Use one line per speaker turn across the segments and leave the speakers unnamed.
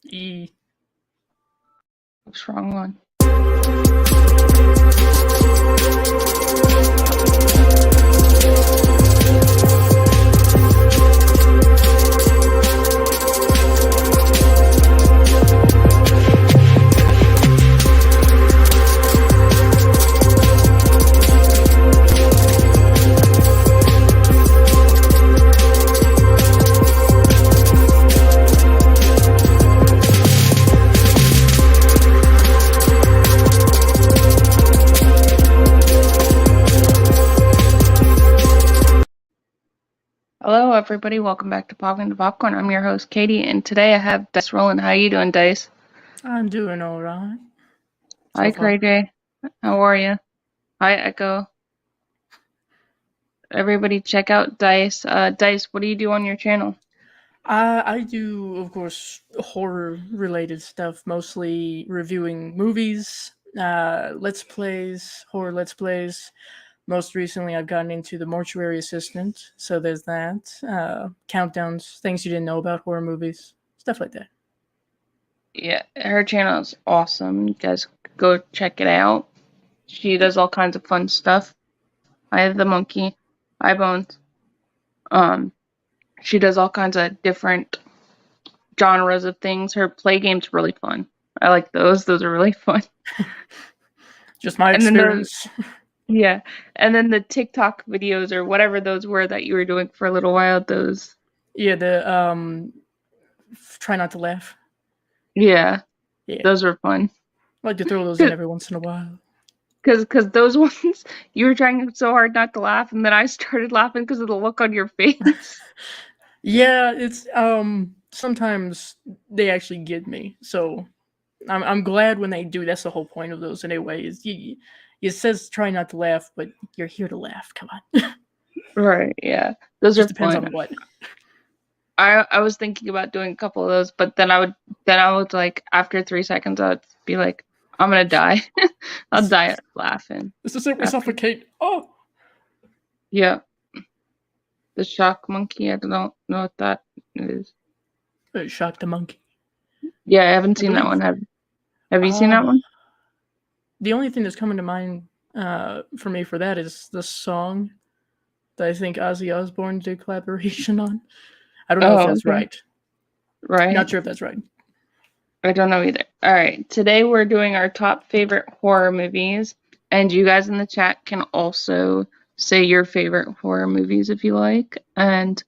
E.
What's wrong one? Hello, everybody. Welcome back to Popping the Popcorn. I'm your host, Katie, and today I have Dice Rollen. How you doing, Dice?
I'm doing all right.
Hi, Cray J. How are you? Hi, Echo. Everybody, check out Dice. Dice, what do you do on your channel?
I do, of course, horror-related stuff, mostly reviewing movies, let's plays, horror let's plays. Most recently, I've gotten into the Mortuary Assistant, so there's that. Countdowns, things you didn't know about horror movies, stuff like that.
Yeah, her channel is awesome. You guys go check it out. She does all kinds of fun stuff. I have the monkey. Hi, Bones. She does all kinds of different genres of things. Her play game's really fun. I like those. Those are really fun.
Just my experience.
Yeah, and then the TikTok videos or whatever those were that you were doing for a little while, those.
Yeah, the try not to laugh.
Yeah, those were fun.
I like to throw those in every once in a while.
Because those ones, you were trying so hard not to laugh, and then I started laughing because of the look on your face.
Yeah, it's sometimes they actually get me. So I'm glad when they do. That's the whole point of those anyway. Is it says try not to laugh, but you're here to laugh. Come on.
Right. Yeah. Those are
depends
fun.
on what.
I was thinking about doing a couple of those, but then I would like after 3 seconds I'd be like, I'm gonna die. I'll die laughing.
This is it. We suffocate. Oh.
Yeah. The shock monkey. I don't know what that is.
Shock the monkey.
Yeah, I haven't seen that one. Have you seen that one?
The only thing that's coming to mind for me for that is the song that I think Ozzy Osbourne did collaboration on. I don't know if that's right.
Right.
Not sure if that's right.
I don't know either. All right. Today we're doing our top favorite horror movies, and you guys in the chat can also say your favorite horror movies if you like, and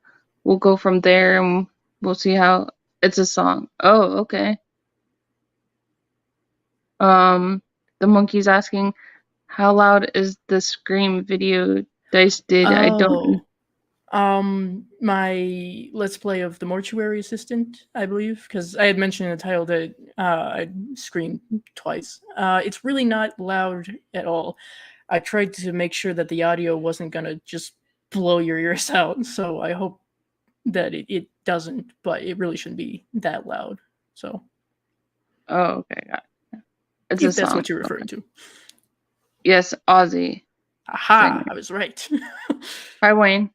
we'll go from there and we'll see how it's a song. Oh, okay. The monkey's asking, how loud is the Scream video Dice did?
Oh.
I don't.
My Let's Play of the Mortuary Assistant, I believe, because I had mentioned in the title that I screamed twice. It's really not loud at all. I tried to make sure that the audio wasn't gonna just blow your ears out, so I hope that it doesn't, but it really shouldn't be that loud. So.
Oh, okay. Got it. It's
if that's what you're referring to.
Yes, Ozzy.
Aha! I was right.
Hi, Wayne.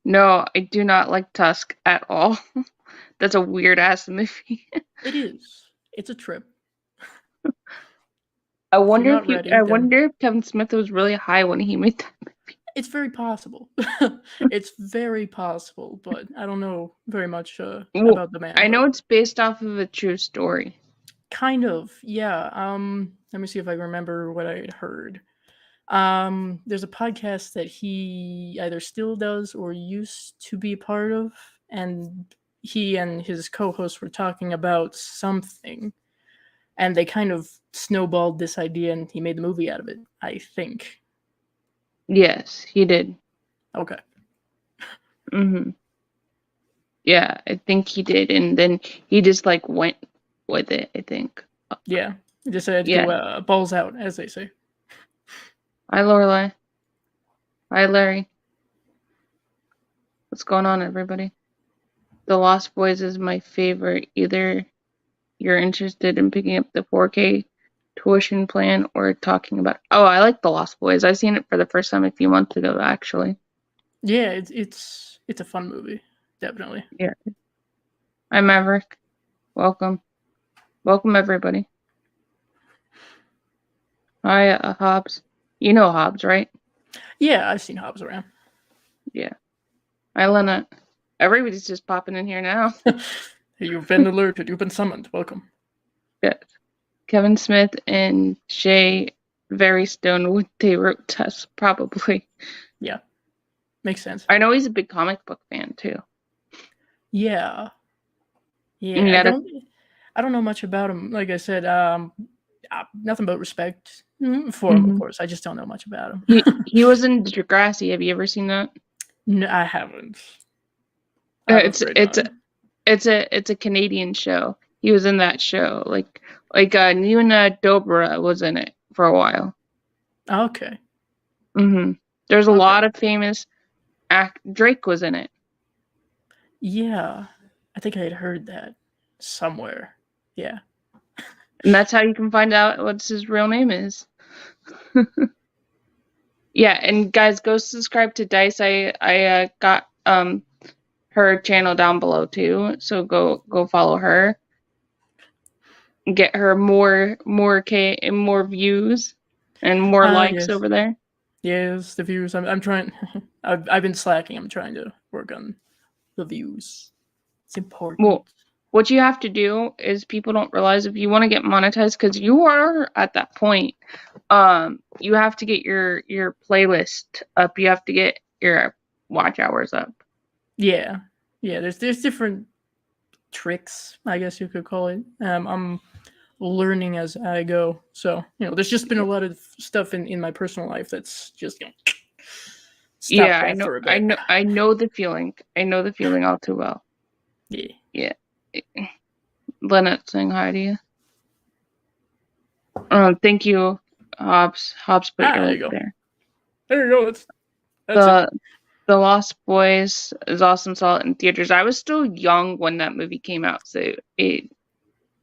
No, I do not like Tusk at all. That's a weird ass movie.
It is. It's a trip.
I wonder if Kevin Smith was really high when he made that movie.
It's very possible. It's very possible, but I don't know very much about the man.
I know it's based off of a true story.
Kind of, yeah. Let me see if I remember what I had heard. There's a podcast that he either still does or used to be part of, and he and his co-host were talking about something, and they kind of snowballed this idea, and he made the movie out of it, I think.
Yes, he did.
Okay.
Yeah, I think he did, and then he just like went with it, I think.
Yeah, he decided to go balls out, as they say.
Hi, Lorelai. Hi, Larry. What's going on, everybody? The Lost Boys is my favorite. Either you're interested in picking up the 4K tuition plan or talking about... Oh, I like The Lost Boys. I've seen it for the first time a few months ago, actually.
Yeah, it's a fun movie, definitely.
Yeah. Hi, Maverick. Welcome. Welcome, everybody. Hi, Hobbs. You know Hobbs, right?
Yeah, I've seen Hobbs around.
Yeah. Hi, Lena. Everybody's just popping in here now.
You've been alerted. You've been summoned. Welcome.
Yeah. Kevin Smith and Shay very stoned when they wrote Tess, probably.
Yeah, makes sense.
I know he's a big comic book fan, too.
Yeah.
You
I
gotta-
don't know much about him. Like I said, nothing but respect for him, of course. I just don't know much about him.
he was in Degrassi. Have you ever seen that?
No, I haven't.
It's a Canadian show. He was in that show. Like Nuna Dobra was in it for a while.
Okay.
There's a
Okay.
lot of famous Drake was in it.
Yeah, I think I had heard that somewhere. Yeah.
And that's how you can find out what his real name is. Yeah, and guys, go subscribe to Dice. I got her channel down below too, so go follow her. Get her more views and more likes
Yes.
over there.
Yes, the views. I'm trying. I've been slacking. I'm trying to work on the views. It's important.
Well, what you have to do is people don't realize if you want to get monetized, because you are at that point, you have to get your playlist up. You have to get your watch hours up.
Yeah. There's different tricks, I guess you could call it. I'm learning as I go. So there's just been a lot of stuff in my personal life that's just
Yeah, I know the feeling. I know the feeling all too well. Yeah. Lynette saying hi to you. Thank you, Hobbs. Hobbs put your link there.
There you go. That's it.
The Lost Boys is awesome. Saw it in theaters. I was still young when that movie came out, so it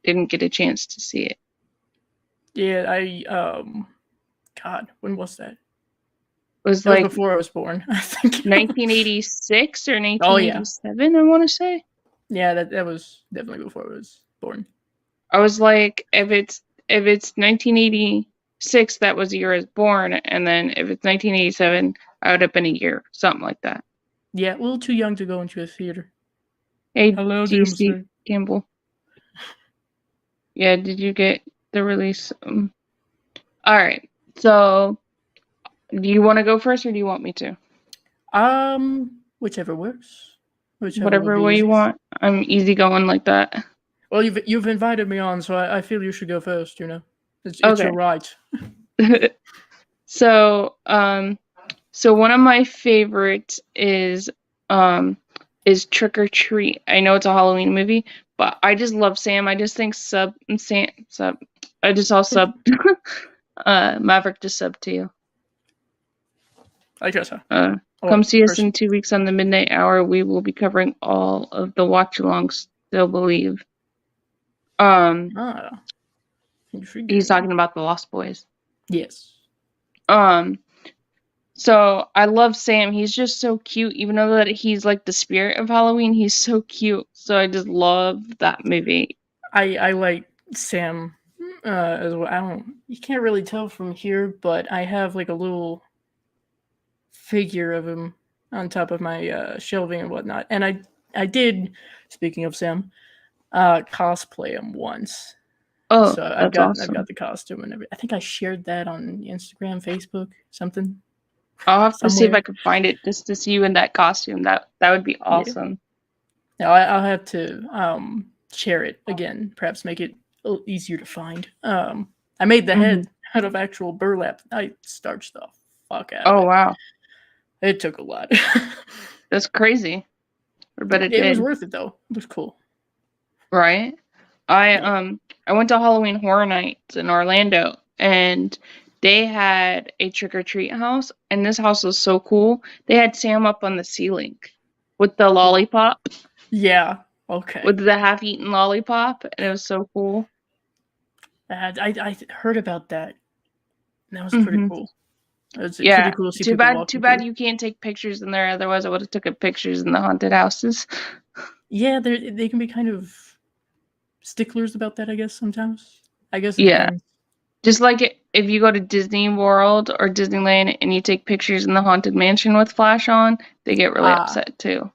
didn't get a chance to see it.
Yeah, God, when was that?
It was
that
like
was before I was born, I think.
1986 or 1987, I want to say.
Yeah, that was definitely before I was born.
I was like, if it's 1986, that was the year I was born, and then if it's 1987, I would have been a year, something like that.
Yeah, a little too young to go into a theater.
Hey,
hello,
DC Campbell. Yeah, did you get the release? All right. So, do you want to go first, or do you want me to?
Whichever works.
Whatever way you want. I'm easy going like that.
Well, you've invited me on, so I feel you should go first. It's
Okay.
your right.
So one of my favorites is Trick or Treat. I know it's a Halloween movie, but I just love Sam. I just think Sub. I just saw Sub. Maverick just sub to you.
I guess so.
Come see us in 2 weeks on the midnight hour. We will be covering all of the watch-alongs. Still believe. He's talking about the Lost Boys.
Yes.
So I love Sam. He's just so cute. Even though that he's like the spirit of Halloween, he's so cute. So I just love that movie.
I like Sam as well. You can't really tell from here, but I have like a little figure of him on top of my shelving and whatnot. And I did, speaking of Sam, cosplay him once.
Oh,
so
that's awesome.
I've got the costume and everything. I think I shared that on Instagram, Facebook, something.
I'll have to see if I can find it just to see you in that costume. That would be awesome.
Yeah, I'll have to share it again. Perhaps make it a little easier to find. I made the head out of actual burlap. I starched the fuck out of it.
Oh, wow.
It took a lot.
That's crazy. But it
was worth it, though. It was cool.
Right? I went to Halloween Horror Nights in Orlando, and they had a trick-or-treat house, and this house was so cool. They had Sam up on the ceiling with the lollipop.
Yeah, okay.
With the half-eaten lollipop, and it was so cool.
I heard about that. That was pretty cool. It was pretty cool to see
too bad you can't take pictures in there, otherwise I would have taken pictures in the haunted houses.
Yeah, they can be kind of sticklers about that, I guess, sometimes. I guess it
Yeah.
depends.
Just like if you go to Disney World or Disneyland and you take pictures in the Haunted Mansion with flash on, they get really upset too.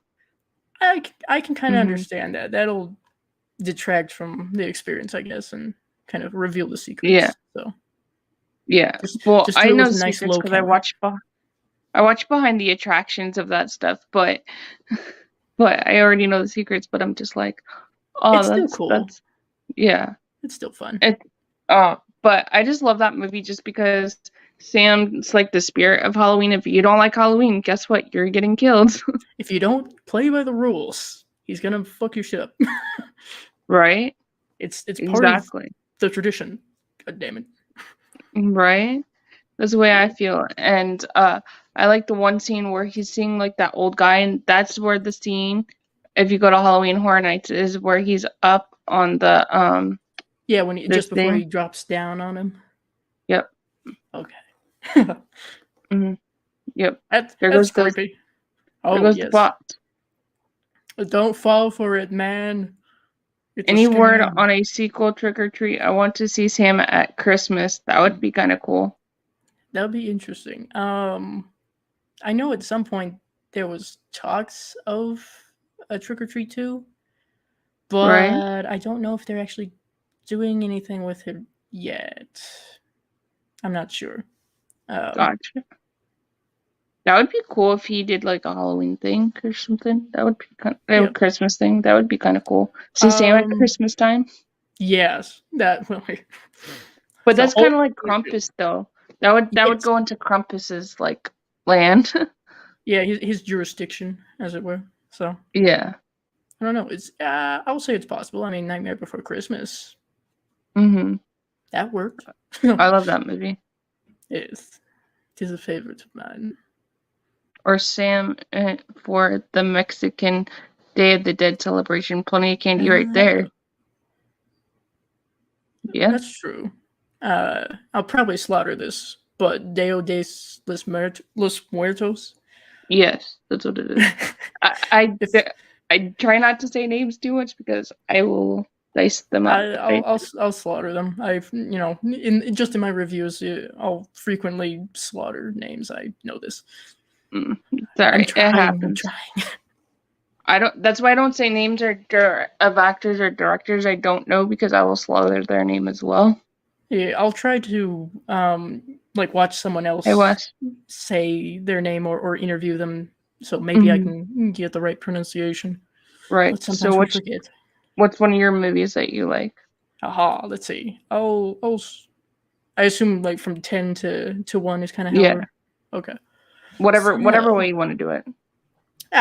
I can kind of
Mhm.
understand that. That'll detract from the experience, I guess, and kind of reveal the
Yeah.
secrets. So
Yeah.
just
Well,
just
I
do it
know
with
the
a nice
secrets
low
because I
camera.
watch behind the attractions of that stuff, but I already know the secrets, but I'm just like, oh,
It's still cool.
that's yeah.
It's still fun.
It but I just love that movie just because Sam's like the spirit of Halloween. If you don't like Halloween, guess what? You're getting killed.
If you don't play by the rules, he's gonna fuck your shit up.
Right?
It's part of
Exactly.
the tradition. God damn it.
Right? That's the way I feel. And I like the one scene where he's seeing like that old guy, and that's where the scene, if you go to Halloween Horror Nights, is where he's up on the
Yeah, when he,
this
just before he
thing.
drops down on him.
Yep.
Okay.
Hmm. Yep.
That's
There
that's
goes the
creepy.
there
Oh
goes the
yes.
plot.
Don't fall for it, man. It's a
Any word
scam.
on a sequel Trick or Treat? I want to see Sam at Christmas. That would be kind of cool.
That'll be interesting. I know at some point there was talks of a Trick or Treat 2,
Right?
but I don't know if they're actually doing anything with it yet. I'm not sure.
Gotcha. That would be cool if he did like a Halloween thing or something. That would be kind of a
Yep.
Christmas thing. That would be kind of cool. See Sam at
Um.
Christmas time.
Yes. That. Well,
But
the
that's
whole
kind of like
reveal.
Krampus, though. That would
Yes.
go into Krampus's like land.
Yeah. His jurisdiction, as it were. So
Yeah.
I don't know. It's. I will say it's possible. I mean, Nightmare Before Christmas.
Mhm.
That worked.
I love that movie.
Yes. It is a favorite of mine.
Or Sam for the Mexican Day of the Dead celebration. Plenty of candy right there. Yeah.
That's true. I'll probably slaughter this, but Deo de los Muertos.
Yes, that's what it is. I
If
I, I try not to say names too much because I will dice them up.
I'll slaughter them. I've in my reviews, I'll frequently slaughter names. I know this.
It's alright. It
I'm
happens.
trying.
I don't. That's why I don't say names of actors or directors I don't know because I will slaughter their name as well.
Yeah, I'll try to like watch someone
Hey
else
Wes.
say their name or interview them, so maybe I
Hmm.
can get the right pronunciation.
Right.
But
So
sometimes we forget.
what's one of your movies that you like?
Aha, let's see. I assume like from 10 to 1 is kind of how
Yeah.
we're okay.
Whatever
So,
way you want to do it.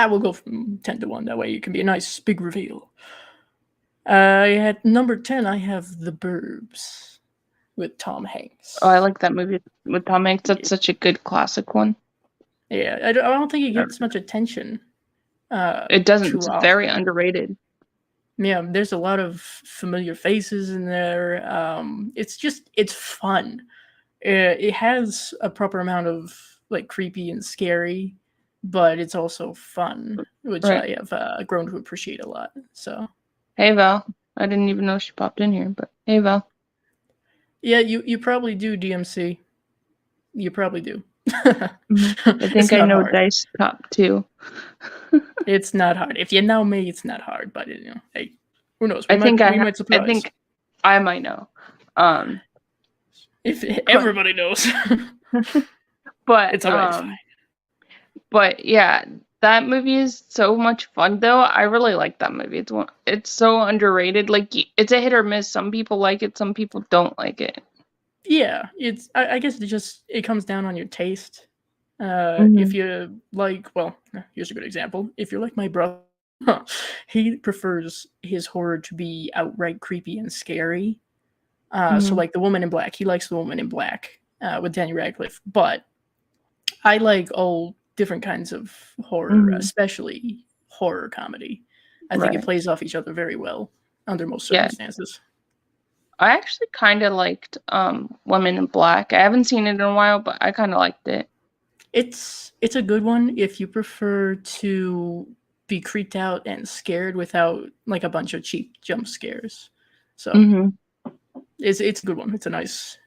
we'll go from 10 to 1. That way it can be a nice big reveal. At number 10, I have The Burbs with Tom
Oh, I
Hanks.
like that movie with Tom Hanks. That's such a good classic one.
Yeah, I don't think it gets much attention
It doesn't.
too
It's very
often.
underrated.
Yeah, there's a lot of familiar faces in there. It's fun. It has a proper amount of like creepy and scary, but it's also fun, which
Right.
I have grown to appreciate a lot. So
Hey Val. I didn't even know she popped in here, but hey Val.
yeah, you probably do DMC. You probably do.
I
It's
think I
not
know
hard.
Dice top two.
It's not hard. If you know me, it's not hard. But hey, who knows?
I think
We might
I
surprise.
think I might know. Um,
If
but
everybody knows,
but
it's alright. It's fine.
but yeah, that movie is so much fun though. I really like that movie. It's so underrated. Like it's a hit or miss. Some people like it, some people don't like it.
Yeah, it's. I guess it comes down on your taste. If
Mhm.
you like, well, here's a good example. If you're like my brother, he prefers his horror to be outright creepy and scary. So
Mhm.
like the Woman in Black, he likes the Woman in Black with Daniel Radcliffe. But I like all different kinds of horror,
Mhm.
especially horror comedy. I think it
Right.
plays off each other very well under most
Yeah.
circumstances.
I actually kind of liked Women in Black. I haven't seen it in a while, but I kind of liked it.
It's a good one if you prefer to be creeped out and scared without like a bunch of cheap jump scares. So
Mm-hmm.
it's a good one. It's a nice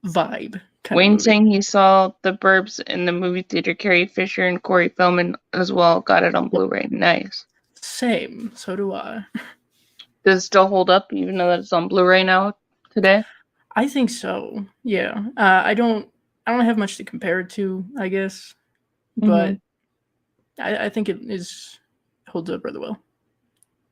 vibe kind of
Wayne
movie.
saying he saw The Burbs in the movie theater. Carrie Fisher and Corey Feldman as well got it on
Yep.
Blu-ray. Nice.
Same. So do I.
Does it still hold up, even though that it's on Blu-ray now today?
I think so. Yeah. I don't have much to compare it to, I guess,
Mm-hmm.
but I think it is holds up rather well.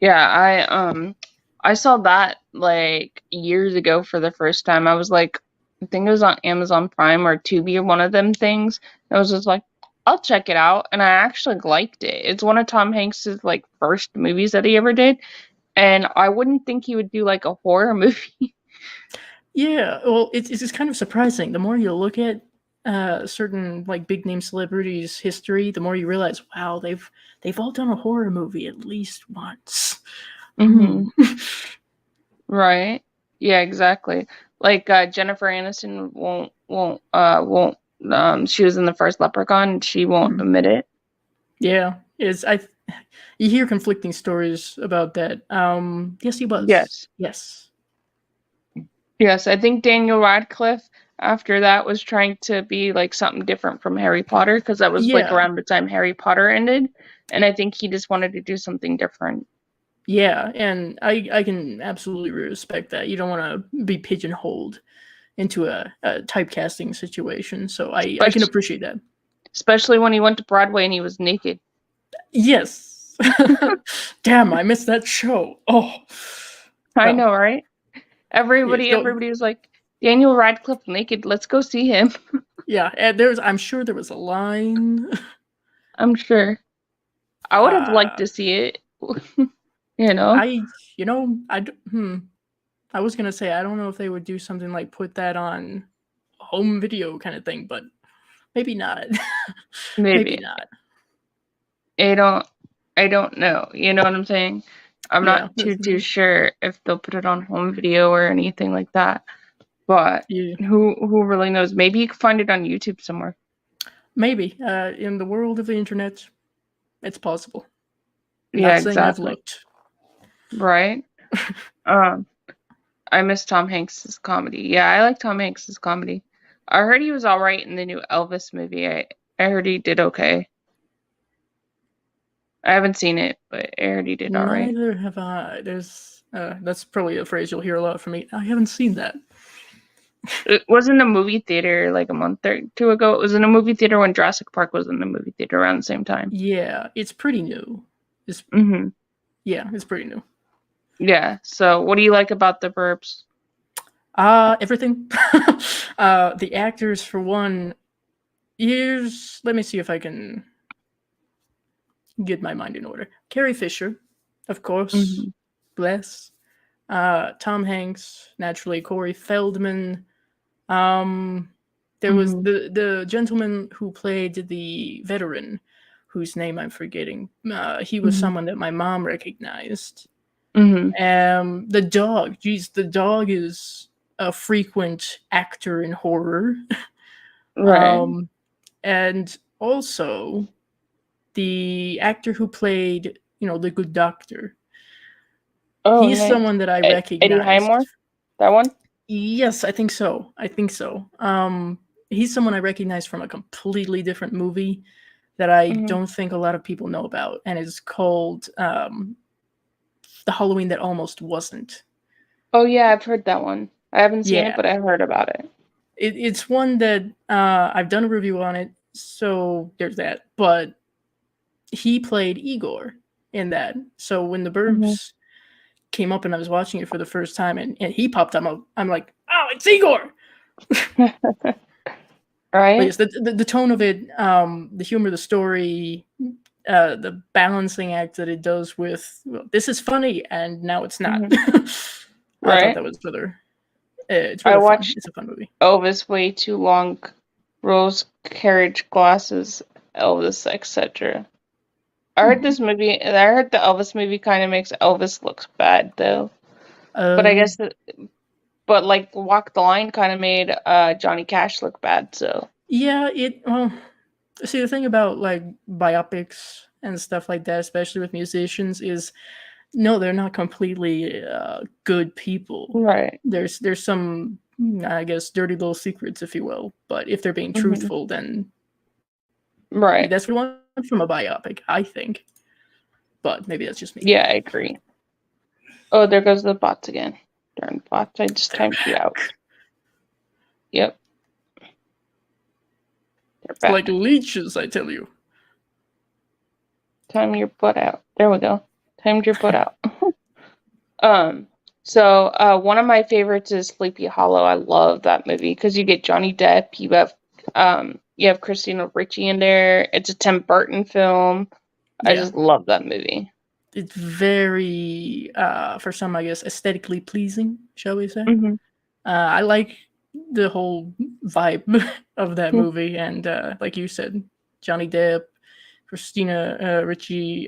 Yeah, I saw that like years ago for the first time. I was like, I think it was on Amazon Prime or Tubi or one of them things. I was just like, I'll check it out, and I actually liked it. It's one of Tom Hanks's like first movies that he ever did, and I wouldn't think he would do like a horror movie.
Yeah, well, it's just kind of surprising. The more you look at certain like big name celebrities' history, the more you realize, wow, they've all done a horror movie at least once.
Mm-hmm.
Hmm.
Right. Yeah, exactly. Like Jennifer Aniston won't she was in the first Leprechaun and she won't
Hmm.
admit it.
Yeah, it's I. You hear conflicting stories about that. Yes, he was.
Yes.
Yes.
Yes, I think Daniel Radcliffe after that was trying to be like something different from Harry Potter because that was like
Yeah.
around the time Harry Potter ended, and I think he just wanted to do something different.
Yeah, and I can absolutely respect that. You don't want to be pigeonholed into a typecasting situation, so I can
Especially,
appreciate that.
especially when he went to Broadway and he was naked.
Yes. Damn, I missed that show. Oh,
I
well,
know, right?
yeah,
Everybody was like, Daniel Radcliffe naked, let's go see him.
yeah. And there's, I'm sure there was a line.
I'm sure. I would have liked
Uh,
to see it, you know?
I, I was gonna say I don't know if they would do something like put that on home video kind of thing, but maybe not. Maybe
Maybe.
not.
I don't I don't know. You know what I'm saying? I'm
Yeah,
not
that's
too sure if they'll put it on home video or anything like that. But
yeah.
who really knows? Maybe you can find it on YouTube somewhere.
Maybe in the world of the internet, it's possible. I'm
Yeah,
not saying I've
exactly.
looked.
Right? Um, I miss Tom Hanks's comedy. Yeah, I like Tom Hanks's comedy. I heard he was all right in the new Elvis movie. I heard he did okay. I haven't seen it, but I heard he did all right.
Neither have I. There's that's probably a phrase you'll hear a lot from me. I haven't seen that.
It was in a movie theater like a month or two ago. It was in a movie theater when Jurassic Park was in the movie theater around the same time.
Yeah, it's pretty new. It's
Hmm.
Yeah, it's pretty new.
Yeah. So, what do you like about the Burbs?
Everything. The actors for one. Here's let me see if I can get my mind in order. Carrie Fisher, of course.
Hmm.
Bless. Tom Hanks, naturally. Corey Feldman. Um, there was
Hmm.
the gentleman who played the veteran, whose name I'm forgetting. He was
Hmm.
someone that my mom recognized.
Hmm.
The dog. Geez, the dog is a frequent actor in horror.
Right.
Um, and also the actor who played, the good doctor.
Oh,
He's
nice.
someone that I
Eddie Highmore?
recognized.
That one?
Yes, I think so. I think so. He's someone I recognize from a completely different movie that I
Hmm.
don't think a lot of people know about, and it's called The Halloween That Almost Wasn't.
Oh, yeah, I've heard that one. I haven't seen it,
Yeah,
but I heard about it.
it's one that I've done a review on it, so there's that. But he played Igor in that. So when the
Hmm.
Burbs came up and I was watching it for the first time, and he popped up, I'm like, oh, it's Igor. But
Right?
yes, the tone of it, the humor, the story, the balancing act that it does with, well, this is funny and now it's not.
Hmm.
I thought
Right?
that was it's
I
rather fun.
watched
It's a fun movie.
Elvis Way Too Long, Rose Carriage Glasses, Elvis, etc. I heard
Hmm.
this movie, I heard the Elvis movie kind of makes Elvis look bad, though. But I
Uh,
guess, but like Walk the Line kind of made Johnny Cash look bad, so.
yeah, well, the thing about like biopics and stuff like that, especially with musicians, is No, they're not completely good people.
Right.
There's some, I guess, dirty little secrets, if you will. But if they're being truthful, then
Right.
that's what we want from a biopic, I think. But maybe that's just me.
Yeah, I agree. Oh, there goes the bots again. Darn bots, I just timed you out. Yep. They're back.
Like leeches, I tell you.
Time your butt out. There we go. Timed your butt out. So one of my favorites is Sleepy Hollow. I love that movie because you get Johnny Depp, you have Christina Ricci in there. It's a Tim Burton film. I
Yeah.
just love that movie.
It's very, for some, I guess, aesthetically pleasing, shall we say.
Mm-hmm.
I like the whole vibe of that movie, and like you said, Johnny Depp, Christina Ricci,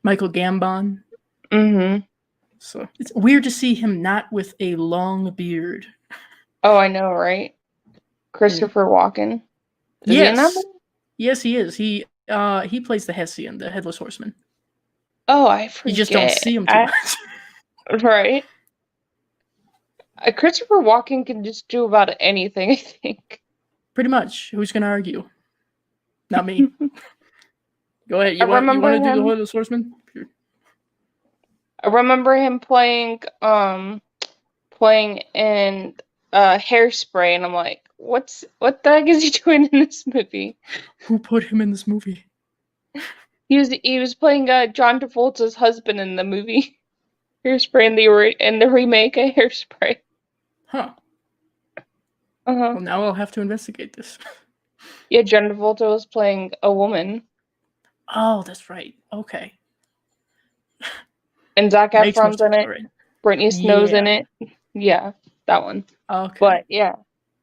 Michael Gambon.
Mm-hmm.
So it's weird to see him not with a long beard.
Oh, I know, right? Christopher Walken. Is he in that movie?
Yes, he is. He plays the Hessian, the headless horseman.
Oh, I forget.
You just don't see him too much.
Right. Christopher Walken can just do about anything, I think.
Pretty much. Who's gonna argue? Not me. Go ahead. You
I
want to
remember
do the
him.
headless horseman?
I remember him playing in Hairspray, and I'm like, what the heck is he doing in this movie?
Who put him in this movie?
He was playing John Travolta's husband in the movie Hairspray, in the remake of Hairspray.
Huh.
Uh-huh.
Well, now I'll have to investigate this.
Yeah, John Travolta was playing a woman.
Oh, that's right. Okay.
And Zac Efron's in it.
Right.
Brittany Snow's in it. Yeah, that one.
Okay.
But yeah,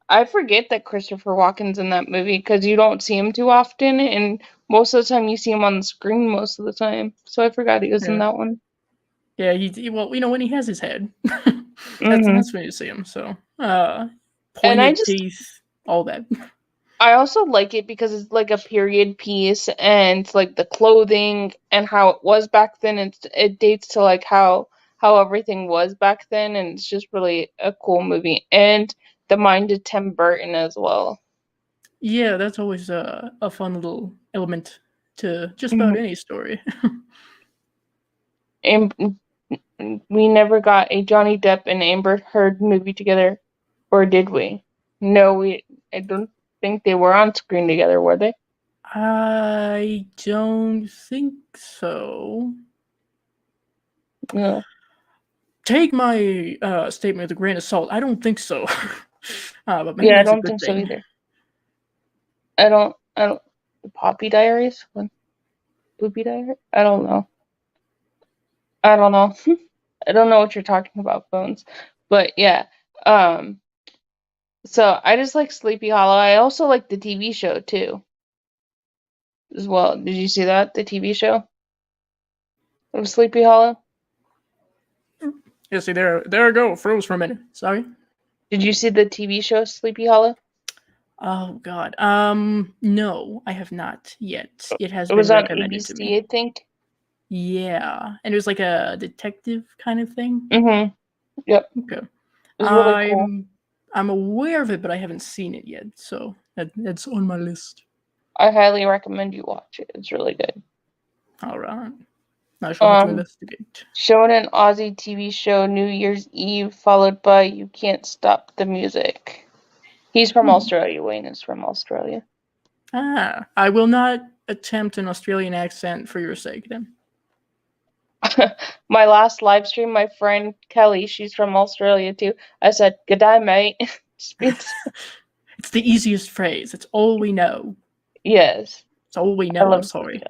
I forget that Christopher Walken's in that movie because you don't see him too often, and most of the time you see him on the screen most of the time. So I forgot he was in that one.
Yeah, well, when he has his head, that's when you see him. So, pointed teeth, all that.
I also like it because it's like a period piece, and like the clothing and how it was back then. It dates to like how everything was back then, and it's just really a cool movie. And the mind of Tim Burton as well.
Yeah, that's always a fun little element to just about any story.
And we never got a Johnny Depp and Amber Heard movie together, or did we? No, I don't think they were on screen together, were they?
I don't think so.
No.
Take my statement with a grain of salt. I don't think so. But maybe
yeah, I
that's
don't
a good
think
thing.
so either. I don't. The Poppy Diaries? Poopy Diaries? I don't know. I don't know. I don't know what you're talking about, Bones. But yeah. So I just like Sleepy Hollow. I also like the TV show too. As well. Did you see that? The TV show? Of Sleepy Hollow?
Yeah, see, there I go. Froze for a minute. Sorry.
Did you see the TV show Sleepy Hollow?
Oh God. No, I have not yet. It has been
was on
recommended to
ABC,
me.
I think.
Yeah, and it was like a detective kind of thing.
Mm-hmm. Yep.
Okay.
It was really cool.
I'm aware of it, but I haven't seen it yet, so that's on my list.
I highly recommend you watch it. It's really good.
All right. I shall have to investigate.
Shown an Aussie TV show New Year's Eve, followed by You Can't Stop the Music. He's from Australia. Wayne is from Australia.
I will not attempt an Australian accent for your sake, then.
My last live stream, my friend Kelly, she's from Australia too. I said, "G'day, mate."
It's the easiest phrase. It's all we know.
Yes.
It's all we know. I'm sorry.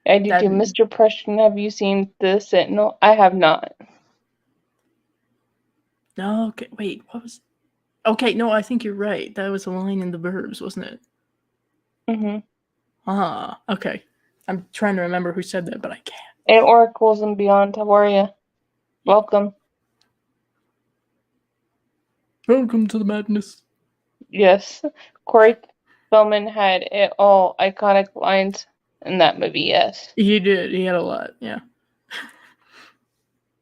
I do too. Mr. Preston, have you seen The Sentinel? I have not.
No, okay, wait, what was... Okay, no, I think you're right. That was a line in The Burbs, wasn't it?
Mm-hmm.
Okay. I'm trying to remember who said that, but I can't.
Hey, Oracles and Beyond, how are you? Welcome.
Welcome to the madness.
Yes. Corey Feldman had it all iconic lines in that movie, yes.
He did. He had a lot, yeah.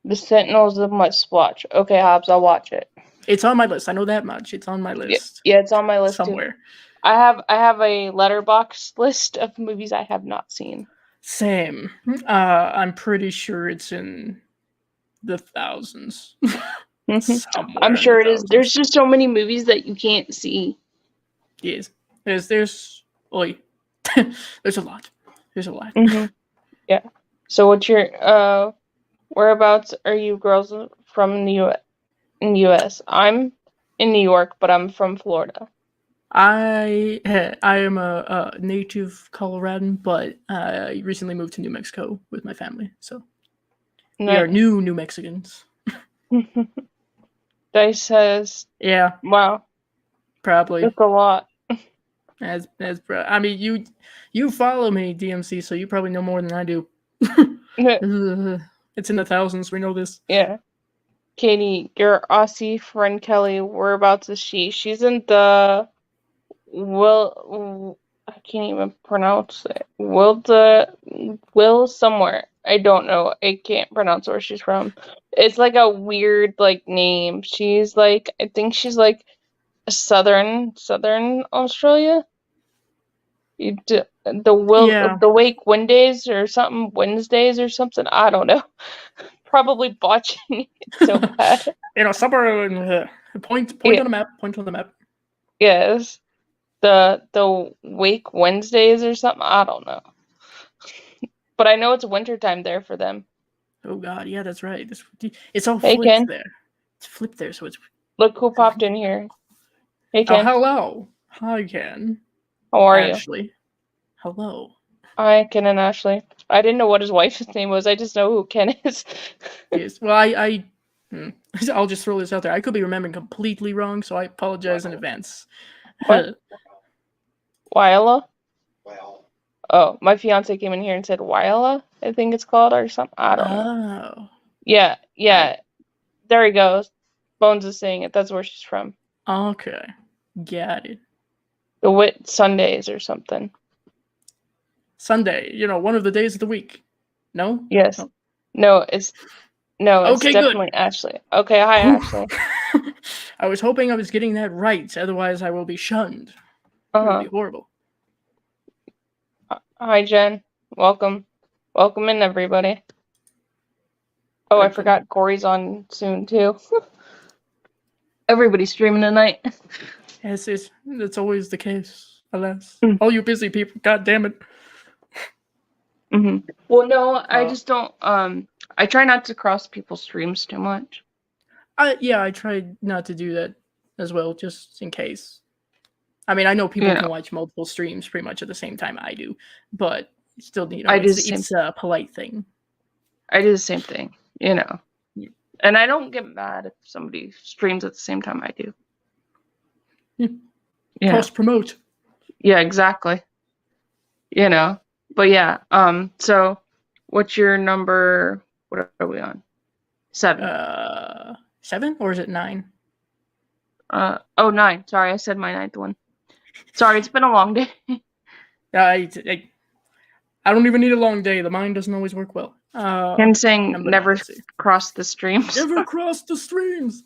The Sentinels of Must watch. Okay, Hobbs, I'll watch it.
It's on my list. I know that much. It's on my list.
Yeah, it's on my list
somewhere.
too. I have a letterbox list of movies I have not seen.
Same. I'm pretty sure it's in the thousands. Somewhere
I'm sure it is.
thousands.
There's just so many movies that you can't see.
Yes. There's there's a lot. There's a lot.
Yeah. So what's your whereabouts are you girls from in the US? I'm in New York, but I'm from Florida.
I am a native Coloradan, but I recently moved to New Mexico with my family, so we are New Mexicans.
Dice says,
yeah,
wow,
probably
that's a lot.
I mean, you follow me, DMC, so you probably know more than I do. It's in the thousands. We know this.
Yeah. Katie, your Aussie friend Kelly, whereabouts is she? She's in the I can't even pronounce it. Will somewhere. I don't know. I can't pronounce where she's from. It's like a weird like name. She's like I think she's like southern Australia. The Wake Wednesdays or something Wednesdays or something. I don't know. Probably botching it so bad.
Somewhere in point on the map. Point on the map.
Yes. The Wake Wednesdays or something. I don't know. But I know it's wintertime there for them.
Oh God, yeah, that's right. It's all
hey,
flipped
Ken.
there. It's flipped there, so it's.
Look who popped in here. Hey, Ken.
Hello. Hi, Ken.
How are you?
Ashley. Hello.
Hi, Ken and Ashley. I didn't know what his wife's name was. I just know who Ken is.
Yes. Well, I'll just throw this out there. I could be remembering completely wrong, so I apologize in advance.
What? Wyla? Oh, my fiance came in here and said Wyla, I think it's called, or something. I don't know. Yeah. There he goes. Bones is saying it. That's where she's from.
Okay. Got it.
The Whit Sundays or
Sunday, one of the days of the week. No?
Yes. No, it's definitely good. Ashley. Okay, hi, Ashley.
I was hoping I was getting that right. Otherwise, I will be shunned. It would be horrible.
Hi, Jen. Welcome. Welcome in, everybody. Oh, I forgot Corey's on soon, too. Everybody's streaming tonight.
Yes, that's always the case, alas. All you busy people, god damn it.
Well, no, I just don't, I try not to cross people's streams too much.
I try not to do that as well, just in case. I mean, I know people can watch multiple streams pretty much at the same time I do, but still, it's a polite thing.
I do the same thing, And I don't get mad if somebody streams at the same time I do.
Yeah. Cross-promote.
Yeah, exactly. But yeah, so what's your number? What are we on? 7.
7? Or is it 9?
9. Sorry, I said my 9th one. Sorry, it's been a long day.
I don't even need a long day. The mind doesn't always work well.
Ken saying never cross the streams.
Never cross the streams.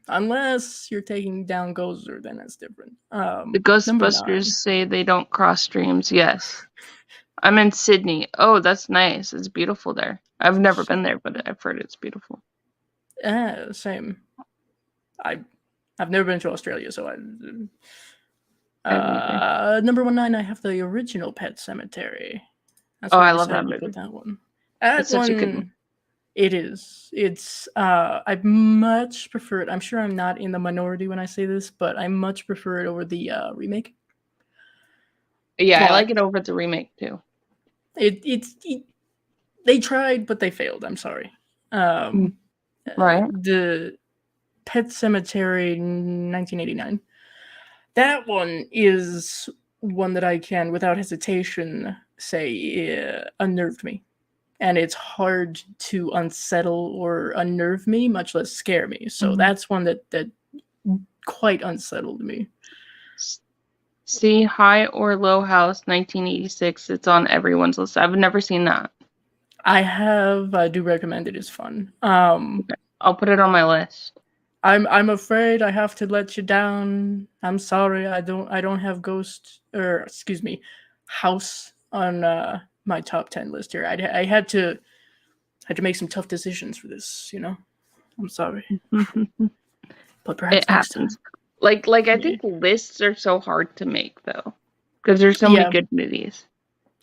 Unless you're taking down Gozer, then that's different.
The Ghostbusters say they don't cross streams. Yes. I'm in Sydney. Oh, that's nice. It's beautiful there. I've never been there, but I've heard it's beautiful.
Same. I've never been to Australia, so number 19, I have the original Pet Sematary.
I love that movie.
That one.
It's such a good one.
It is. It's. I much prefer it. I'm sure I'm not in the minority when I say this, but I much prefer it over the remake.
Yeah, I like it over the remake too.
They tried, but they failed. I'm sorry.
Right.
The Pet Sematary 1989. That one is one that I can, without hesitation, say unnerved me. And it's hard to unsettle or unnerve me, much less scare me. So that's one that quite unsettled me.
See, High or Low House 1986. It's on everyone's list. I've never seen that.
I do recommend it. It's fun.
I'll put it on my list.
I'm afraid I have to let you down. I'm sorry. I don't have Ghost, or excuse me, House on my top 10 list here. I had to make some tough decisions for this. I'm sorry, but perhaps
It
next time.
happens. Like I
Yeah.
think lists are so hard to make though, because there's so many
Yeah.
good movies.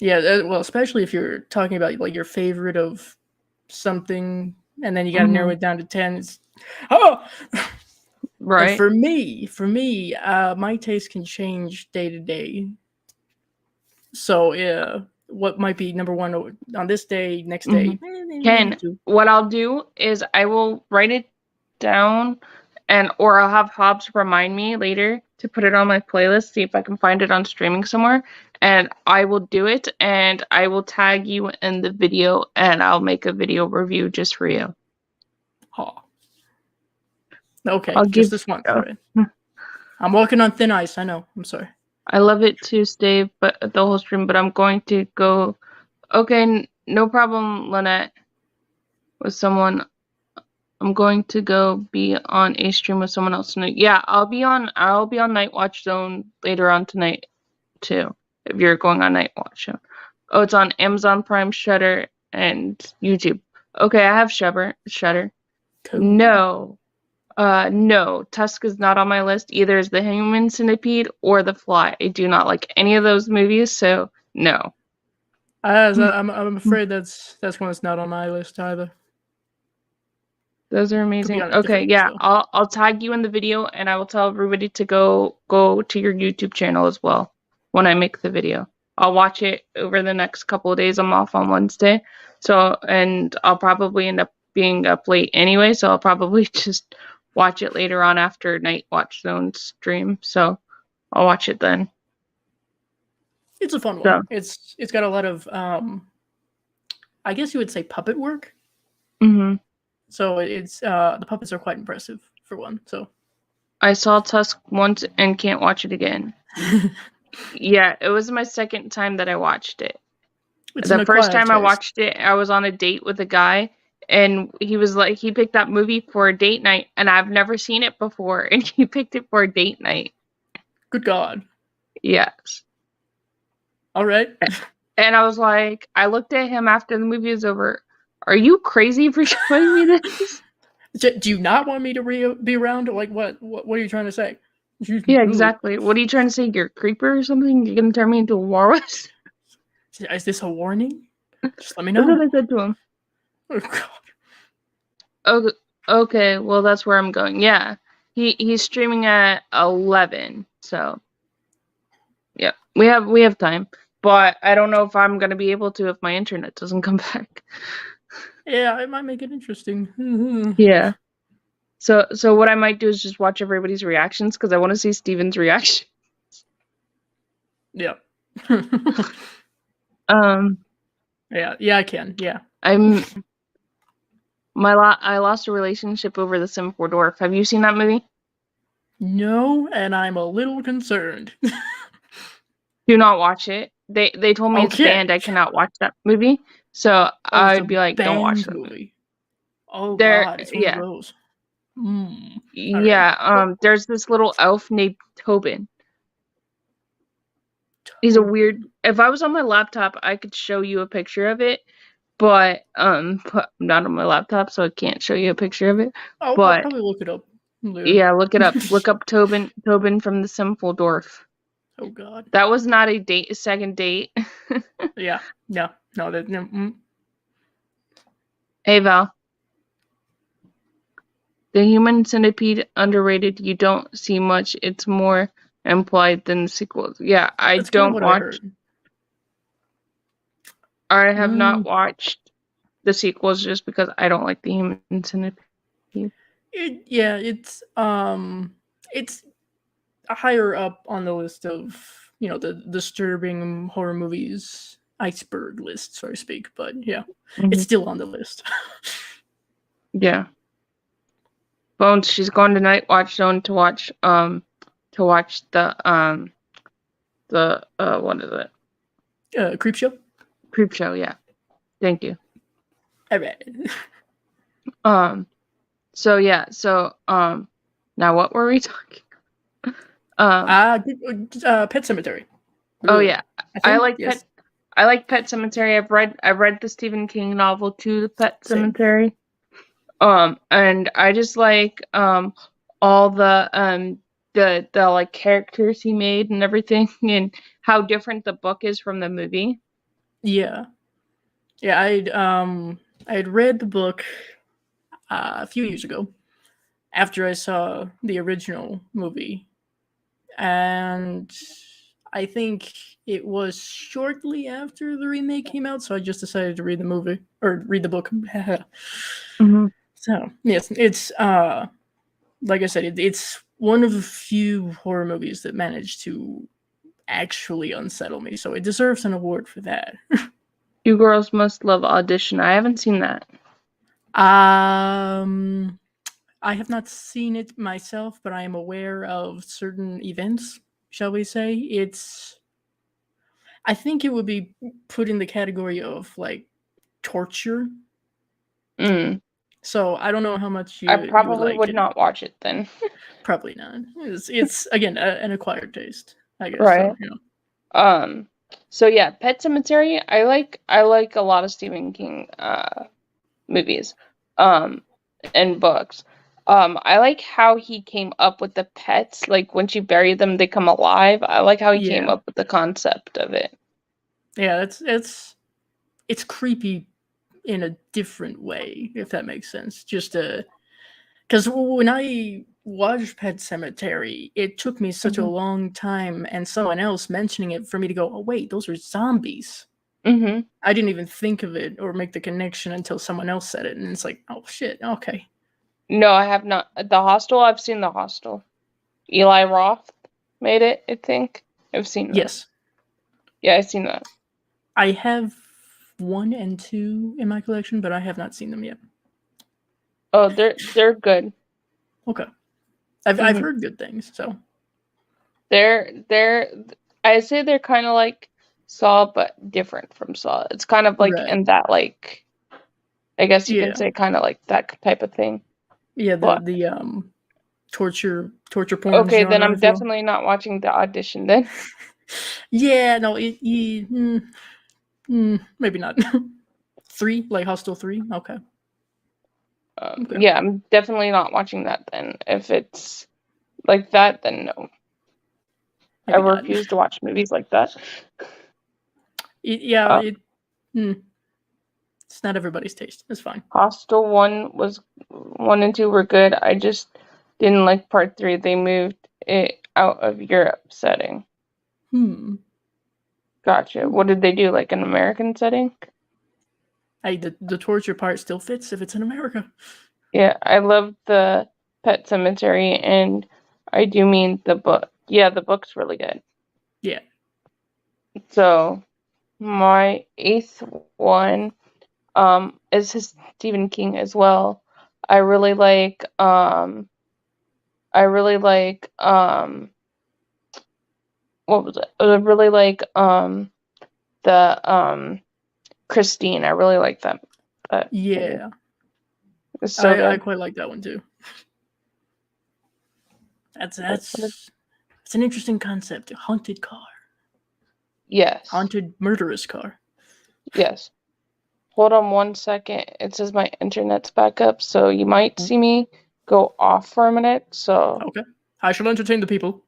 Yeah, well, especially if you're talking about like your favorite of something, and then you got to narrow
Mhm.
it down to 10. Oh, and
Right.
for me, my taste can change day to day. So yeah, what might be number one on this day, next day, maybe
Ken,
two.
what I'll do is I will write it down, or I'll have Hobbs remind me later to put it on my playlist, see if I can find it on streaming somewhere, and I will do it, and I will tag you in the video, and I'll make a video review just for you.
Oh. Okay,
I'll
just
give.
this once. All right. I'm walking on thin ice. I know. I'm sorry.
I love it too, Steve, but the whole stream. But I'm going to go. Okay, no problem, Lynette. With someone, I'm going to go be on a stream with someone else tonight. Yeah, I'll be on Night Watch Zone later on tonight too. If you're going on Night Watch Zone. Oh, it's on Amazon Prime, Shudder, and YouTube. Okay, I have Shudder.
Cool.
No, Tusk is not on my list. Either is the Human Centipede or The Fly. I do not like any of those movies, so no.
I'm afraid that's one that's not on my list either.
Those are
Could be
amazing.
on a
Okay,
different list
yeah,
though.
I'll tag you in the video, and I will tell everybody to go to your YouTube channel as well when I make the video. I'll watch it over the next couple of days. I'm off on Wednesday, and I'll probably end up being up late anyway, so I'll probably just watch it later on after Night Watch Zone stream. So I'll watch it then.
It's a fun one.
So,
It's got a lot of I guess you would say puppet work.
mhm.
So it's the puppets are quite impressive for one. So
I saw Tusk once and can't watch it again. Yeah, it was my second time that I watched it.
it's an
The first
acquired
time I
taste.
watched it, I was on a date with a guy, and he was like, he picked that movie for a date night, and I've never seen it before, and he picked it for a date night.
Good God.
Yes.
All right.
And I was like, I looked at him after the movie was over. Are you crazy for showing me this?
Do you not want me to be around? Like what? What are you trying to say?
Yeah, exactly. What are you trying to say? You're a creeper or something? You're gonna turn me into a walrus?
Is this a warning? Just let me
That's what
know.
I said to him.
Oh, God.
Okay, okay, well that's where I'm going. Yeah, he's streaming at 11, so yeah, we have time. But I don't know if I'm gonna be able to if my internet doesn't come back.
Yeah, it might make it interesting.
Yeah. So what I might do is just watch everybody's reactions because I want to see Steven's reaction.
Yeah.
Um,
yeah, I can. Yeah.
I lost a relationship over the Sim 4 Dwarf. Have you seen that movie?
No, and I'm a little concerned.
Do not watch it. They told me it's
Okay.
banned. I cannot watch that movie. So
Oh,
I
it's a
would be like, don't watch
banned
that movie.
movie. Oh
There,
God, it's one of
yeah.
those. All right.
Yeah, there's this little elf named Tobin. He's a weird. If I was on my laptop, I could show you a picture of it, but I'm not on my laptop, so I can't show you a picture of it.
I'll
But
probably look it up later.
yeah, look it up. Look up Tobin from the Simple Dwarf.
Oh God.
That was not a second date.
Yeah. No. No.
Hey Val, the Human Centipede underrated. You don't see much. It's more implied than the sequels. Yeah, I
That's kind of
don't
what I
watch.
heard.
I have not watched the sequels just because I don't like the Human Centipede.
It's higher up on the list of the disturbing horror movies iceberg list, so to speak. But yeah, it's still on the list.
Yeah. Bones, she's gone to Night Watch Zone to watch the what is it?
Creep Show.
Creep Show, yeah. Thank you.
All right.
So yeah, now what were we talking?
Pet Cemetery.
Oh yeah,
I
I
think
like
yes.
Pet Cemetery. I've read the Stephen King novel too, The Pet
Same.
Cemetery. And I just like all the like characters he made and everything, and how different the book is from the movie.
Yeah. Yeah. I'd read the book a few years ago after I saw the original movie, and I think it was shortly after the remake came out, so I just decided to read the movie or read the book.
Mm-hmm.
So yes, it's like I said, it's one of the few horror movies that managed to actually unsettle me, so it deserves an award for that.
You Girls Must Love Audition. I haven't seen that.
um, I have not seen it myself, but I am aware of certain events. Shall we say it's? I think it would be put in the category of like torture.
Mm.
So I don't know how much
I
you would
probably
like
would
it.
not watch it then.
Probably not. It's again an acquired taste, I guess.
Right.
So you know.
So yeah, Pet Cemetery. I like a lot of Stephen King movies, um, and books. I like how he came up with the pets. Like once you bury them, they come alive. I like how he came
Yeah,
up with the concept of it.
yeah. It's creepy in a different way, if that makes sense. Just because when I watched Pet Cemetery, it took me such a
Mhm.
long time and someone else mentioning it for me to go, oh wait, those are zombies.
Mhm.
I didn't even think of it or make the connection until someone else said it, and it's like, oh shit, okay.
No, I have not. The Hostel. I've seen The Hostel. Eli Roth made it. I think I've seen that.
Yes,
Yeah, I've seen that.
I have 1 and 2 in my collection, but I have not seen them yet.
Oh, they're good.
Okay, I've
Mhm.
heard good things, so
They're I say they're kind of like Saw but different from Saw. It's kind of like
right,
in that like I guess you can
yeah,
say kind of like that type of thing.
yeah. The
But
the torture porn
okay, then
genre,
I'm
if you will.
definitely not watching The Audition then.
Yeah, no, maybe not. Three, like Hostel 3. Okay, okay,
Yeah, I'm definitely not watching that then. If it's like that, then no. I
maybe not.
refuse to watch movies like that.
Yeah,
Uh,
mm, it's not everybody's taste. It's fine.
Hostel 1 and 2 were good. I just didn't like part 3. They moved it out of Europe setting.
Hmm.
Gotcha.
Hmm.
What did they do? Like an American setting?
Hey, the torture part still fits if it's in America.
Yeah, I love the Pet Cemetery, and I do mean the book. Yeah, the book's really good.
Yeah.
So my eighth one is his Stephen King as well. I really like I really like what was it? I really like the Christine. I really like that movie.
Yeah.
It's so
I
good.
quite like that one too. That's
What
that's it's an interesting concept. A haunted car.
Yes.
Haunted murderous car.
Yes. Hold on 1 second. It says my internet's back up, so you might see me go off for a minute. So
Okay. I shall entertain the people.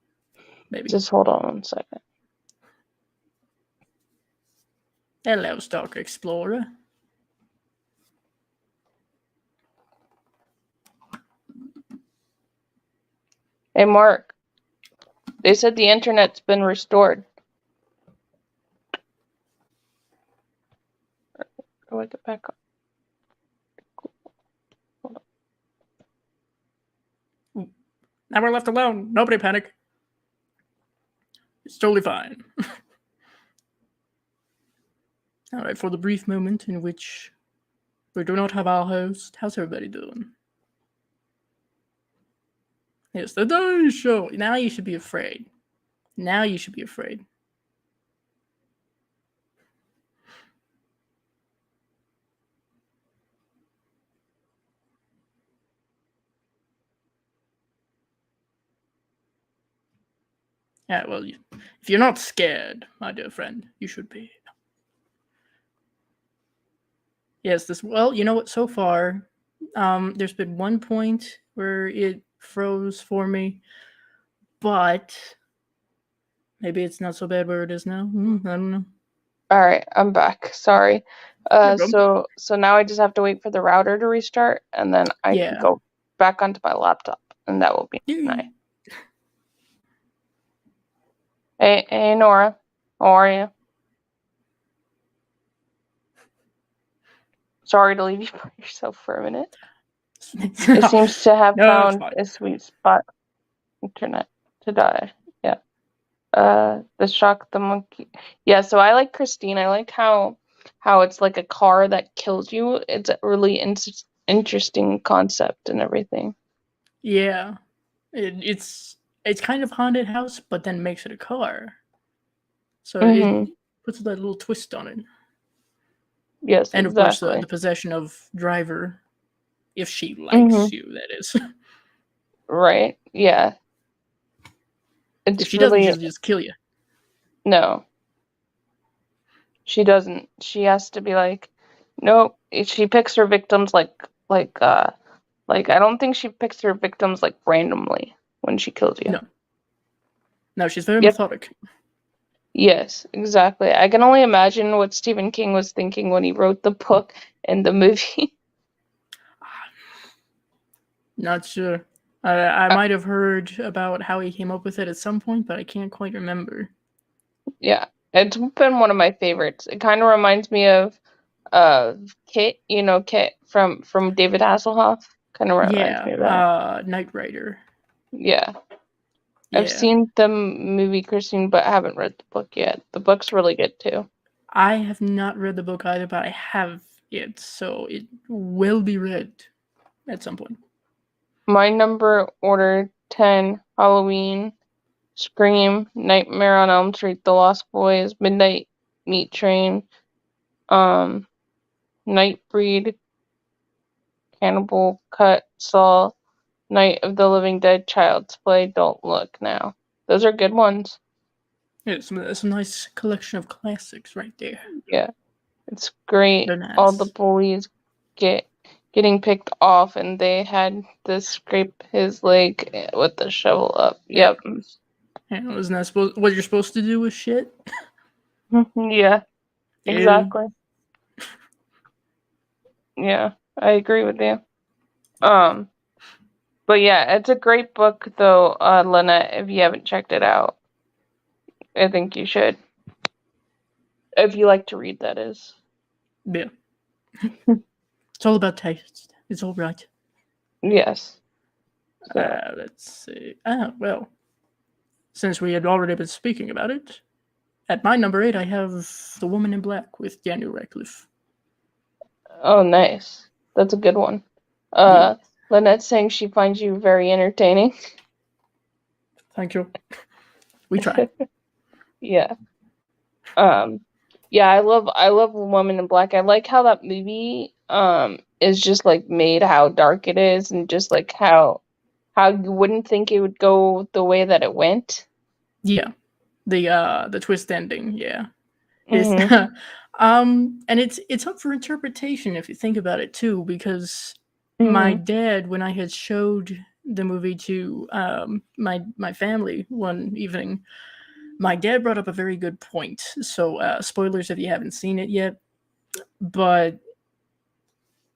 Maybe.
just hold on 1 second.
Hello, Stalker Explorer.
Hey, Mark, they said the internet's been restored. How do I get back up? Hold
Now we're left alone. Nobody panic. It's totally fine. All right, for the brief moment in which we do not have our host, how's everybody doing? Yes, the Dice Show. Now you should be afraid. Now you should be afraid. Yeah, well, if you're not scared, my dear friend, you should be. Yes, this. Well, you know what? So far, there's been one point where it froze for me, but maybe it's not so bad where it is now. I don't know.
All right, I'm back. Sorry.
No problem.
So now I just have to wait for the router to restart, and then I can
Yeah.
go back onto my laptop, and that will be
Yeah.
nice. Hey, Nora, how are you? Sorry to leave you by yourself for a minute. It seems to have
No, it's
found
fine.
a sweet spot. Internet to die. Yeah. The Shock the Monkey. Yeah, so I like Christine. I like how it's like a car that kills you. It's a really interesting concept and everything.
Yeah, it's kind of haunted house, but then makes it a car, so it
Mm-hmm.
puts that little twist on it.
Yes,
And of course, the
exactly.
the possession of driver, if she
Mm-hmm.
likes you, that is.
Right. Yeah.
If
It's
she doesn't,
really
she'll just kill you.
no. She doesn't. She has to be like, nope. She picks her victims like I don't think she picks her victims like randomly when she kills you.
No, no, she's very
Yep.
methodic.
Yes, exactly. I can only imagine what Stephen King was thinking when he wrote the book and the movie.
Not sure. I might have heard about how he came up with it at some point, but I can't quite remember.
Yeah, it's been one of my favorites. It kind of reminds me of Kit, Kit from David Hasselhoff. Kind of reminds
Yeah,
me of that.
Knight Rider.
Yeah. I've
Yeah,
seen the movie Christine, but I haven't read the book yet. The book's really good too.
I have not read the book either, but I have it, so it will be read at some point.
My number order 10, Halloween, Scream, Nightmare on Elm Street, The Lost Boys, Midnight Meat Train, um, Nightbreed, Cannibal Cut, Saw, Night of the Living Dead, Child's Play, Don't Look Now. Those are good ones.
Yeah, some nice collection of classics right there.
Yeah, it's great.
They're
All the
nice.
bullies getting picked off, and they had to scrape his leg with the shovel up.
Yeah,
Yep.
wasn't that supposed what you're supposed to do with shit?
Yeah,
Yeah.
exactly. Yeah, I agree with you. Um, but yeah, it's a great book though, Lynette, if you haven't checked it out. I think you should. If you like to read, that is.
Yeah. It's all about taste. It's all right.
Yes. So,
Let's see. Well, since we had already been speaking about it, at my number 8, I have The Woman in Black with Daniel Radcliffe.
oh, nice. That's a good one.
Yeah.
Lynette's saying she finds you very entertaining.
Thank you. We try.
Yeah. Um, yeah, I love Woman in Black. I like how that movie is just like made how dark it is and just like how you wouldn't think it would go the way that it went.
Yeah. The twist ending, yeah. It's
Mm-hmm.
and it's up for interpretation if you think about it too, because my
Mm-hmm.
dad, when I had showed the movie to my family one evening, my dad brought up a very good point. So spoilers if you haven't seen it yet, but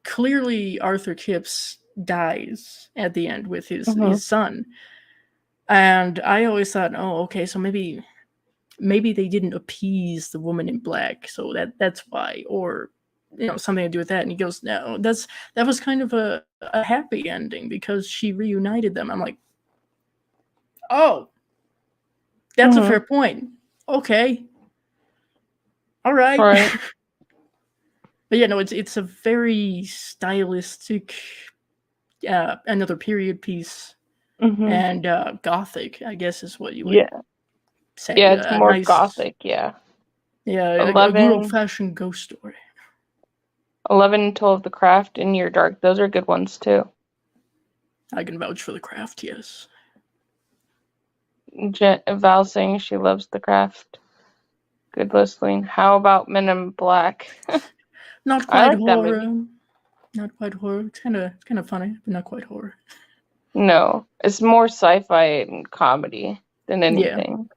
clearly Arthur Kipps dies at the end with
Mm-hmm.
his son. And I always thought, oh, okay, so maybe they didn't appease the woman in black, so that's why, or something to do with that. And he goes, no, that was kind of a happy ending because she reunited them. I'm like, oh, that's a
Mm-hmm.
fair point. Okay, all right.
Right.
But yeah, no, it's a very stylistic, another period piece,
Mm-hmm.
and gothic, I guess is what you would
Yeah.
say.
Yeah, it's more
Nice,
gothic, yeah.
yeah, a good old
11,
fashioned ghost story.
11 and 12 The Craft and Near Dark. Those are good ones too.
I can vouch for The Craft, yes.
Val saying she loves The Craft. Good listening. How about Men in Black?
Not
I
quite
like that
horror.
movie.
Not quite horror. It's kind of funny, but not quite horror.
No, it's more sci-fi and comedy than
Yeah.
anything.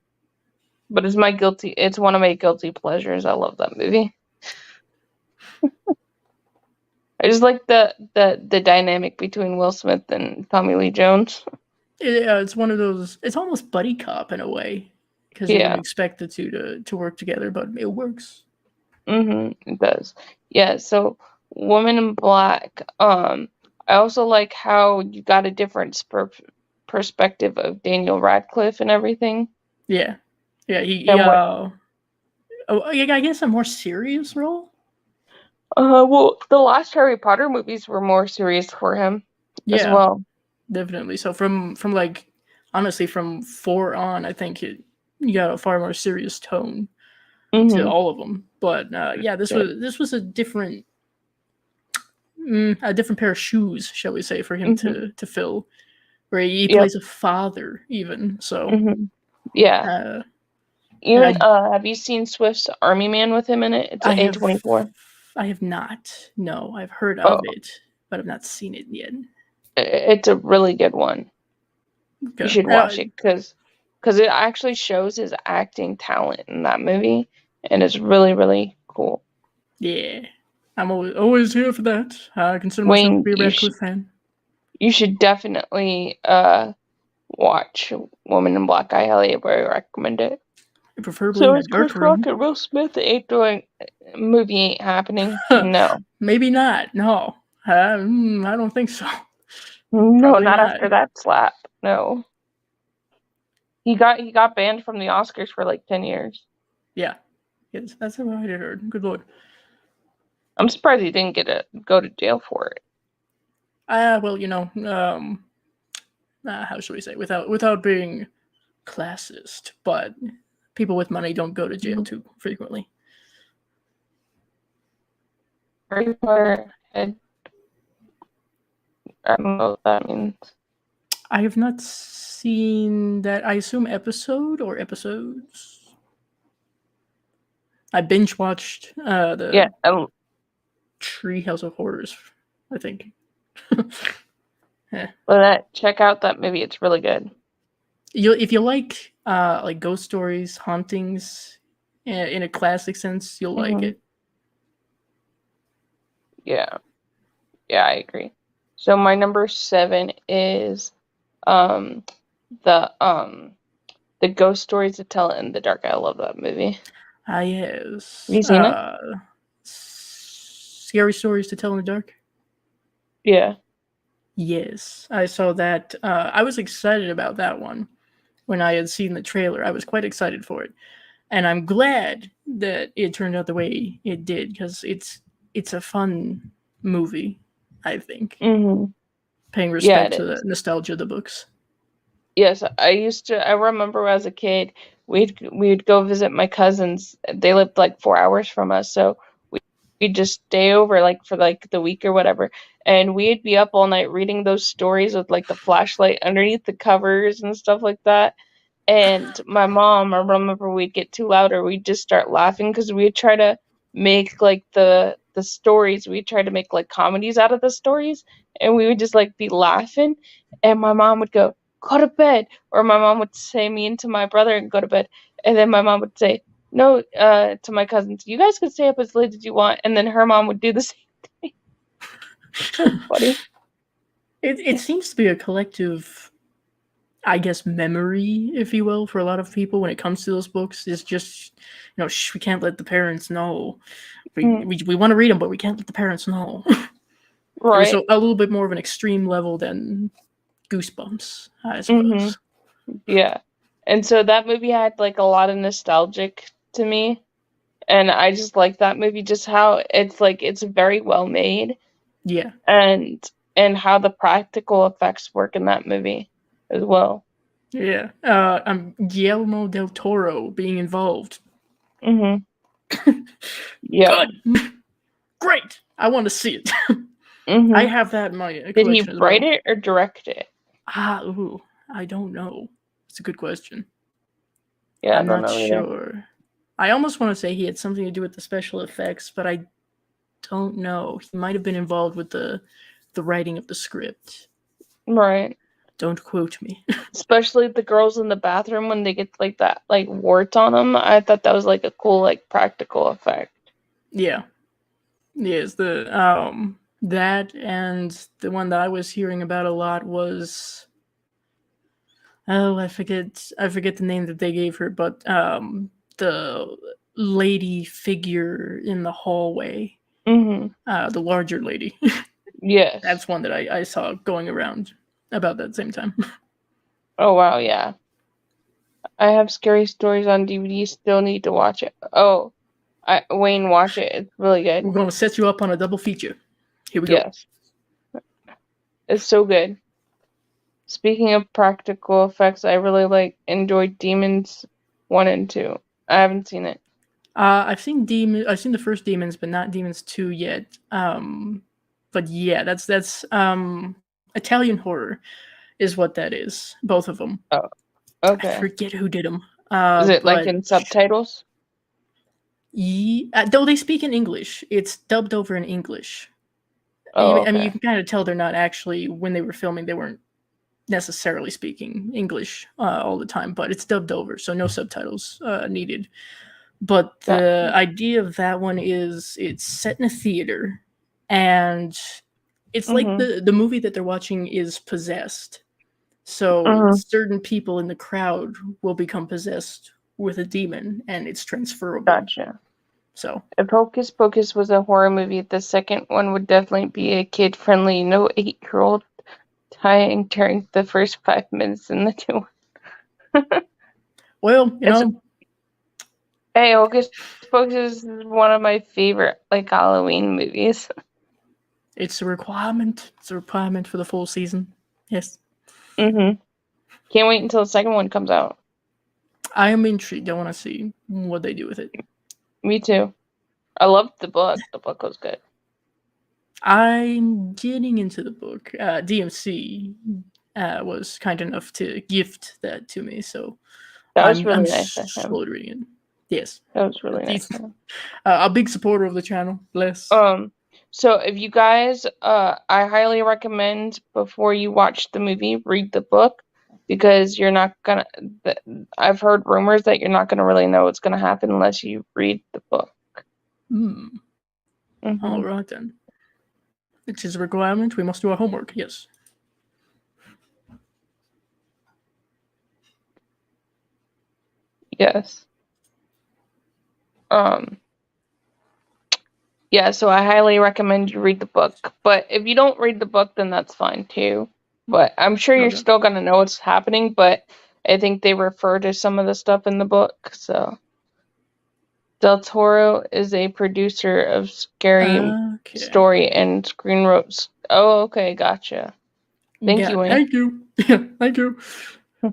But it's one of my guilty pleasures. I love that movie. I just like the dynamic between Will Smith and Tommy Lee Jones.
It's one of those. It's almost buddy cop in a way, because you
Yeah.
wouldn't expect the two to work together, but it works.
It does. Yeah, so Woman in Black. I also like how you got a different perspective of Daniel Radcliffe and everything.
Yeah, yeah.
And what?
I guess a more serious role.
Well, the last Harry Potter movies were more serious for him as
Yeah,
well.
definitely. So from like honestly from 4 on, I think you got a far more serious tone to all of them. But yeah, this was a different pair of shoes, shall we say, for him to fill. Where he plays a father, even so.
Yeah. Even have you seen Swift's Army Man with him in it? It's A24.
I have not. No, I've heard
Oh,
of it, but I've not seen it yet.
It's a really good one.
Okay.
You should watch it because it actually shows his acting talent in that movie, and it's really, really cool.
Yeah, I'm always here for that. I consider myself
Wayne,
to be a Radcliffe fan.
You should definitely watch Woman in Black. I highly recommend it.
Preferably
So
in a
is Chris
dark room.
Rock and Will Smith movie ain't happening? No.
Maybe not. No, I don't think so.
No,
Probably
not after that slap. No. He got banned from the Oscars for like 10 years.
Yeah. Yes, that's what I heard. Good lord.
I'm surprised he didn't go to jail for it.
Well, how should we say, without being classist, but people with money don't go to jail too frequently.
Harry Potter head. I don't know what that means.
I have not seen that. I assume episode or episodes. I binge watched the Treehouse of Horrors, I think.
Check out that movie. It's really good.
If you like ghost stories, hauntings, in a classic sense, you'll like it.
Yeah, I agree. So my number 7 is the Ghost Stories to Tell in the Dark. I love that movie.
Yes.
Have you seen it?
Scary Stories to Tell in the Dark?
Yeah.
Yes, I saw that. I was excited about that one when I had seen the trailer. I was quite excited for it. And I'm glad that it turned out the way it did, because it's a fun movie, I think. Paying respect to the nostalgia of the books.
Yes, I remember as a kid, we'd go visit my cousins. They lived like 4 hours from us, so we'd just stay over like for like the week or whatever, and we'd be up all night reading those stories with like the flashlight underneath the covers and stuff like that. And my mom, I remember we'd get too loud or we'd just start laughing because we'd try to make like the stories, we'd try to make like comedies out of the stories, and we would just like be laughing, and my mom would go to bed, or my mom would say me and to my brother and go to bed, and then my mom would say no to my cousins, you guys could stay up as late as you want, and then her mom would do the same thing. So funny.
It seems to be a collective, I guess, memory, if you will, for a lot of people when it comes to those books. It's just, we can't let the parents know. We want to read them, but we can't let the parents know.
Right.
So a little bit more of an extreme level than Goosebumps, I suppose.
Yeah. And so that movie had like a lot of nostalgic to me. And I just like that movie, just how it's very well made.
Yeah.
And how the practical effects work in that movie as well.
Yeah. Guillermo del Toro being involved.
Yeah.
Good. Great. I want to see it. I have that in my collection.
Did he write it or direct it?
I don't know. It's a good question.
Yeah, I
I'm
don't
not
know either.
sure. I almost want to say he had something to do with the special effects, but I don't know. He might have been involved with the writing of the script.
Right.
Don't quote me.
Especially the girls in the bathroom when they get like that like warts on them. I thought that was like a cool like practical effect.
Yeah. Yes, the that and the one that I was hearing about a lot was I forget the name that they gave her, but the lady figure in the hallway, the larger lady.
Yes.
That's one that I saw going around about that same time.
Oh wow, yeah. I have Scary Stories on DVD. Still need to watch it. Oh, Wayne, watch it. It's really good.
We're going to set you up on a double feature. Here we go.
Yes, it's so good. Speaking of practical effects, I really enjoyed Demons 1 and 2. I haven't seen it.
I've seen the first Demons, but not Demons 2 yet. But yeah, that's Italian horror is what that is. Both of them.
Oh,
I
okay.
forget who did them.
Is it like
But
in subtitles?
though they speak in English, it's dubbed over in English.
Oh,
I mean, you
okay.
can kind of tell they're not actually, when they were filming, they weren't necessarily speaking English all the time, but it's dubbed over, so no subtitles needed. But the
Gotcha.
idea of that one is it's set in a theater, and it's like
Mhm.
the movie that they're watching is possessed. So
Mhm.
certain people in the crowd will become possessed with a demon, and it's transferable.
Gotcha.
So
If Hocus Pocus was a horror movie, the second one would definitely be a kid-friendly, no 8-year-old dying during the first 5 minutes in the two.
well,
It's Hey, Hocus Pocus is one of my favorite Halloween movies.
it's a requirement. It's a requirement for the full season. Yes.
Mhm. Can't wait until the second one comes out.
I am intrigued. I want to see what they do with it.
Me too. I loved the book. The book was good.
I'm getting into the book. DMC was kind enough to gift that to me, so
That was
I'm
really nice of him.
slowly reading it. Yes,
That was really
These-
nice of him.
a big supporter of the channel. Bless.
So if you guys, I highly recommend before you watch the movie, read the book because you're not gonna. I've heard rumors that you're not gonna really know what's gonna happen unless you read the book.
All right then. It is a requirement. We must do our homework. Yes.
Yes. Yeah, so I highly recommend you read the book. But if you don't read the book, then that's fine too. But I'm sure you're
Okay.
still gonna know what's happening, but I think they refer to some of the stuff in the book, so Del Toro is a producer of Scary
Okay.
Story and screenwrote. Oh, okay, gotcha. Thank you, Wayne.
Thank you. Yeah, thank you. I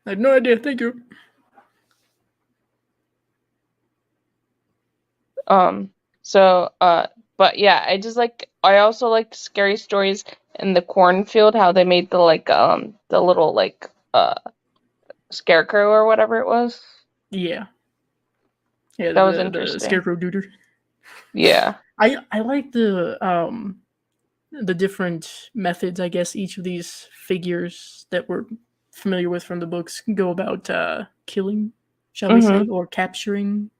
had no idea. Thank you.
But yeah, I also liked Scary Stories in the cornfield, how they made the little scarecrow or whatever it was.
Yeah. Yeah,
That was
the
interesting.
scarecrow duder.
Yeah.
I like the different methods, I guess, each of these figures that we're familiar with from the books go about killing, shall we say,
Mhm.
or capturing,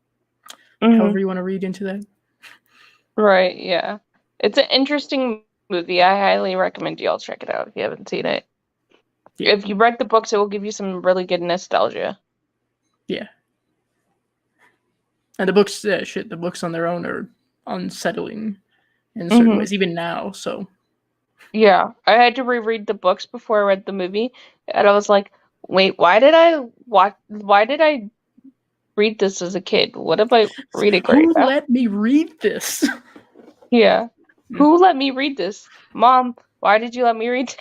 Mhm.
however you want to read into that.
Right. Yeah. It's an interesting movie. I highly recommend you all check it out if you haven't seen it.
Yeah,
If you read the books, it will give you some really good nostalgia.
yeah. And the books, the books on their own are unsettling in certain
Mhm.
ways, even now. So,
Yeah, I had to reread the books before I read the movie, and I was like, "Wait, why did I watch? Why did I read this as a kid? What am I reading right
who
now?"
let me read this?
Yeah, who let me read this? Mom, why did you let me read?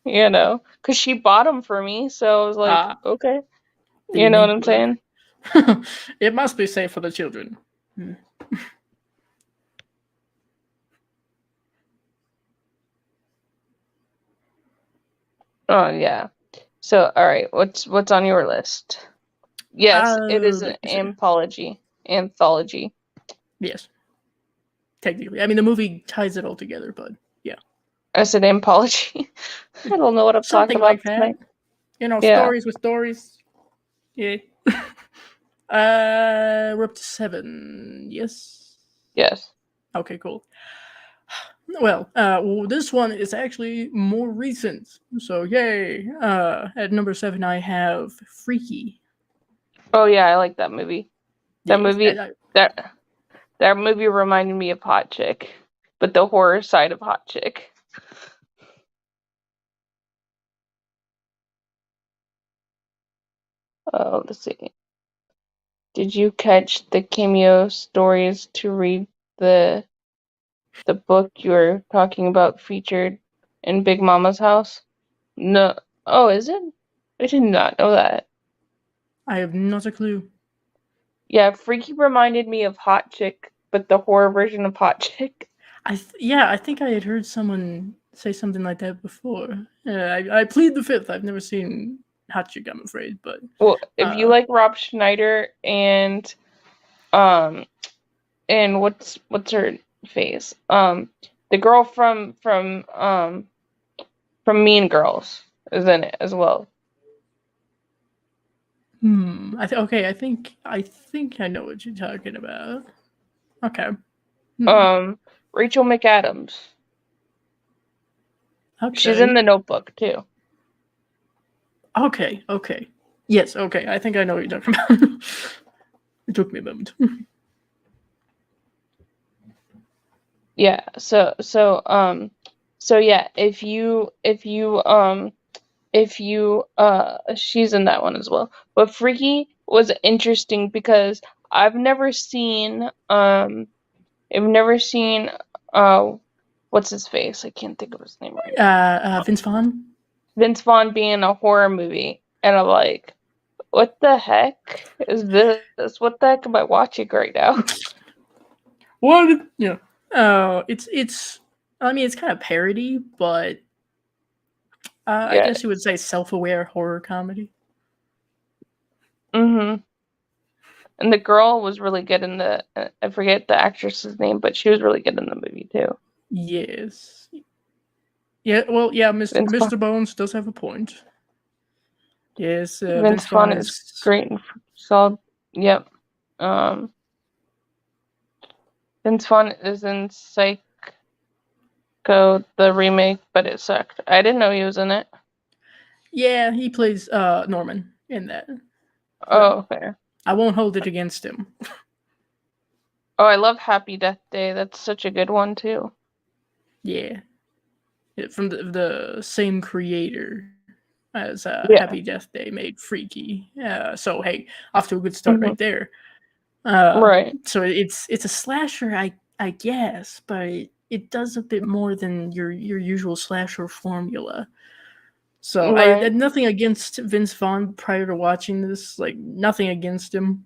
Because she bought them for me, so I was like,
Ah,
okay,
the
you know what I'm
enabler.
saying?
It must be safe for the children.
Oh yeah. So all right, what's on your list? Yes, it is an
Let me see.
anthology.
Yes, technically. I mean, the movie ties it all together, but yeah,
I said anthology. I don't know what I'm talking
something like
about
that.
tonight.
You know,
Yeah.
stories with stories. Yeah. We're up to 7. Yes.
Yes.
Okay, cool. Well, this one is actually more recent, so yay! At number 7, I have Freaky.
Oh yeah, I like that movie. That
Yes,
movie that that movie reminded me of Hot Chick, but the horror side of Hot Chick. Oh, let's see. Did you catch the cameo stories to read the book you were talking about featured in Big Mama's house? No. Oh, is it? I did not know that.
I have not a clue.
Yeah, Freaky reminded me of Hot Chick, but the horror version of Hot Chick.
I think I had heard someone say something like that before. I plead the fifth. I've never seen Hot Chick, I'm afraid, but
Well, if you
uh,
like Rob Schneider um and what's her face? The girl from Mean Girls is in it as well.
okay. I think I know what you're talking about. Okay.
Rachel McAdams. She's in
Okay.
The Notebook too.
Okay. Okay. Yes. Okay. I think I know what you're talking about. It took me a moment.
Yeah. So yeah, if you she's in that one as well. But Freaky was interesting because I've never seen I've never seen uh what's his face? I can't think of his name right now.
Vince Vaughn.
Vince Vaughn being in a horror movie, and I'm like, what the heck is this? What the heck am I watching right now?
What? Yeah. It's. I mean, it's kind of parody, but I
Yeah.
guess you would say self-aware horror comedy.
Mhm. And the girl was really good in the I forget the actress's name, but she was really good in the movie too.
Yes. Yeah. Well, yeah. Mr.
Vince Vaughn,
Mr. Bones does have a point. Yes.
Vince
Vince Vaughn
Vaughn is
is.
great and solid. Yep. Um, Vince Vaughn is in Psycho, the remake, but it sucked. I didn't know he was in it.
Yeah, he plays Norman in that. So
Oh, fair.
I won't hold it against him.
Oh, I love Happy Death Day. That's such a good one too.
Yeah. From the same creator as
Yeah.
Happy Death Day made Freaky. So hey, off to a good start
Hmm.
right there. Uh,
Right.
so it's a slasher, I guess, but it does a bit more than your usual slasher formula. So I
Right.
had nothing against Vince Vaughn prior to watching this, like nothing against him.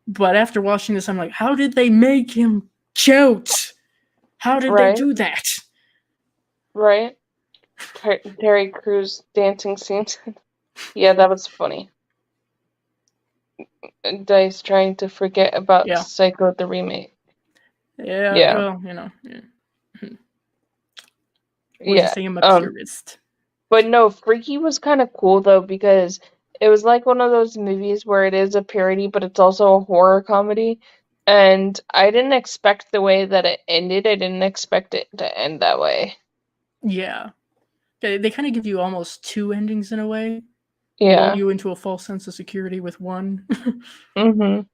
But after watching this, I'm like, how did they make him cute? How did they
Right.
do that?
Right. Terry Crews dancing scenes. Yeah, that was funny. Dice trying to forget about
Yeah,
Psycho the remake.
yeah.
Yeah.
Well, yeah. We're just
Yeah.
saying I'm a purist.
But no, Freaky was kind of cool though because it was like one of those movies where it is a parody, but it's also a horror comedy. And I didn't expect the way that it ended. I didn't expect it to end that way.
Yeah, they kind of give you almost two endings in a way. Lull
Yeah.
you into a false sense of security with one.
Mhm.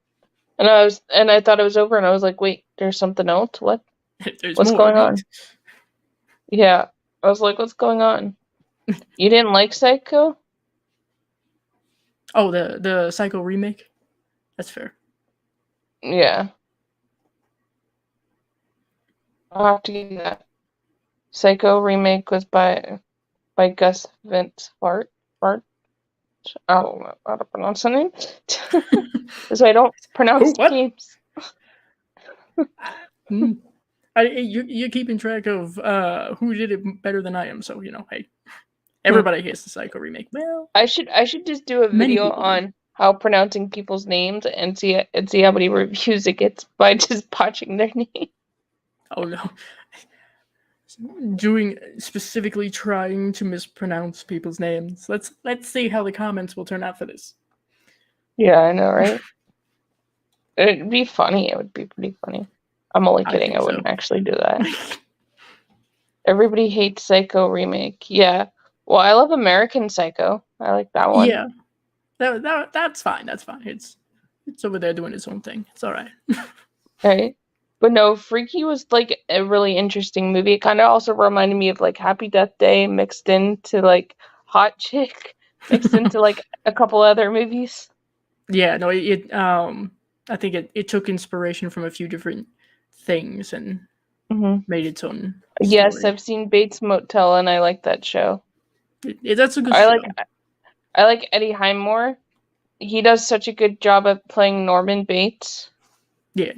And I thought it was over, and I was like, wait, there's something else.
There's
What's
more.
going on? Yeah. I was like, what's going on? You didn't like Psycho?
Oh, the Psycho remake. That's fair.
Yeah. I'll have to give you that. Psycho remake was by Gus Vince Fart. I don't know how to pronounce the name. So I don't
Who?
pronounce
What?
names.
Hmm. You're keeping track of who did it better than I am. So hey. Everybody hates the Psycho remake. Well,
I should just do a
many
video
people do.
on how pronouncing people's names and see how many reviews it gets by just botching their name.
Oh no. Doing specifically trying to mispronounce people's names. Let's see how the comments will turn out for this.
Yeah, I know, right? It'd be funny. It would be pretty funny. I'm only
I
kidding.
think
I
so.
wouldn't actually do that. Everybody hates Psycho remake. Yeah. Well, I love American Psycho. I like that one.
Yeah. That's fine. That's fine. It's over there doing its own thing. It's all right.
Right? But no, Freaky was like a really interesting movie. It kind of also reminded me of like Happy Death Day mixed into like Hot Chick, mixed into like a couple other movies.
Yeah, no, I think it took inspiration from a few different things and made its own
Yes,
story.
I've seen Bates Motel and I like that show.
That's a good
I
show.
like Eddie Highmore. He does such a good job at playing Norman Bates.
Yeah.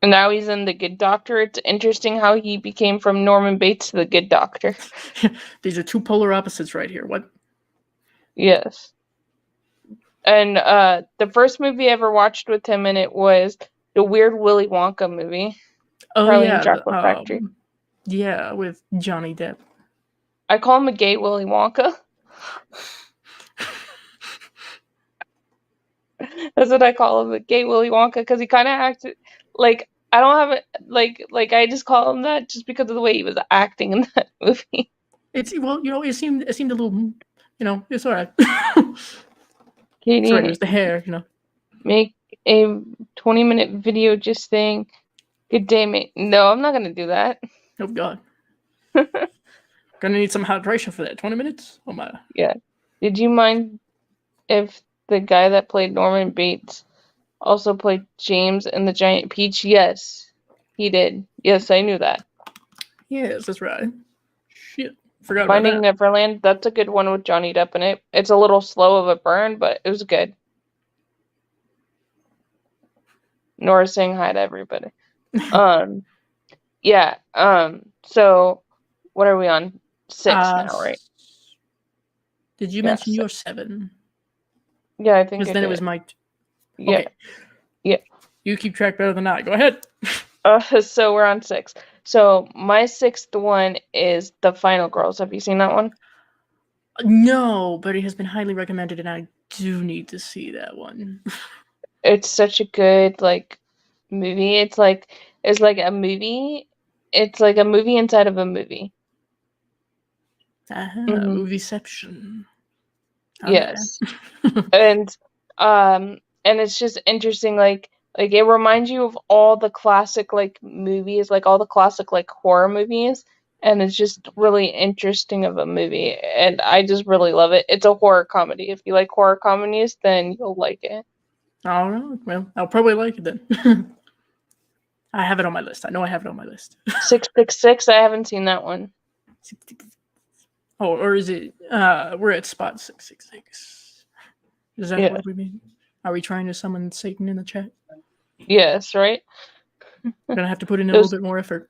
And now he's in The Good Doctor. It's interesting how he became from Norman Bates to The Good Doctor.
These are two polar opposites right here. What?
Yes. And the first movie I ever watched with him in it was the weird Willy Wonka movie.
Oh
Charlie
yeah,
and Chocolate Factory.
Yeah, with Johnny Depp.
I call him a gay Willy Wonka. That's what I call him, a gay Willy Wonka, because he kind of acted like I don't have it like I just call him that just because of the way he was acting in that movie.
It's it seemed a little, it's all right.
Katie,
It's right. It was the hair,
make a 20-minute video just saying, "Good day, mate." No, I'm not gonna do that.
Oh God. Gonna need some hydration for that. 20 minutes? Oh my.
Yeah. Did you mind if the guy that played Norman Bates also played James in The Giant Peach? Yes, he did. Yes, I knew that.
Yes, that's right. Shit. Forgot about
Finding
that.
Neverland, that's a good one with Johnny Depp in it. It's a little slow of a burn, but it was good. Nora's saying hi to everybody. Yeah. So what are we on? 6 now, right?
Did you
Yeah,
mention
6.
your 7?
Yeah, I think
Because
I
then
did.
it was my.
Yeah.
Okay.
Yeah.
You keep track better than I. Go ahead.
So we're on 6. So my 6th one is The Final Girls. Have you seen that one?
No, but it has been highly recommended, and I do need to see that one.
It's such a good movie. It's like a movie. It's like a movie inside of a movie.
Movieception.
Yes. And it's just interesting, like it reminds you of all the classic movies, like all the classic horror movies, and it's just really interesting of a movie, and I just really love it. It's a horror comedy. If you like horror comedies, then you'll like it.
All right. Well, I'll probably like it then. I have it on my list. I know I have it on my list.
666. I haven't seen that one.
Oh, or is it? We're at spot 666. Is that what we mean? Are we trying to summon Satan in the chat?
Yes, right.
Gonna have to put in a little bit more effort.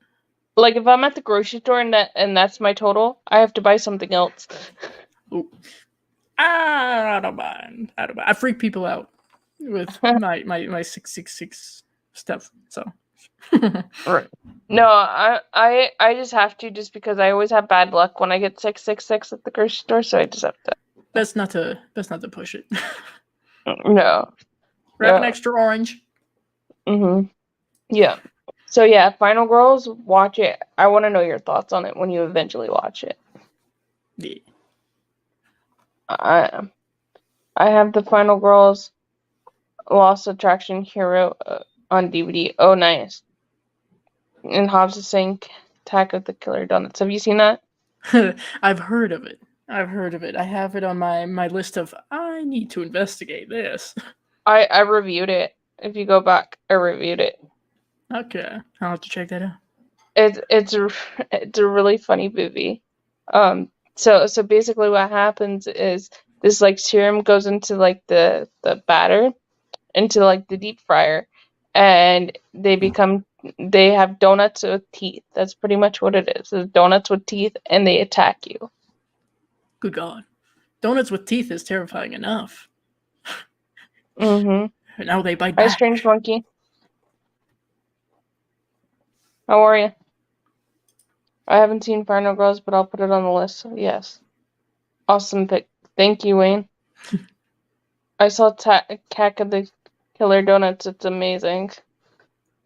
Like if I'm at the grocery store and that's my total, I have to buy something else.
Oh. I don't mind. I freak people out with my 666 stuff. So.
Right. No, I just have to, just because I always have bad luck when I get 666 at the grocery store, so I just have to.
Best not to push it.
No.
Grab an extra orange.
Yeah. So yeah, Final Girls, watch it. I want to know your thoughts on it when you eventually watch it.
Yeah.
I have the Final Girls Lost Attraction Hero on DVD. Oh, nice. And Hobbs is saying Attack of the Killer Donuts. Have you seen that?
I've heard of it. I have it on my list of I need to investigate this.
I reviewed it. If you go back, I reviewed it.
Okay, I'll have to check that out.
It's a really funny movie. So basically what happens is this serum goes into the batter, into the deep fryer, and they have donuts with teeth. That's pretty much what it is. It's donuts with teeth, and they attack you.
Good God. Donuts with teeth is terrifying enough.
Mm-hmm.
And now they bite
Hi,
back.
Strange Monkey. How are you? I haven't seen Final Girls, but I'll put it on the list. So yes. Awesome pick. Thank you, Wayne. I saw Attack of the Killer Donuts. It's amazing.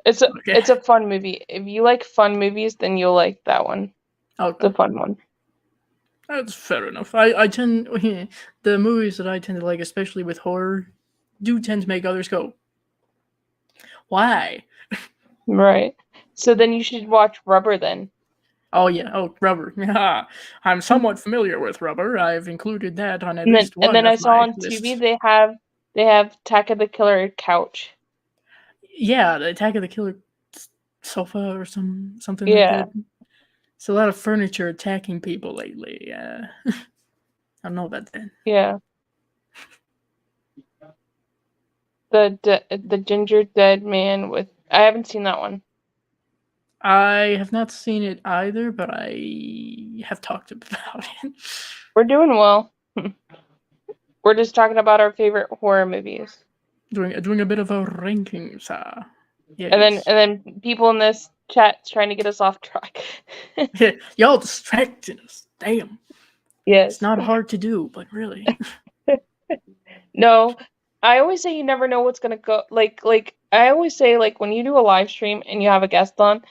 It's
Okay.
a fun movie. If you like fun movies, then you'll like that one. It's
Okay.
a fun one.
That's fair enough. I tend the movies that I tend to like, especially with horror, do tend to make others go, "Why?"
Right. So then you should watch Rubber then.
Oh yeah. Oh, Rubber. Yeah. I'm somewhat familiar with Rubber. I've included that on at
And
least
then
one
I
of
saw
my
on TV
lists.
they have Attack of the Killer Couch.
Yeah, the Attack of the Killer sofa or something like
Yeah.
that. It's a lot of furniture attacking people lately. I don't know about that.
Yeah. The Ginger Dead Man with I haven't seen that one.
I have not seen it either, but I have talked about it.
We're doing well. We're just talking about our favorite horror movies.
doing a bit of a rankings.
And
Yes.
then people in this chat's trying to get us off track.
Y'all distracting us. Damn. It's
Yes.
not hard to do, but really.
No, I always say you never know what's gonna go. Like I always say, like when you do a live stream and you have a guest on,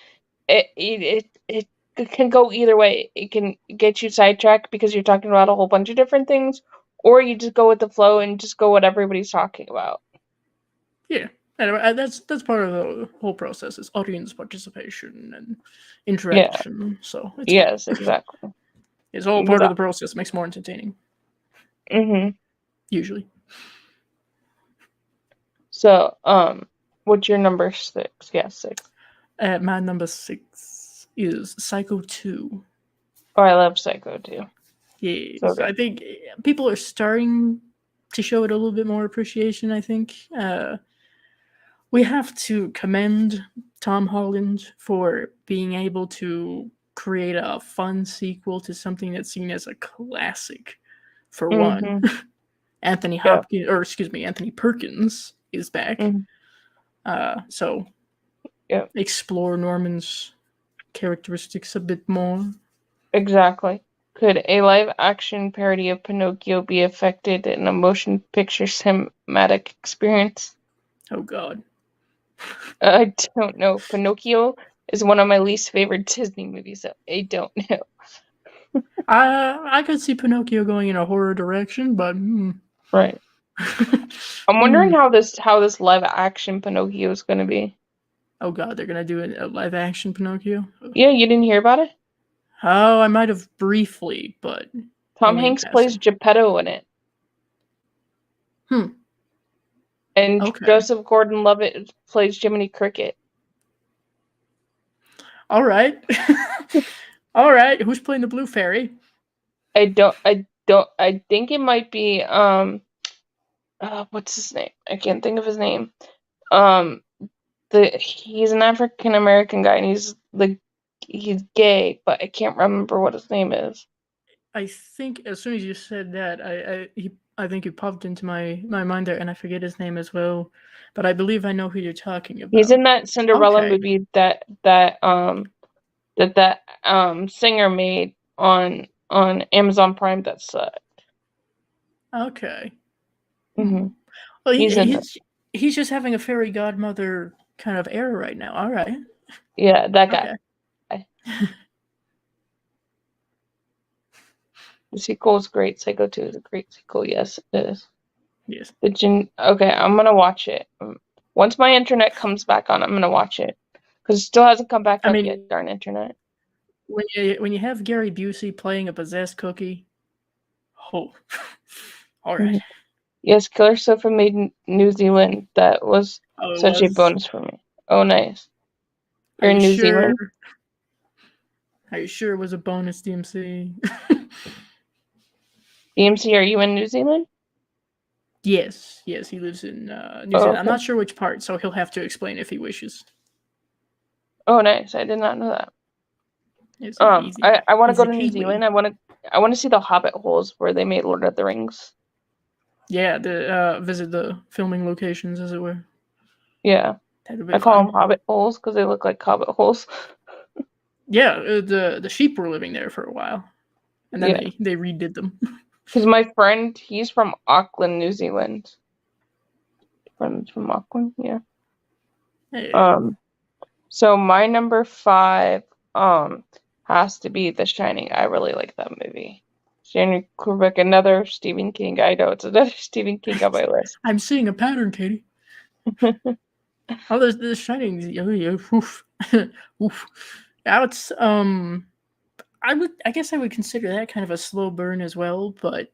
it can go either way. It can get you sidetracked because you're talking about a whole bunch of different things, or you just go with the flow and just go what everybody's talking about.
Yeah. Anyway, that's part of the whole process is audience participation and
Yeah.
interaction. So it's
Yes,
fun.
exactly.
It's all part of the process. It makes it more entertaining.
Mhm.
Usually.
So, what's your number 6? Yeah, 6.
My number 6 is Psycho 2.
Oh, I love Psycho too.
Yes,
So good.
I think people are starting to show it a little bit more appreciation. I think we have to commend Tom Holland for being able to create a fun sequel to something that's seen as a classic. For one,
Mhm.
Anthony
Yeah.
Hopkins, or excuse me, Anthony Perkins is back.
Mhm.
So
Yeah.
explore Norman's characteristics a bit more.
Exactly. Could a live-action parody of Pinocchio be affected in a motion picture cinematic experience?
Oh God.
I don't know. Pinocchio is one of my least favorite Disney movies, so I don't know.
I could see Pinocchio going in a horror direction, but
Right. I'm wondering how this live-action Pinocchio is going to be.
Oh God, they're gonna do a live action Pinocchio.
Yeah, you didn't hear about it?
Oh, I might have briefly, but
Tom
only in
Hanks plays
passing.
Geppetto in it. And
Okay.
Joseph Gordon-Levitt plays Jiminy Cricket.
All right. All right. Who's playing the Blue Fairy?
I think it might be what's his name? I can't think of his name. He's an African American guy and he's gay, but I can't remember what his name is.
I think as soon as you said that, I think he popped into my mind there, and I forget his name as well. But I believe I know who you're talking about.
He's in that Cinderella
Okay.
movie that singer made on Amazon Prime that sucked.
Okay.
Mm-hmm.
Well,
He's in it.
he's just having a fairy godmother kind of era right now. All right.
Yeah, that guy.
Okay.
The sequel is great. Psycho 2 is a great sequel. Yes, it is.
Yes.
Okay, I'm gonna watch it. Once my internet comes back on, I'm gonna watch it. Because it still hasn't come back up yet, darn internet.
When you have Gary Busey playing a possessed cookie, oh, all right.
Yes, Killer Sofa made New Zealand. That was such a bonus for me. Oh, nice. You're in New Zealand?
Are you sure it was a bonus, DMC?
DMC, are you in New Zealand?
Yes, he lives in New Zealand.
Okay.
I'm not sure which part, so he'll have to explain if he wishes.
Oh, nice. I did not know that.
It's
I want to go to New Zealand. I want I want to see the Hobbit holes where they made Lord of the Rings.
Yeah, to visit the filming locations, as it were.
Yeah,
That would
I
be
call
fun.
them Hobbit holes because they look like Hobbit holes.
Yeah, the sheep were living there for a while, and then
Yeah,
they redid them.
because my friend, he's from Auckland, New Zealand. Friends from Auckland, yeah.
Hey.
So my number 5 has to be The Shining. I really like that movie. Stanley Kubrick, another Stephen King. I know it's another Stephen King on my list.
I'm seeing a pattern, Katie. Oh, there's Shining. Oh, yeah. Oof. Oof. Now it's I guess I would consider that kind of a slow burn as well, but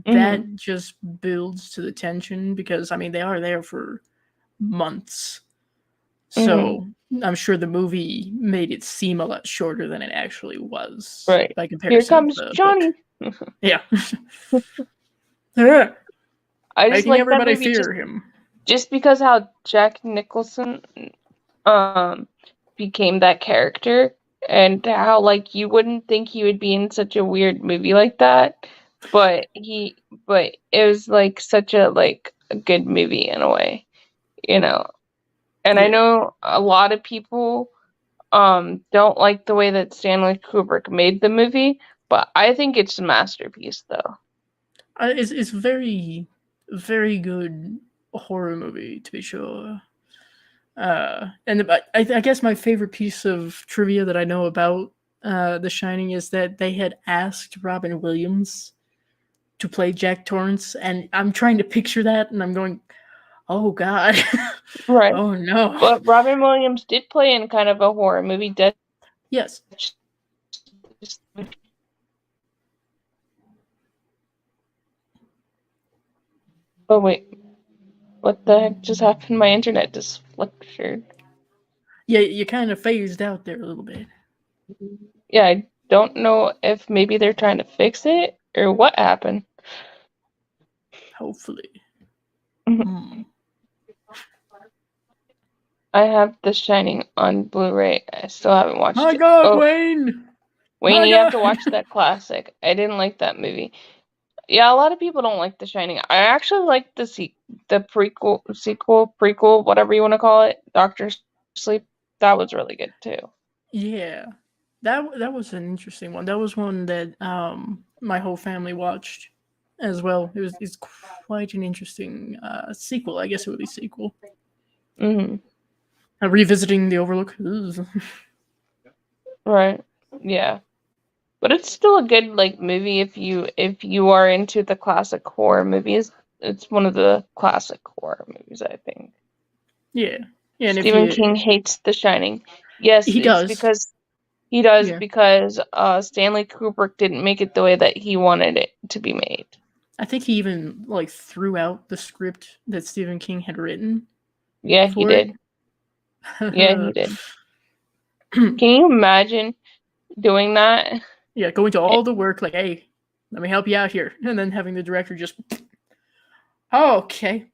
Hmm.
that just builds to the tension because I mean they are there for months.
Hmm.
So I'm sure the movie made it seem a lot shorter than it actually was
Right.
by
Here
comparison of
comes
the book.
Johnny.
Yeah. Yeah.
I just
Making
like that
everybody
movie
fear him.
just because how Jack Nicholson um became that character and how like you wouldn't think he would be in such a weird movie like that, but it was like such a like a good movie in a way, you know. And I
Yeah.
know a lot of people don't like the way that Stanley Kubrick made the movie, but I think it's a masterpiece though.
It's very, very good horror movie, to be sure. And I guess my favorite piece of trivia that I know about The Shining is that they had asked Robin Williams to play Jack Torrance, and I'm trying to picture that, and I'm going, "Oh God,
Right.
oh no."
But Robin Williams did play in kind of a horror movie, Dead.
Yes,
Oh wait, what the heck just happened? My internet just flickered.
yeah, you kind of phased out there a little bit.
Yeah, I don't know if maybe they're trying to fix it or what happened.
Hopefully,
Mhm.
hmm.
I have The Shining on Blu-ray. I still haven't watched
My
it.
God,
Oh,
Wayne,
Wayne,
my
you have to
God.
watch that classic. I didn't like that movie. Yeah, a lot of people don't like The Shining. I actually like the prequel, sequel, prequel, whatever you want to call it, Doctor Sleep. That was really good too.
Yeah, that was an interesting one. That was one that my whole family watched as well. It's quite an interesting sequel. I guess it would be sequel.
Hmm.
Revisiting the Overlook. Ugh.
Right. Yeah. But it's still a good like movie if you are into the classic horror movies. It's one of the classic horror movies, I think.
Yeah, yeah, and if
Stephen
you
King hates The Shining. Yes,
he
it's
does.
because he does
Yeah,
because Stanley Kubrick didn't make it the way that he wanted it to be made.
I think he even like threw out the script that Stephen King had written
Yeah, he
for it.
did. Yeah, he did. Can you imagine doing that?
Yeah, going to all the work like, hey, let me help you out here, and then having the director just, oh, okay,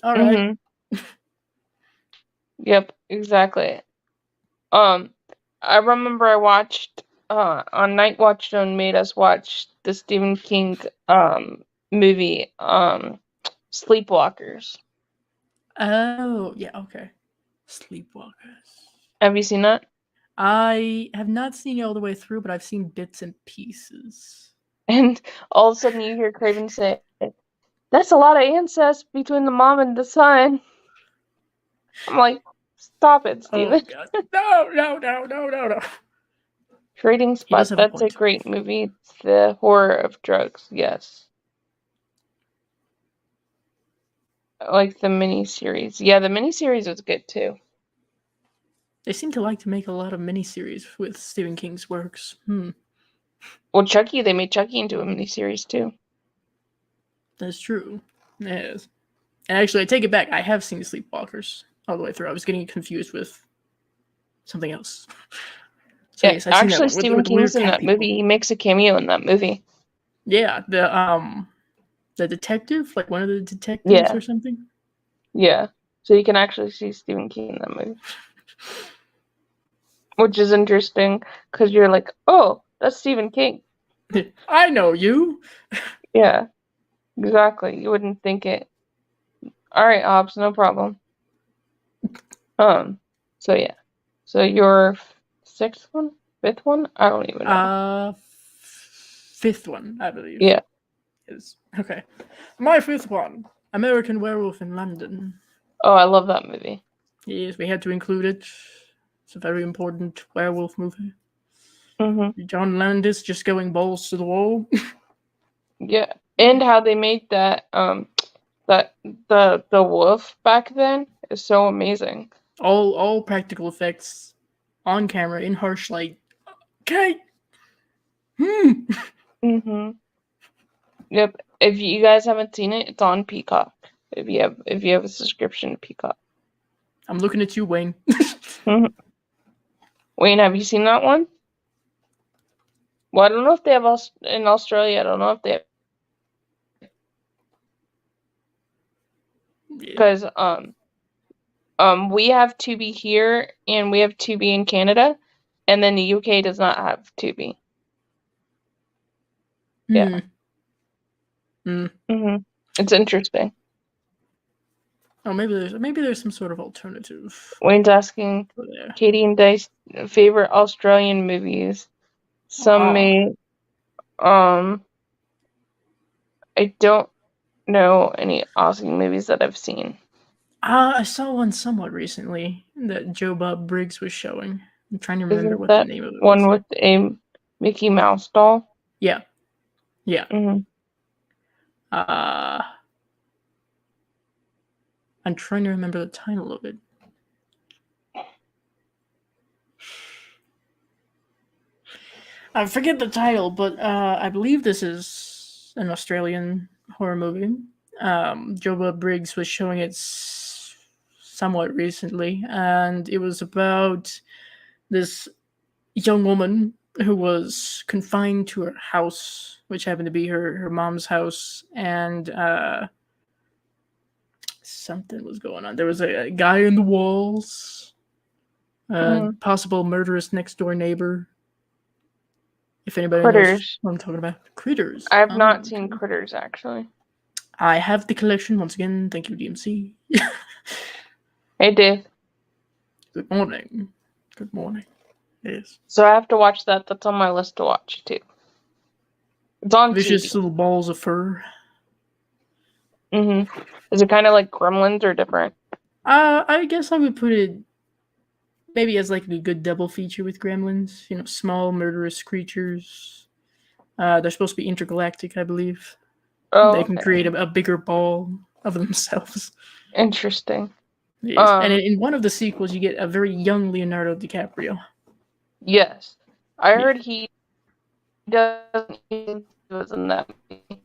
all right.
Mm-hmm. Yep, exactly. Um, I remember I watched on Night Watch Zone made us watch the Stephen King movie Sleepwalkers.
Oh, yeah, okay. Sleepwalkers.
Have you seen that?
I have not seen it all the way through, but I've seen bits and pieces.
And all of a sudden you hear Craven say, "That's a lot of incest between the mom and the son." I'm like, "Stop it,
Oh
Stephen."
God, no, no, no, no, no, no.
Trading
He does
Spot,
have a
that's a
point.
great movie. It's the horror of drugs, yes. I like the miniseries. Yeah, the miniseries was good too.
They seem to like to make a lot of miniseries with Stephen King's works.
Well, Chucky, they made Chucky into a miniseries too.
That's true. Yes. And actually, I take it back. I have seen Sleepwalkers all the way through. I was getting confused with something else. So
Yeah,
yes, I've seen that
actually,
one
Stephen
with the
King's
weird
in
cat
that
people.
movie. He makes a cameo in that movie.
Yeah, the detective, like one of the detectives
Yeah,
or something.
yeah. So you can actually see Stephen King in that movie, which is interesting because you're like, oh, that's Stephen King.
I know you.
Yeah, exactly. You wouldn't think it. All right, Ops, no problem. So yeah. So your sixth one, fifth one? I don't even know.
Fifth one, I believe.
Yeah.
Is okay. My fifth one, American Werewolf in London.
Oh, I love that movie.
Yes, we had to include it. It's a very important werewolf movie.
Mhm.
John Landis just going balls to the wall.
Yeah, and how they made that that the wolf back then is so amazing.
all practical effects on camera in harsh light. Okay.
Mhm. Yep. If you guys haven't seen it, it's on Peacock. If you have a subscription to Peacock.
I'm looking at you, Wayne.
Mhm. Wayne, have you seen that one? Well, I don't know if they have in Australia. I don't know if they have,
Yeah.
because we have Tubi here and we have Tubi in Canada, and then the UK does not have Tubi. Yeah.
Mm.
Mhm. It's interesting.
Oh, maybe there's some sort of alternative.
Wayne's asking
There.
Katie and Dice favorite Australian movies. Some
Ah.
may I don't know any Aussie movies that I've seen.
I saw one somewhat recently that Joe Bob Briggs was showing. I'm trying to remember
Isn't
what the
that
name of it
one
was.
with a Mickey Mouse doll?
Yeah, yeah.
Hmm.
Uh, I'm trying to remember the title of it. I forget the title, but I believe this is an Australian horror movie. Joe Bob Briggs was showing it somewhat recently, and it was about this young woman who was confined to her house, which happened to be her mom's house, and something was going on. There was a guy in the walls,
Hmm.
possible murderous next door neighbor. If anybody knows
Critters.
what I'm talking about, critters.
I have
Oh,
not seen
okay.
Critters actually.
I have the collection once again. Thank you, DMC.
Hey Dave.
Good morning. Good morning. Yes.
So I have to watch that. That's on my list to watch too. It's on
Vicious
TV.
little balls of fur.
Hmm. Is it kind of like Gremlins or different?
I guess I would put it maybe as like a good double feature with Gremlins. You know, small murderous creatures. They're supposed to be intergalactic, I believe.
Oh,
They can
okay.
create a bigger ball of themselves.
Interesting.
Yes. And in one of the sequels, you get a very young Leonardo DiCaprio.
Yes. I
Yeah.
heard he doesn't he was in that movie.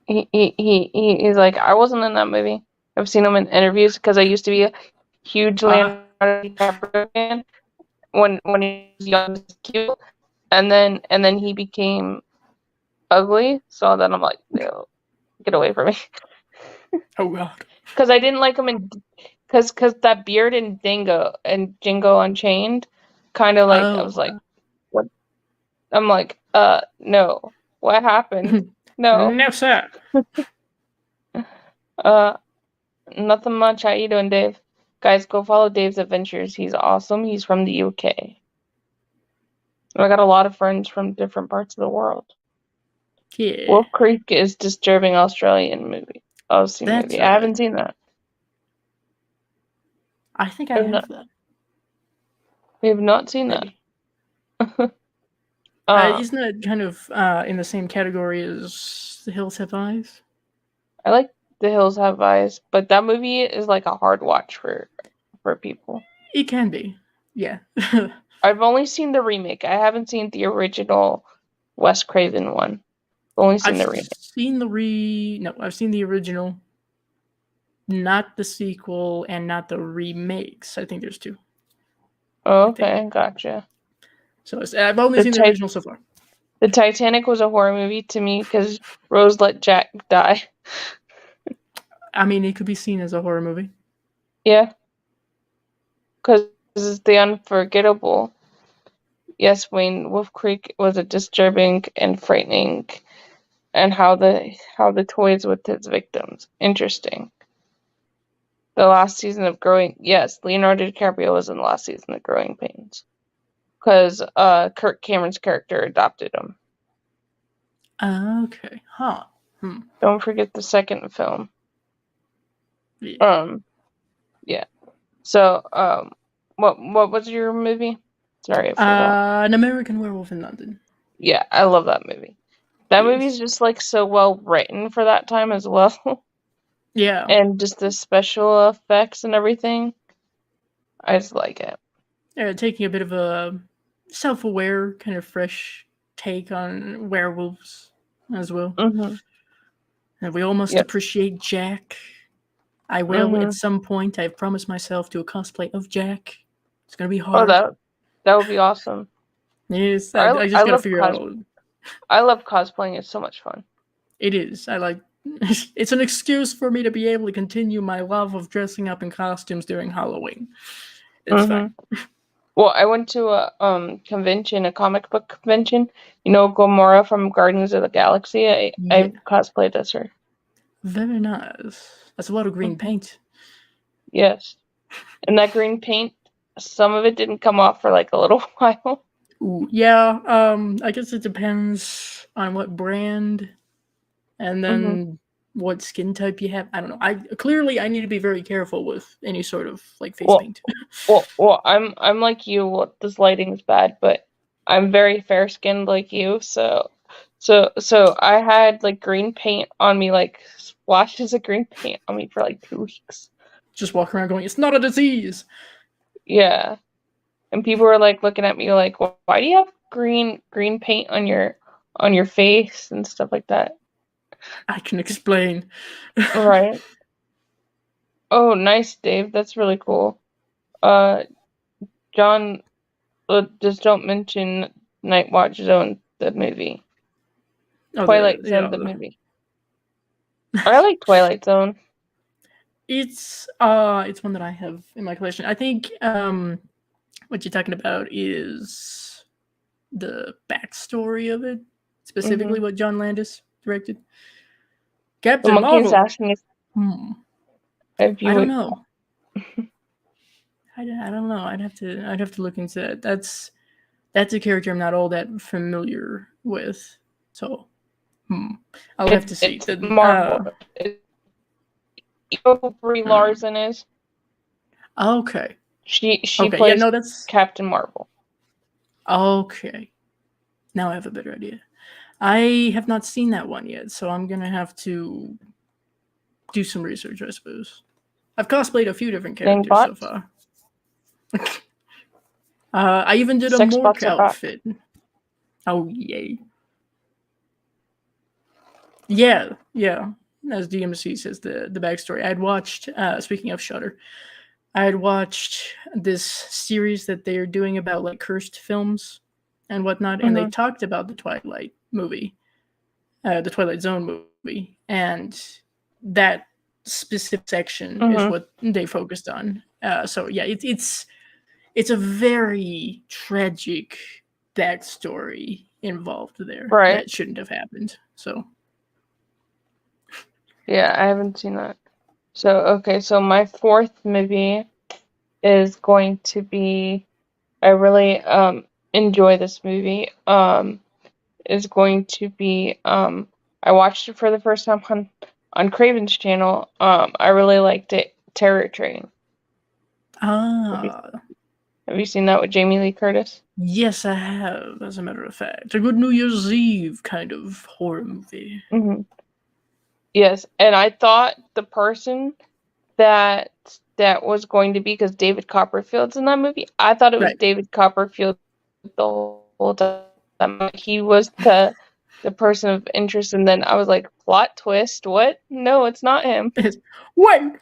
He's like, I wasn't in that movie. I've seen him in interviews because I used to be a huge
Ah.
Leonardo DiCaprio fan when he was young and cute, and then he became ugly. So then I'm like, no, get away from me.
Oh God.
Because I didn't like him in because that beard in Django Unchained, kind of like I
Oh.
was like, what? I'm like, no, what happened? No,
No, sir.
uh, nothing much. How you doing, Dave? Guys, go follow Dave's adventures. He's awesome. He's from the UK. I got a lot of friends from different parts of the world.
Yeah.
Wolf Creek is disturbing Australian Aussie
That's
movie. I
right.
haven't seen that.
I think I
I've not.
have that.
We have not seen that.
Maybe.
Uh,
Isn't that kind of in the same category as The Hills Have Eyes?
I like The Hills Have Eyes, but that movie is like a hard watch for people.
It can be. Yeah.
I've only seen the remake. I haven't seen the original Wes Craven one. I've only seen
I've
the remake.
seen I've seen the original, not the sequel, and not the remakes. I think there's two.
Oh,
I think.
okay, gotcha.
So I've only
The
seen the original so far.
The Titanic was a horror movie to me because Rose let Jack die.
I mean, it could be seen as a horror movie.
Yeah, because it's the unforgettable. Yes, Wayne, Wolf Creek was a disturbing and frightening, and how the toys with its victims. Interesting. The last season of Growing, yes, Leonardo DiCaprio was in the last season of Growing Pains, because Kirk Cameron's character adopted him.
Okay. Huh.
Don't forget the second film.
Yeah.
Yeah. So, what was your movie? Sorry, I forgot.
An American Werewolf in London.
Yeah, I love that movie. That
Yes.
movie's just like so well written for that time as well.
Yeah.
And just the special effects and everything. I just like it.
Taking a bit of a self-aware, kind of fresh take on werewolves as well.
Mm-hmm.
And we all must
Yep.
appreciate Jack. I will at some point. I've promised myself to a cosplay of Jack. It's gonna be hard.
Oh, that would be awesome.
Yes, I just gotta figure out.
I love cosplaying. It's so much fun.
It is. I like. It's an excuse for me to be able to continue my love of dressing up in costumes during Halloween. It's fine.
Well, I went to a convention, a comic book convention. You know, Gamora from Guardians of the Galaxy. I cosplayed as her.
Very nice. That's a lot of green paint.
Yes, and that green paint, some of it didn't come off for like a little while.
Ooh, yeah. I guess it depends on what brand, and then what skin type you have. I don't know. I need to be very careful with any sort of like face paint.
Well, I'm like you. Well, this lighting's bad, but I'm very fair skinned like you. So I had like green paint on me, like splashes of green paint on me for like 2 weeks.
Just walk around going, "It's not a disease."
Yeah, and people were like looking at me like, "Why do you have green paint on your face and stuff like that?"
I can explain.
Right. Oh, nice, Dave. That's really cool. John, just don't mention Night Watch Zone, the movie. Twilight Zone, the movie. I like Twilight Zone.
It's one that I have in my collection. I think what you're talking about is the backstory of it, specifically what John Landis directed. Captain Marvel.
Asking if
I don't know. I don't know. I'd have to look into that. That's a character I'm not all that familiar with. So I'll have to see.
Marvel. You know who Brie Larson is?
Okay.
She plays
that's
Captain Marvel.
Okay. Now I have a better idea. I have not seen that one yet, so I'm gonna have to do some research, I suppose. I've cosplayed a few different characters so far. I even did a Mork outfit. Oh yay! Yeah. As DMC says, the backstory. I'd watched. Speaking of Shudder, I had watched this series that they are doing about like cursed films and whatnot, and they talked about the Twilight movie, the Twilight Zone movie, and that specific section is what they focused on. So yeah, it's a very tragic backstory involved there that shouldn't have happened. So
yeah, I haven't seen that. So so my fourth movie is going to be, I really enjoy this movie. Is going to be I watched it for the first time on Craven's channel. I really liked it. Terror Train. Have you seen that with Jamie Lee Curtis?
Yes, I have, as a matter of fact. A good New Year's Eve kind of horror movie.
Yes, and I thought the person that was going to be, because David Copperfield's in that movie, I thought it was David Copperfield the whole time. He was the person of interest, and then I was like, plot twist, what? No, it's not him.
Wait!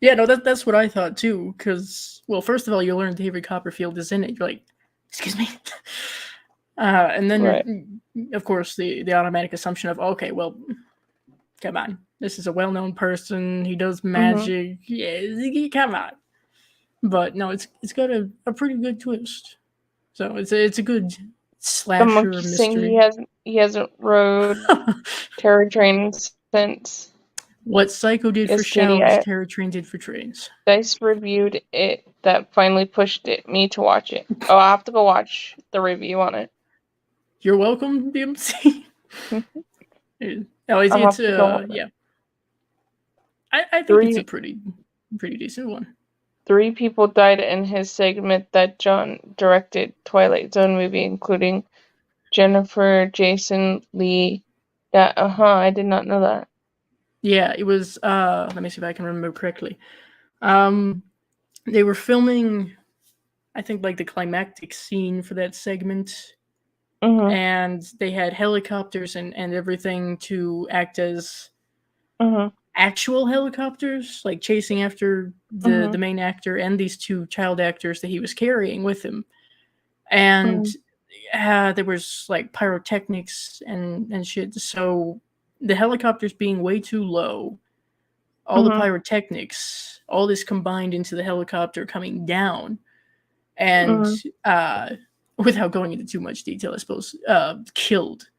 Yeah, no, that's what I thought too, because, well, first of all, you learn David Copperfield is in it. You're like, excuse me? And then, of course, the automatic assumption of, okay, well, come on. This is a well-known person. He does magic. Yeah, come on. But no, it's got a pretty good twist. So it's a good
The
slasher
monkey saying
mystery.
he hasn't rode Terror Train since.
What Psycho did for
Yes, Katie,
showers, Terror Train did for trains.
Dice reviewed it. That finally pushed me to watch it. Oh, I have to go watch the review on it.
You're welcome, DMC. No,
I'll
it's
have to go watch it.
yeah. I think it's
Three
a pretty decent one.
3 people died in his segment that John directed Twilight Zone movie, including Jennifer Jason Lee. That I did not know that.
Yeah, it was let me see if I can remember correctly. They were filming, I think, like the climactic scene for that segment,
Mhm.
and they had helicopters and everything to act as
Mhm.
actual helicopters, like chasing after the
Mhm.
main actor and these 2 child actors that he was carrying with him. And
Mhm.
there was like pyrotechnics and shit. So the helicopters being way too low, all the
Mhm.
pyrotechnics, all this combined into the helicopter coming down, and
Mhm.
without going into too much detail, I suppose, killed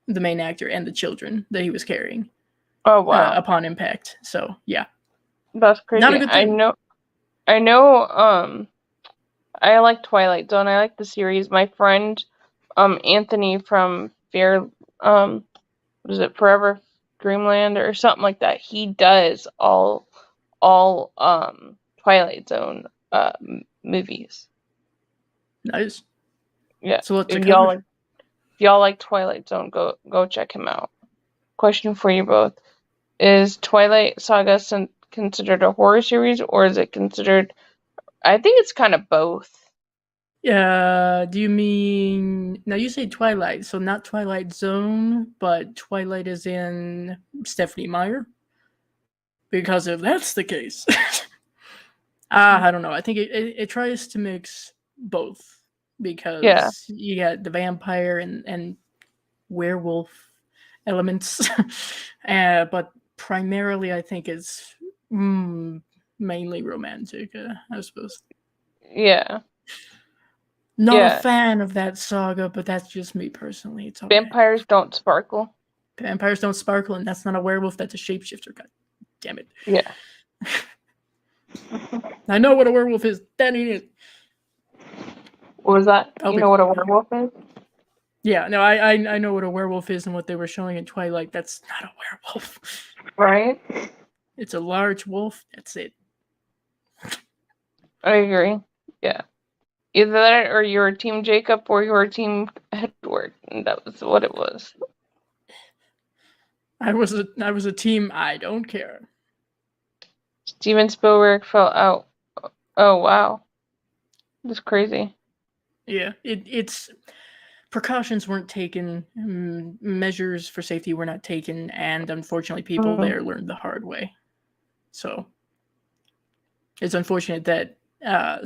the main actor and the children that he was carrying
Oh wow,
upon impact. So yeah,
that's
not a
crazy.
good thing.
I know. I like Twilight Zone. I like the series. My friend, Anthony from what is it, Forever Dreamland or something like that. He does all Twilight Zone movies.
Nice.
Yeah,
So what to
if y'all
cover?
like Twilight Zone, go check him out. Question for you both: is Twilight Saga considered a horror series, or is it considered? I think it's kind of both.
Do you mean now? You say Twilight, so not Twilight Zone, but Twilight is in Stephanie Meyer. Because if that's the case, I don't know. I think it tries to mix both
Yeah.
because you got the vampire and werewolf elements, but primarily I think it's mainly romantic. I suppose.
Yeah.
Not a
Yeah.
fan of that saga, but that's just me personally. It's okay.
Vampires don't sparkle.
Vampires don't sparkle, and that's not a werewolf. That's a shapeshifter. God damn it!
Yeah.
I know what a werewolf is. That ain't it.
What was that?
I'll
You
be
know what a werewolf is?
Yeah, no, I know what a werewolf is and what they were showing in Twilight. That's not a werewolf.
Right?
It's a large wolf. That's it.
I agree. Yeah. Either that or you're Team Jacob or you're Team Edward. And that was what it was.
I was a team. I don't care.
Steven Spielberg fell out. Oh, wow. That's crazy.
Yeah, it's precautions weren't taken, measures for safety were not taken, and unfortunately, people
Mm-hmm.
there learned the hard way. So it's unfortunate that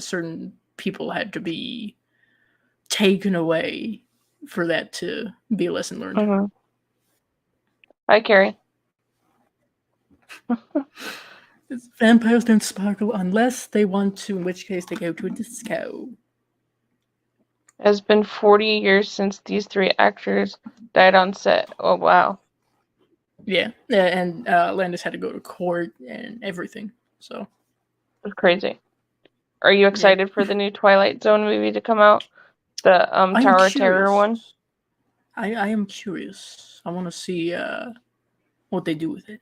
certain people had to be taken away for that to be a lesson learned.
Mm-hmm. Hi, Carrie.
Vampires don't sparkle unless they want to, in which case they go to a disco.
It has been 40 years since these 3 actors died on set. Oh, wow.
Yeah, and Landis had to go to court and everything. So
That's crazy. Are you
yeah,
excited for the new Twilight Zone movie to come out? The
I am
Tower of Terror
curious.
one?
I am curious. I want to see what they do with it.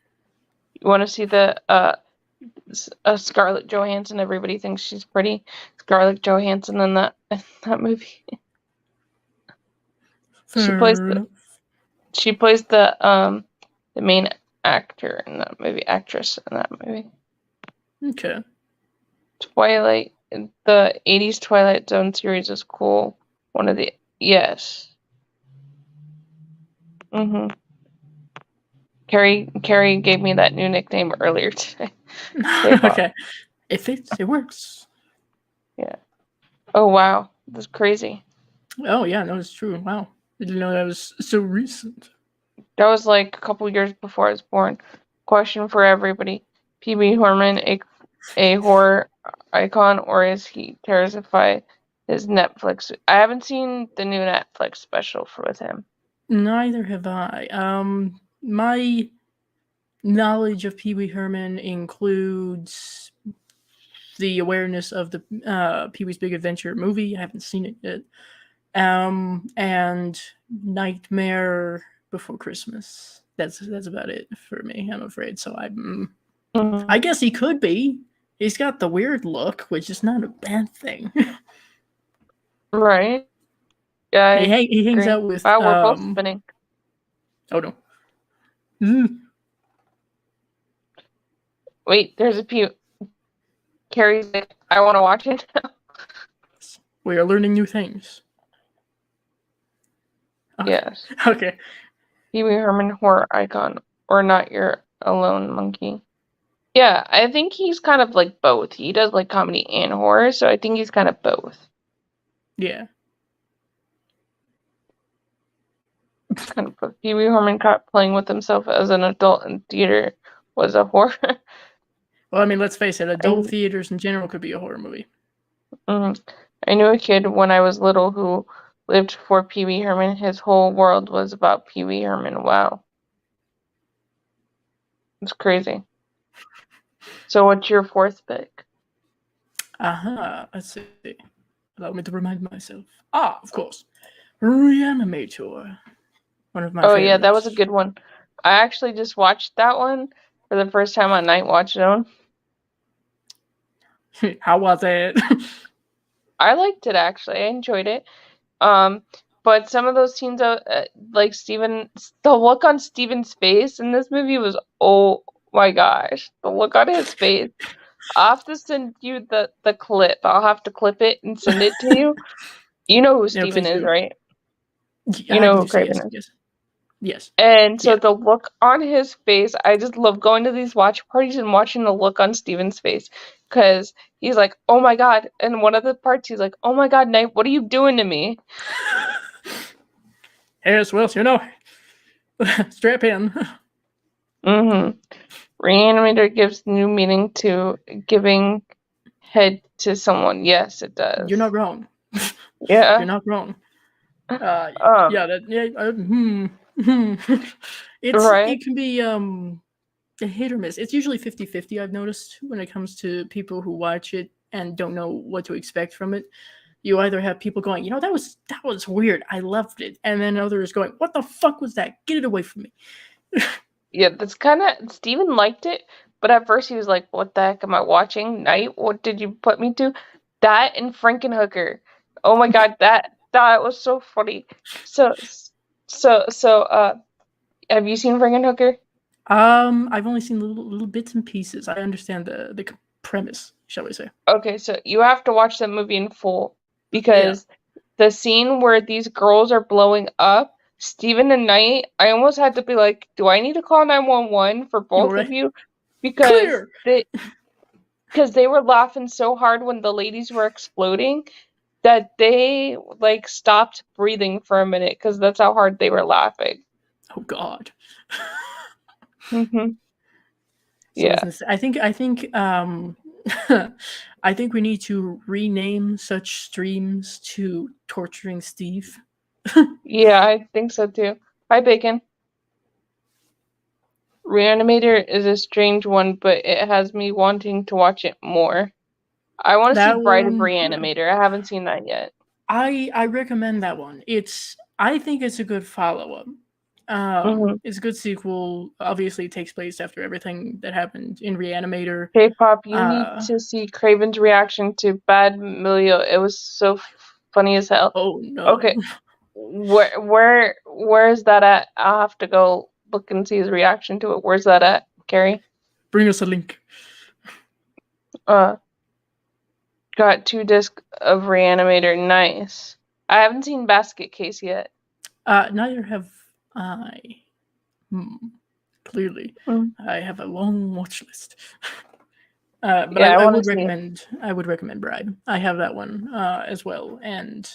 You want to see the Scarlett Johansson? Everybody thinks she's pretty. Scarlett Johansson in that movie. She plays
Fair
the
enough.
the main actor in that movie, actress in that movie.
Okay.
Twilight, the 80s Twilight Zone series is cool. One of the yes. Mhm. Carrie gave me that new nickname earlier today.
Okay. It fits. It works.
Yeah. Oh wow, that's crazy.
Oh yeah, no, it's true. Wow, I didn't know that was so recent.
That was like a couple years before I was born. Question for everybody: Pee Wee Herman a horror icon, or is he terrified his Netflix. I haven't seen the new Netflix special with him.
Neither have I. My knowledge of Pee Wee Herman includes the awareness of the Pee Wee's Big Adventure movie. I haven't seen it yet. And Nightmare Before Christmas. That's about it for me, I'm afraid. So I guess he could be. He's got the weird look, which is not a bad thing.
Right. Yeah,
he hangs out with.
Wow, we're both spinning.
Oh no.
Wait, there's a pew. Carrie's like, I want to watch it.
We are learning new things. Okay.
Yes.
Okay.
Pee Wee Herman horror icon, or not your alone monkey. Yeah, I think he's kind of like both. He does like comedy and horror, so I think he's kind of both.
Yeah.
Kind of both. Pee Wee Herman caught playing with himself as an adult in theater was a horror.
Well, I mean, let's face it, adult theaters in general could be a horror movie.
I knew a kid when I was little who lived for Pee Wee Herman. His whole world was about Pee Wee Herman. Wow. It's crazy. So what's your fourth pick?
Let's see. Allow me to remind myself. Of course. Reanimate Tour. One of my favorites.
Yeah, that was a good one. I actually just watched that one for the first time on Night Watch Zone.
How was it?
I liked it, actually. I enjoyed it. But some of those scenes, like the look on Steven's face in this movie was, oh my gosh, the look on his face. I'll have to send you the clip. I'll have to clip it and send it to you. You know who Steven is, right? You know who Craven is.
Yes.
And so the look on his face, I just love going to these watch parties and watching the look on Steven's face. Because he's like, oh my god. And one of the parts, he's like, oh my god, Knight, what are you doing to me?
Yes, well, you know, strap in.
Reanimator gives new meaning to giving head to someone. Yes, it does.
You're not wrong.
Yeah.
You're not wrong. It can be a hit or miss. It's usually 50-50, I've noticed, when it comes to people who watch it and don't know what to expect from it. You either have people going, you know, that was weird, I loved it, and then others going, what the fuck was that? Get it away from me.
Yeah, that's kind of, Steven liked it, but at first he was like, what the heck am I watching? Night? What did you put me to? That and Frankenhooker. Oh my god, that was so funny. So have you seen Frankenhooker?
I've only seen little bits and pieces. I understand the premise, shall we say.
Okay, so you have to watch that movie in full, because the scene where these girls are blowing up, Steven and Knight, I almost had to be like, do I need to call 911 for both of you? Because they were laughing so hard when the ladies were exploding that they like stopped breathing for a minute because that's how hard they were laughing.
Oh god.
Yeah.
So I think I think we need to rename such streams to Torturing Steve.
Yeah, I think so too. Hi, Bacon. Reanimator is a strange one, but it has me wanting to watch it more. I want to see Bride of Reanimator. Yeah. I haven't seen that yet.
I recommend that one. I think it's a good follow-up. It's a good sequel. Obviously, it takes place after everything that happened in Reanimator.
K-pop, you need to see Craven's reaction to Bad Milio. It was so funny as hell.
Oh no.
Okay, where is that at? I'll have to go look and see his reaction to it. Where's that at, Carrie?
Bring us a link.
Got 2 discs of Reanimator. Nice. I haven't seen Basket Case yet.
Neither have I. Clearly, I have a long watch list. But yeah, I would recommend Bride. I have that one as well. And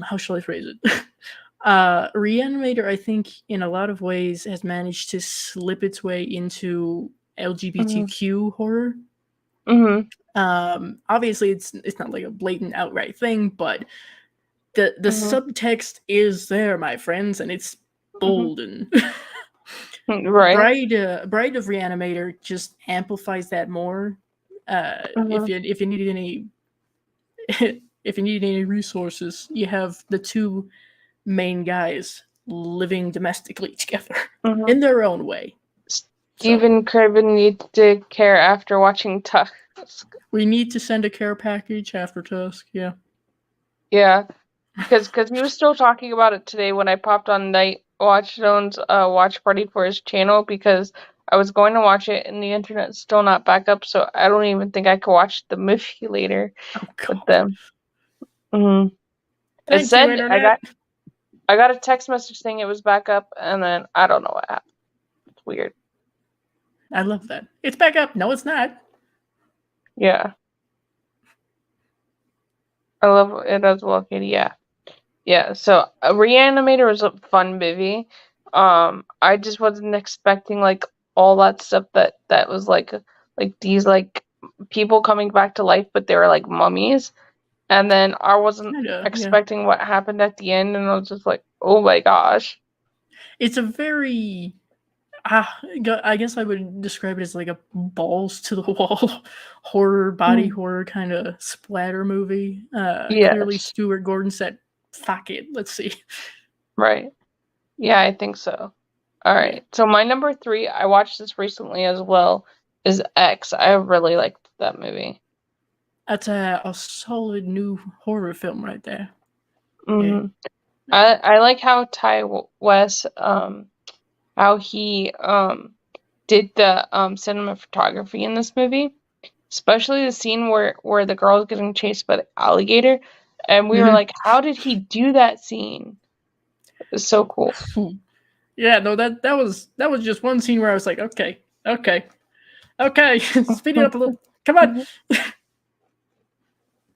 how shall I phrase it? Reanimator, I think, in a lot of ways, has managed to slip its way into LGBTQ horror. Obviously, it's not like a blatant outright thing, but the subtext is there, my friends, and it's bold and
Right.
Bride of Reanimator just amplifies that more. If you need any if you need any resources, you have the two main guys living domestically together in their own way.
Stephen Craven needs to care after watching Tusk.
We need to send a care package after Tusk. Yeah.
Yeah, because he was still talking about it today when I popped on Night Watchstone's watch party for his channel, because I was going to watch it and the internet's still not back up, so I don't even think I could watch the movie later with them. It
Thank
said
you, internet.
I got a text message saying it was back up, and then I don't know what happened. It's weird.
I love that. It's back up. No, it's not.
Yeah. I love it as well, Katie. Yeah. Yeah, so Reanimator was a fun movie. I just wasn't expecting like all that stuff that was like these like people coming back to life, but they were like mummies. And then I wasn't
Kinda, yeah.
expecting what happened at the end, and I was just like, oh my gosh.
It's a very I guess I would describe it as like a balls to the wall horror, body horror kind of splatter movie. Clearly
Yes,
Stuart Gordon said, fuck it, let's see.
right. Yeah, I think so. All
Yeah.
right. So my number 3, I watched this recently as well, is X. I really liked that movie.
That's a solid new horror film right there. Yeah.
hmm I like how Ty West how he did the cinematography in this movie, especially the scene where the girl is getting chased by the alligator, and we were like, how did he do that scene? It was so cool.
Yeah, no, that was just one scene where I was like, okay, speed it up a little. Come on.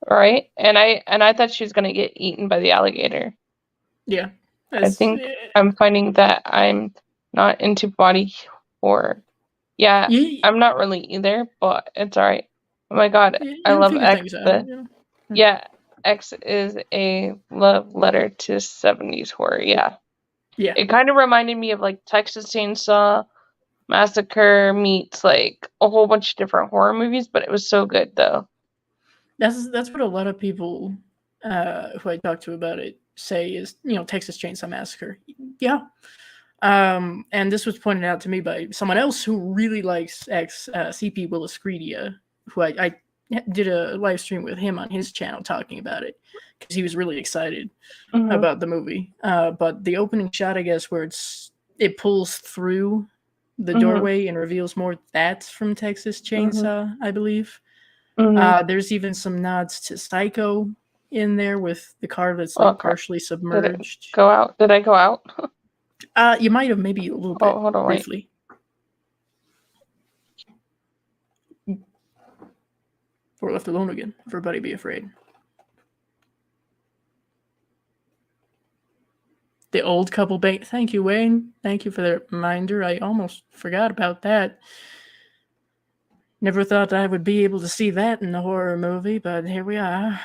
Right? And I thought she was gonna get eaten by the alligator.
Yeah.
I think I'm finding that I'm not into body horror. Yeah,
yeah,
I'm not really either, but it's alright. Oh my god, I
you
love
figure
X.
things out. Yeah.
Yeah, X is a love letter to 70s horror. Yeah.
Yeah.
It kind of reminded me of like Texas Chainsaw Massacre meets like a whole bunch of different horror movies, but it was so good though.
That's what a lot of people who I talk to about it say is, Texas Chainsaw Massacre. Yeah. And this was pointed out to me by someone else who really likes CP Willis Credia, who I did a live stream with him on his channel talking about it because he was really excited about the movie. But the opening shot, I guess, where it pulls through the doorway and reveals more, that's from Texas Chainsaw, I believe. There's even some nods to Psycho in there with the car that's like partially submerged.
Did it go out? Did I go out?
You might have, maybe a little bit,
hold on,
briefly. Or left alone again. Everybody be afraid. The old couple bank. Thank you, Wayne. Thank you for the reminder. I almost forgot about that. Never thought I would be able to see that in a horror movie, but here we are.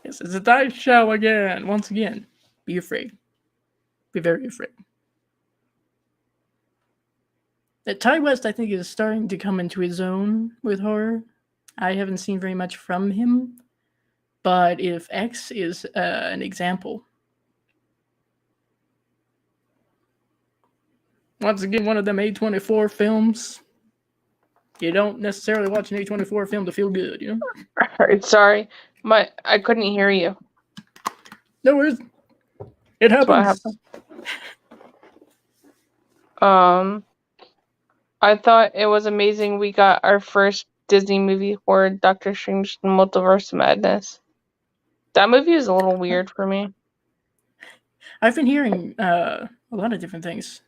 Yes, it's a dice show again. Once again, be afraid. Be very afraid. That Ty West, I think, is starting to come into his own with horror. I haven't seen very much from him, but if X is an example, once again, one of them A24 films. You don't necessarily watch an A24 film to feel good, you know?
Sorry. I couldn't hear you.
No worries. It happens.
I thought it was amazing we got our first Disney movie horror, Doctor Strange the Multiverse of Madness. That movie is a little weird for me.
I've been hearing a lot of different things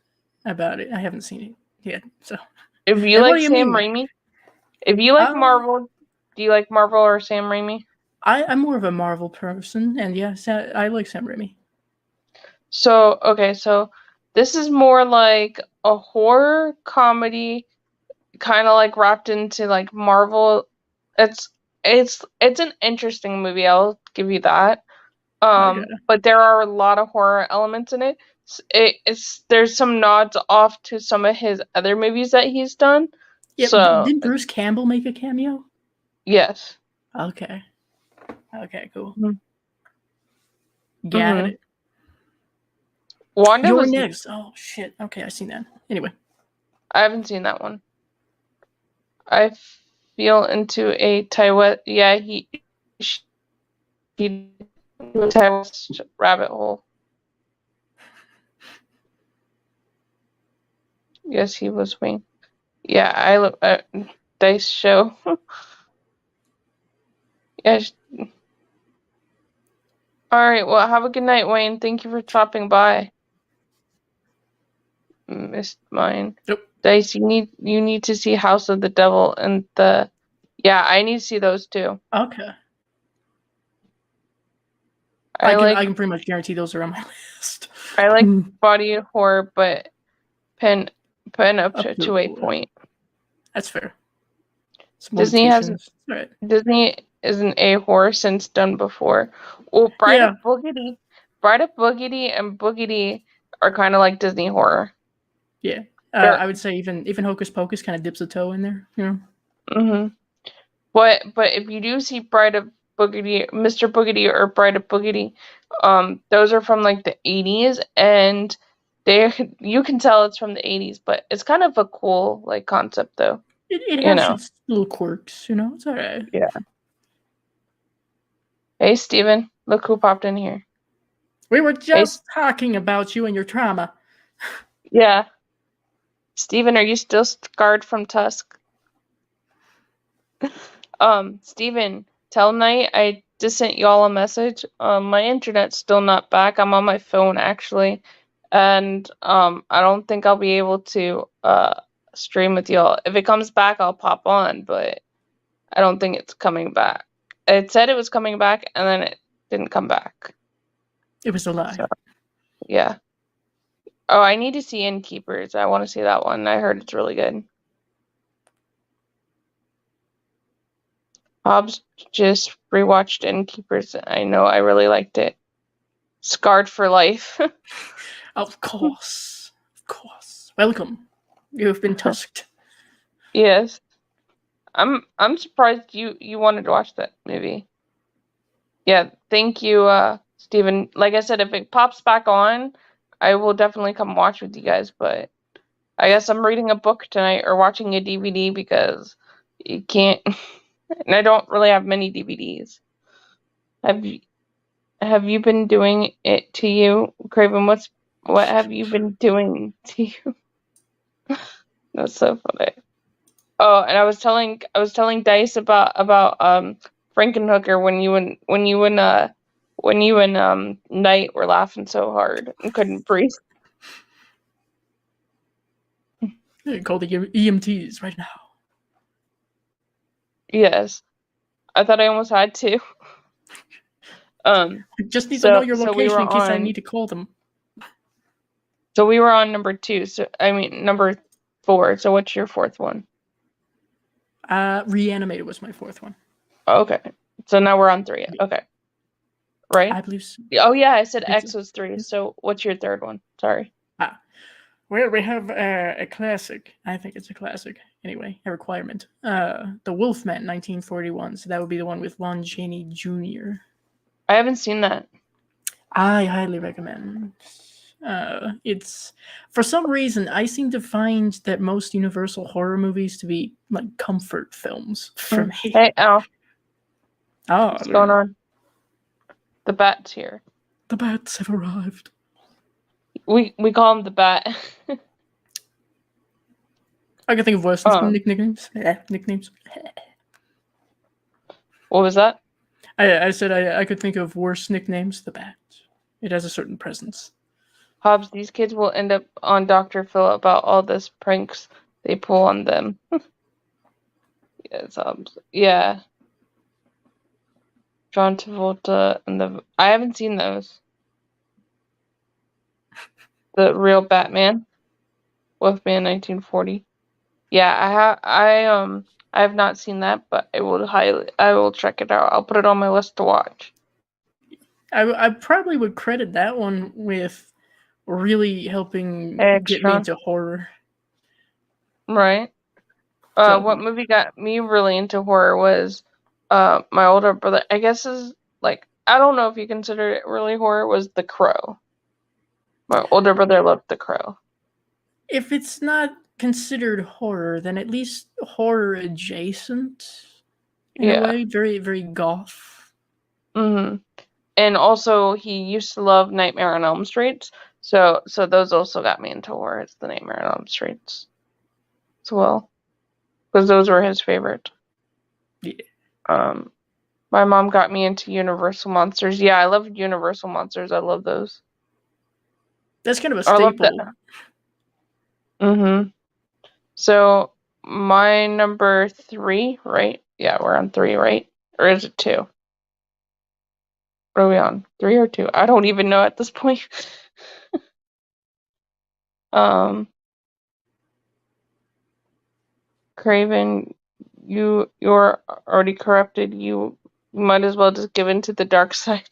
about it. I haven't seen it yet, so.
If you like Sam Raimi, if you like Marvel, do you like Marvel or Sam Raimi?
I'm more of a Marvel person, and yes, I like Sam Raimi.
So, okay, so this is more like a horror comedy, kind of like wrapped into like Marvel. It's it's an interesting movie, I'll give you that.
Okay.
But there are a lot of horror elements in it. It's there's some nods off to some of his other movies that he's done.
Yeah,
So,
didn't Bruce Campbell make a cameo?
yes.
Okay. Okay, cool.
Mhm.
Got
Mhm.
it.
Wanda
You're
was
next. Oh shit. Okay, I seen that. Anyway.
I haven't seen that one. I feel into a Taiwan. Yeah, he Taiwan rabbit hole. Yes, he was Wayne. Yeah, I look at Dice show. Yes. All right. Well, have a good night, Wayne. Thank you for stopping by. Missed mine.
Nope.
Dice, you need to see House of the Devil and the. Yeah, I need to see those too.
Okay.
I
I
like
can pretty much guarantee those are on my list.
I like body horror, but pen up
Up
to a
to
point.
that's fair. Some
Disney has
limitations. All right.
Disney isn't a horror since done before. Well,
Yeah.
Bride of Boogity and Boogity are kind of like Disney horror.
Yeah.
They're
I would say even Hocus Pocus kind of dips a toe in there. You know.
hmm But if you do see Bride of Boogity, Mr. Boogity or Bride of Boogity, those are from like the 80s, and they you can tell it's from the 80s, but it's kind of a cool like concept though,
It
you
has
know.
its little quirks. You know. It's all right.
Yeah. Hey Steven, look who popped in here.
We were
Hey,
just talking about you and your trauma.
yeah. Steven, are you still scarred from Tusk? Steven, tell Knight I just sent y'all a message. My internet's still not back. I'm on my phone actually. And I don't think I'll be able to stream with y'all. If it comes back, I'll pop on, but I don't think it's coming back. It said it was coming back and then it didn't come back.
It was a lie.
So, yeah. Oh, I need to see Innkeepers. I want to see that one. I heard it's really good. Hobbs just rewatched Innkeepers. I know I really liked it. Scarred for life.
Of course. Of course. Welcome. You have been tusked.
Yes. I'm surprised you wanted to watch that movie. Yeah, thank you, Steven. Like I said, if it pops back on, I will definitely come watch with you guys, but I guess I'm reading a book tonight or watching a DVD because you can't and I don't really have many DVDs. Have you have you been doing it to you, Craven? What have you been doing to you? That's so funny. Oh, and I was telling Dice about Frankenhooker when you and Knight were laughing so hard and couldn't breathe.
Call the EMTs right now.
Yes, I thought I almost had to. Um,
I just need to know
so
your
so we
location
were
in case I
on
need to call them.
so we were on number 2. So I mean number 4. So what's your fourth one?
Reanimated was my fourth one.
Okay, so now we're on 3. Okay, right?
I believe so.
Oh yeah, I said
I think so.
X was 3. So what's your third one? Sorry.
Well, we have a classic. I think it's a classic. Anyway, a requirement. The Wolfman, 1941. So that would be the one with Lon Chaney Jr.
I haven't seen that.
I highly recommend. It's for some reason I seem to find that most Universal horror movies to be like comfort films for me.
Hey, Al,
Oh,
what's going on? The bat's here.
The bats have arrived.
We call him the bat.
I can think of worse nicknames. Nicknames.
What was that?
I said I could think of worse nicknames. The bat. It has a certain presence.
Hobbs, these kids will end up on Dr. Phil about all this pranks they pull on them. Yes, Hobbs. Yeah. John Travolta and I haven't seen those. The real Batman, Wolfman 1940. Yeah, I have not seen that, but I will check it out. I'll put it on my list to watch.
I probably would credit that one with really helping get me
Extra,
into horror.
right?
So
What movie got me really into horror was my older brother. I guess is like I don't know if you consider it really horror. Was The Crow. My older brother loved The Crow.
if it's not considered horror, then at least horror adjacent in a
Yeah.
way. Very, very goth.
Hmm. And also, he used to love Nightmare on Elm Street. So those also got me into horror. It's the Nightmare on Elm Street as well, because those were his favorite.
Yeah.
My mom got me into Universal Monsters. Yeah, I love Universal Monsters. I love those.
That's kind of a
I love that.
staple.
Mm-hmm. So my number 3, right? Yeah, we're on 3, right? Or is it 2? What are we on? 3 or 2? I don't even know at this point. um, Craven, you're already corrupted. You might as well just give in to the dark side.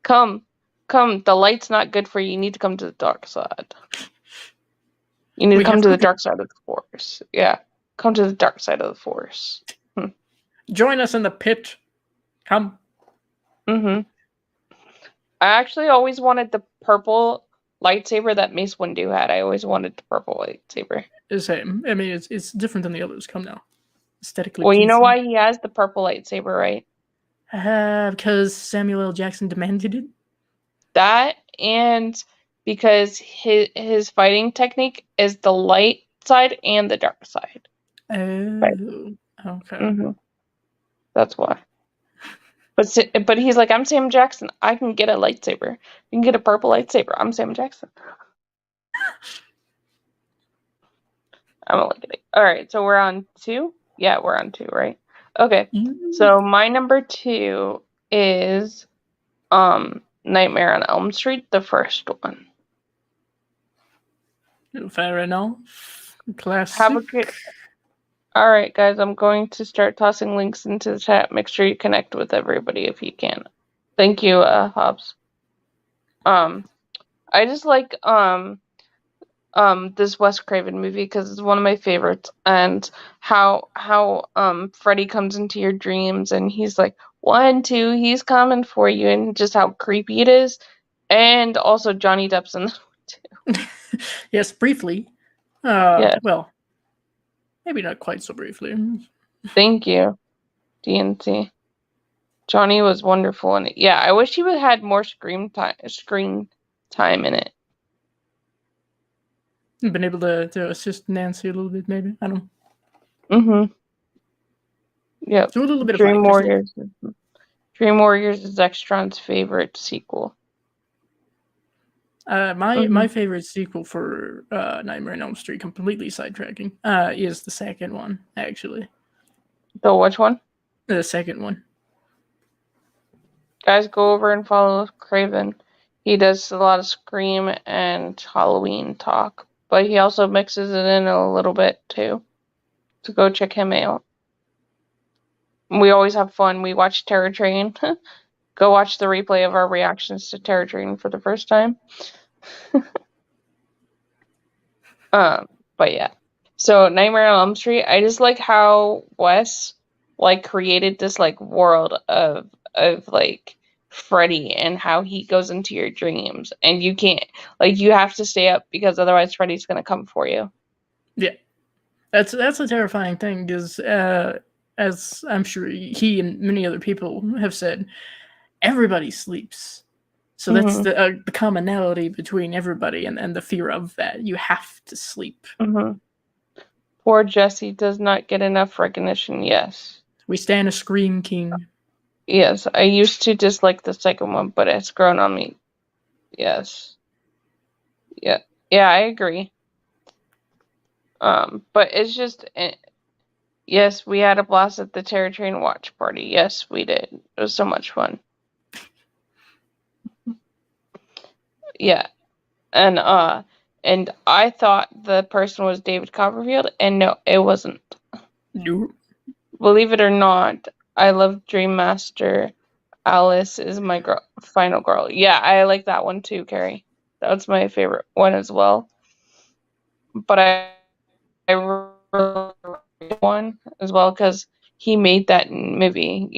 Come, come. The light's not good for you. You need to come to the dark side. You need to
We
come
have
to
to
the dark side of the force. Yeah, come to the dark side of the force.
join us in the pit. Come.
Mm-hmm. I actually always wanted the purple lightsaber that Mace Windu had. I always wanted the purple lightsaber.
The same. I mean, it's different than the others. Come now. Aesthetically
Well, you know
pleasing.
why he has the purple lightsaber, right?
Because Samuel L. Jackson demanded it.
That and because his fighting technique is the light side and the dark side. Right.
Oh, okay.
Mm-hmm. That's why. But he's like, I'm Sam Jackson. I can get a lightsaber. You can get a purple lightsaber. I'm Sam Jackson. I'm gonna look at it. All right, so we're on 2. Yeah, we're on 2, right? Okay. So my number 2 is Nightmare on Elm Street, the first one.
Fair enough. Classic.
Have a good. All right, guys. I'm going to start tossing links into the chat. Make sure you connect with everybody if you can. Thank you, Hobbs. I just like this Wes Craven movie because it's one of my favorites, and how Freddy comes into your dreams and he's like 1, 2, he's coming for you, and just how creepy it is, and also Johnny Depp's in too.
Yes, briefly.
Yeah,
Well, maybe not quite so briefly.
thank you, DNC. Johnny was wonderful in it. Yeah, I wish he would had more screen time in it.
Been able to assist Nancy a little bit, maybe. I don't know.
Mm-hmm. Yep.
Do a little bit of
Dream
actor stuff.
Warriors. Dream Warriors is Extron's favorite sequel.
My favorite sequel for Nightmare on Elm Street, completely sidetracking, is the second one, actually.
The which one?
The second one.
Guys, go over and follow Craven. He does a lot of Scream and Halloween talk, but he also mixes it in a little bit too. So go check him out. We always have fun. We watch Terror Train. Go watch the replay of our reactions to Terror Train for the first time. But yeah. So Nightmare on Elm Street, I just like how Wes created this world of like Freddy and how he goes into your dreams, and you can't you have to stay up because otherwise Freddy's gonna come for you.
Yeah, that's a terrifying thing because, as I'm sure he and many other people have said, everybody sleeps. So that's the commonality between everybody and the fear of that. You have to sleep.
Poor Jesse does not get enough recognition. Yes.
We stand a Scream King.
Yes, I used to dislike the second one, but it's grown on me. Yes. Yeah. Yeah, I agree. But it's just, yes, we had a blast at the Terror Train watch party. Yes, we did. It was so much fun. Yeah. And I thought the person was David Copperfield, and no, it wasn't.
Nope.
Believe it or not, I love Dream Master. Alice is my final girl. Yeah, I like that one too, Carrie. That's my favorite one as well. But I really like one as well because he made that movie.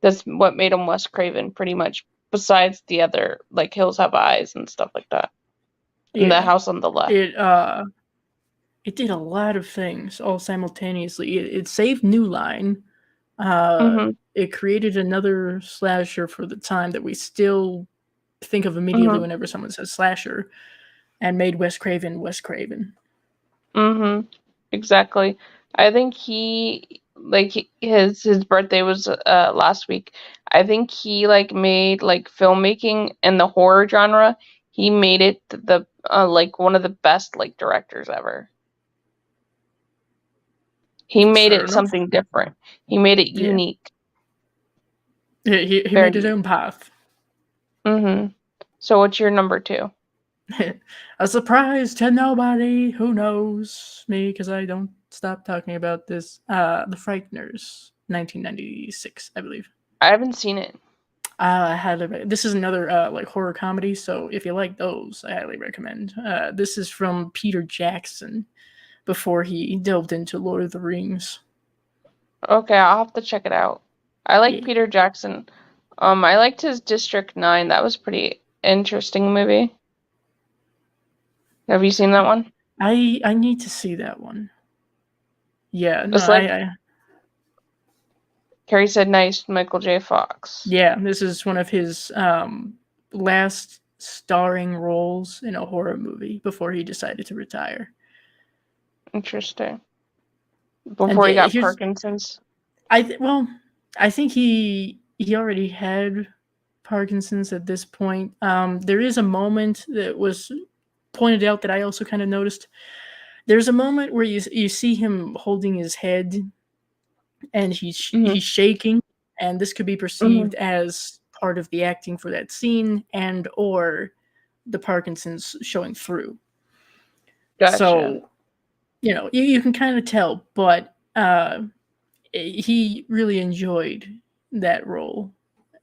That's what made him Wes Craven, pretty much. Besides the other, like Hills Have Eyes and stuff like that, and The
Yeah.
House on the Left.
It did a lot of things all simultaneously. It saved New Line.
Mhm.
It created another slasher for the time that we still think of immediately
Mhm.
whenever someone says slasher, and made Wes Craven Wes Craven.
Mhm. Exactly. I think his birthday was last week. I think he like made like filmmaking in the horror genre. He made it the like one of the best like directors ever. He made
Fair
it
enough.
something different. He made it
Yeah.
unique.
He
Very
made his
unique.
own path.
Mhm. So what's your number two?
A surprise to nobody who knows me because I don't stop talking about this. The Frighteners, 1996, I believe.
I haven't seen it.
This is another like horror comedy, so if you like those, I highly recommend. This is from Peter Jackson before he delved into Lord of the Rings.
Okay, I'll have to check it out. I like
Yeah,
Peter Jackson. I liked his District 9. That was pretty interesting movie. Have you seen that one?
I need to see that one. Yeah, no,
It's like Carrie said, nice Michael J. Fox.
yeah, this is one of his last starring roles in a horror movie before he decided to retire.
Interesting.
And
Before he
yeah,
got
here's
Parkinson's.
well, I think he already had Parkinson's at this point. There is a moment that was pointed out that I also kind of noticed. There's a moment where you see him holding his head and
Hmm.
he's shaking, and this could be
Hmm.
perceived as part of the acting for that scene and or the Parkinson's showing through.
Gotcha.
So you can kind of tell, but he really enjoyed that role,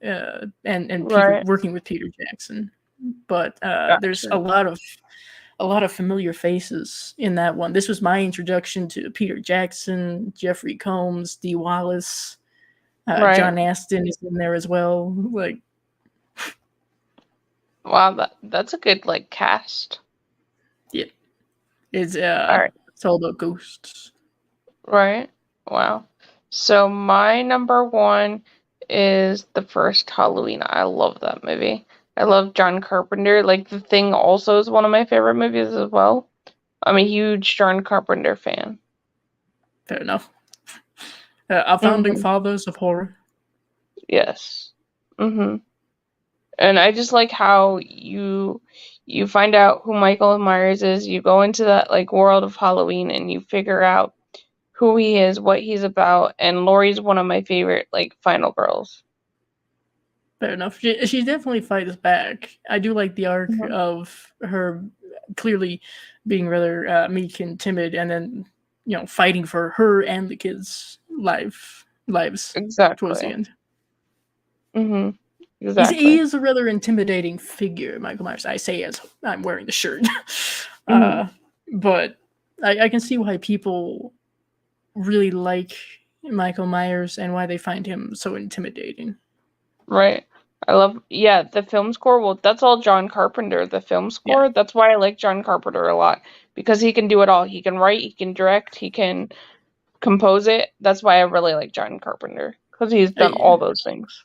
and Peter
Right.
working with Peter Jackson. But there's
Gotcha.
a lot of familiar faces in that one. This was my introduction to Peter Jackson, Jeffrey Combs, Dee Wallace,
Right.
John Astin is in there as well. Like,
Wow, that's a good like cast.
yeah,
All right.
it's all about ghosts.
Right. Wow. So my number one is the first Halloween. I love that movie. I love John Carpenter. Like The Thing also is one of my favorite movies as well. I'm a huge John Carpenter fan.
Fair enough. Our founding
Hmm.
fathers of horror.
Yes. Hmm. And I just like how you find out who Michael Myers is. You go into that like world of Halloween and you figure out who he is, what he's about, and Laurie's one of my favorite like final girls.
Fair enough. She definitely fights back. I do like the arc
Mhm.
of her clearly being rather meek and timid, and then fighting for her and the kids' lives towards the
Exactly.
end.
Mhm.
He
Exactly.
is a rather intimidating figure, Michael Myers. I say as I'm wearing the shirt,
Mhm.
uh, but I can see why people really like Michael Myers and why they find him so intimidating.
Right. I love the film score. Well, that's all John Carpenter, the film
Yeah,
score. That's why I like John Carpenter a lot because he can do it all. He can write, he can direct, he can compose it. That's why I really like John Carpenter because he's done
yeah.
all those things.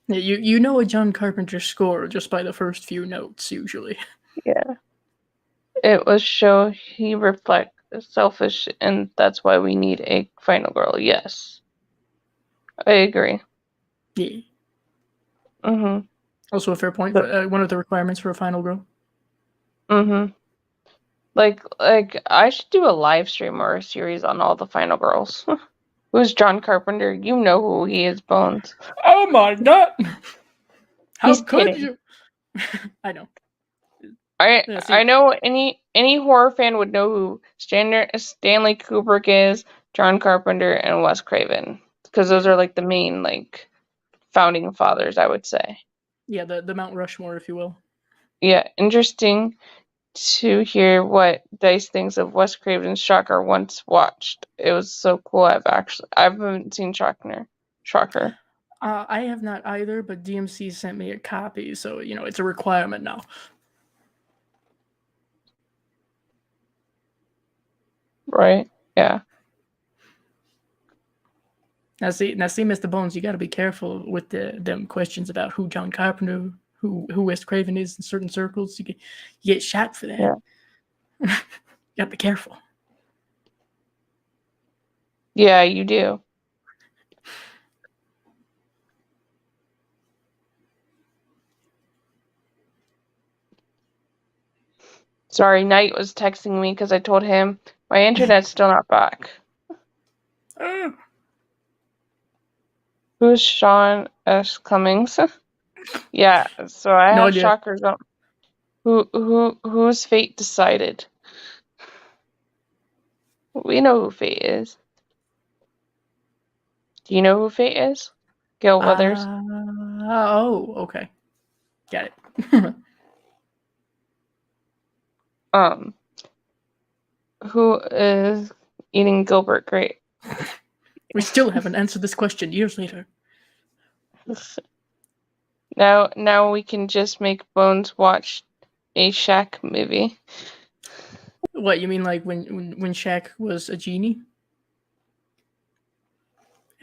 You know a John Carpenter score just by the first few notes usually.
Yeah. It was show he reflect selfish and that's why we need a final girl. Yes. I agree.
Yeah.
Mhm.
Also a fair point.
But
One of the requirements for a final girl.
mhm. Like I should do a live stream or a series on all the final girls. Who's John Carpenter? You know who he is, Bones.
Oh my god! How
He's
could
kidding.
you? I know. Yeah,
I
see,
know any horror fan would know who Stanley Kubrick is, John Carpenter, and Wes Craven, because those
yeah,
are like the main like founding fathers, I would say.
yeah, the Mount Rushmore, if you will.
Yeah, interesting to hear what Dice thinks of Wes Craven's Shocker once watched. It was so cool. I haven't seen Shocker.
I have not either, but DMC sent me a copy, so it's a requirement now.
Right? Yeah.
Now, see, Mr. Bones, you got to be careful with them questions about who John Carpenter, who Wes Craven is in certain circles. You get shot for that.
Yeah.
You got to be careful.
Yeah, you do. Sorry, Knight was texting me because I told him my internet's still not back.
Ah,
Who's Sean S. Cummings? Yeah, so I
no
have
idea.
Shockers on. Who's Fate decided? We know who Fate is. Do you know who Fate is? Gail Weathers.
Oh, okay. Got it.
Um, who is eating Gilbert Grape?
We still haven't answered this question years later.
Now we can just make Bones watch a Shaq movie.
What, you mean like when Shaq was a genie?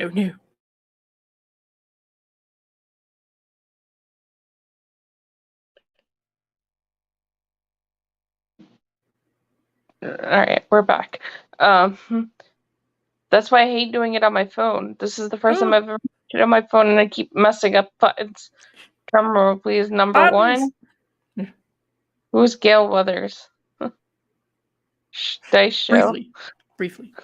Oh no.
Alright, we're back. That's why I hate doing it on my phone. This is the first time
Oh,
I've ever did it on my phone and I keep messing up buttons. Drum roll, please. Number
buttons.
one. Who's Gail Weathers? Dice show.
Briefly.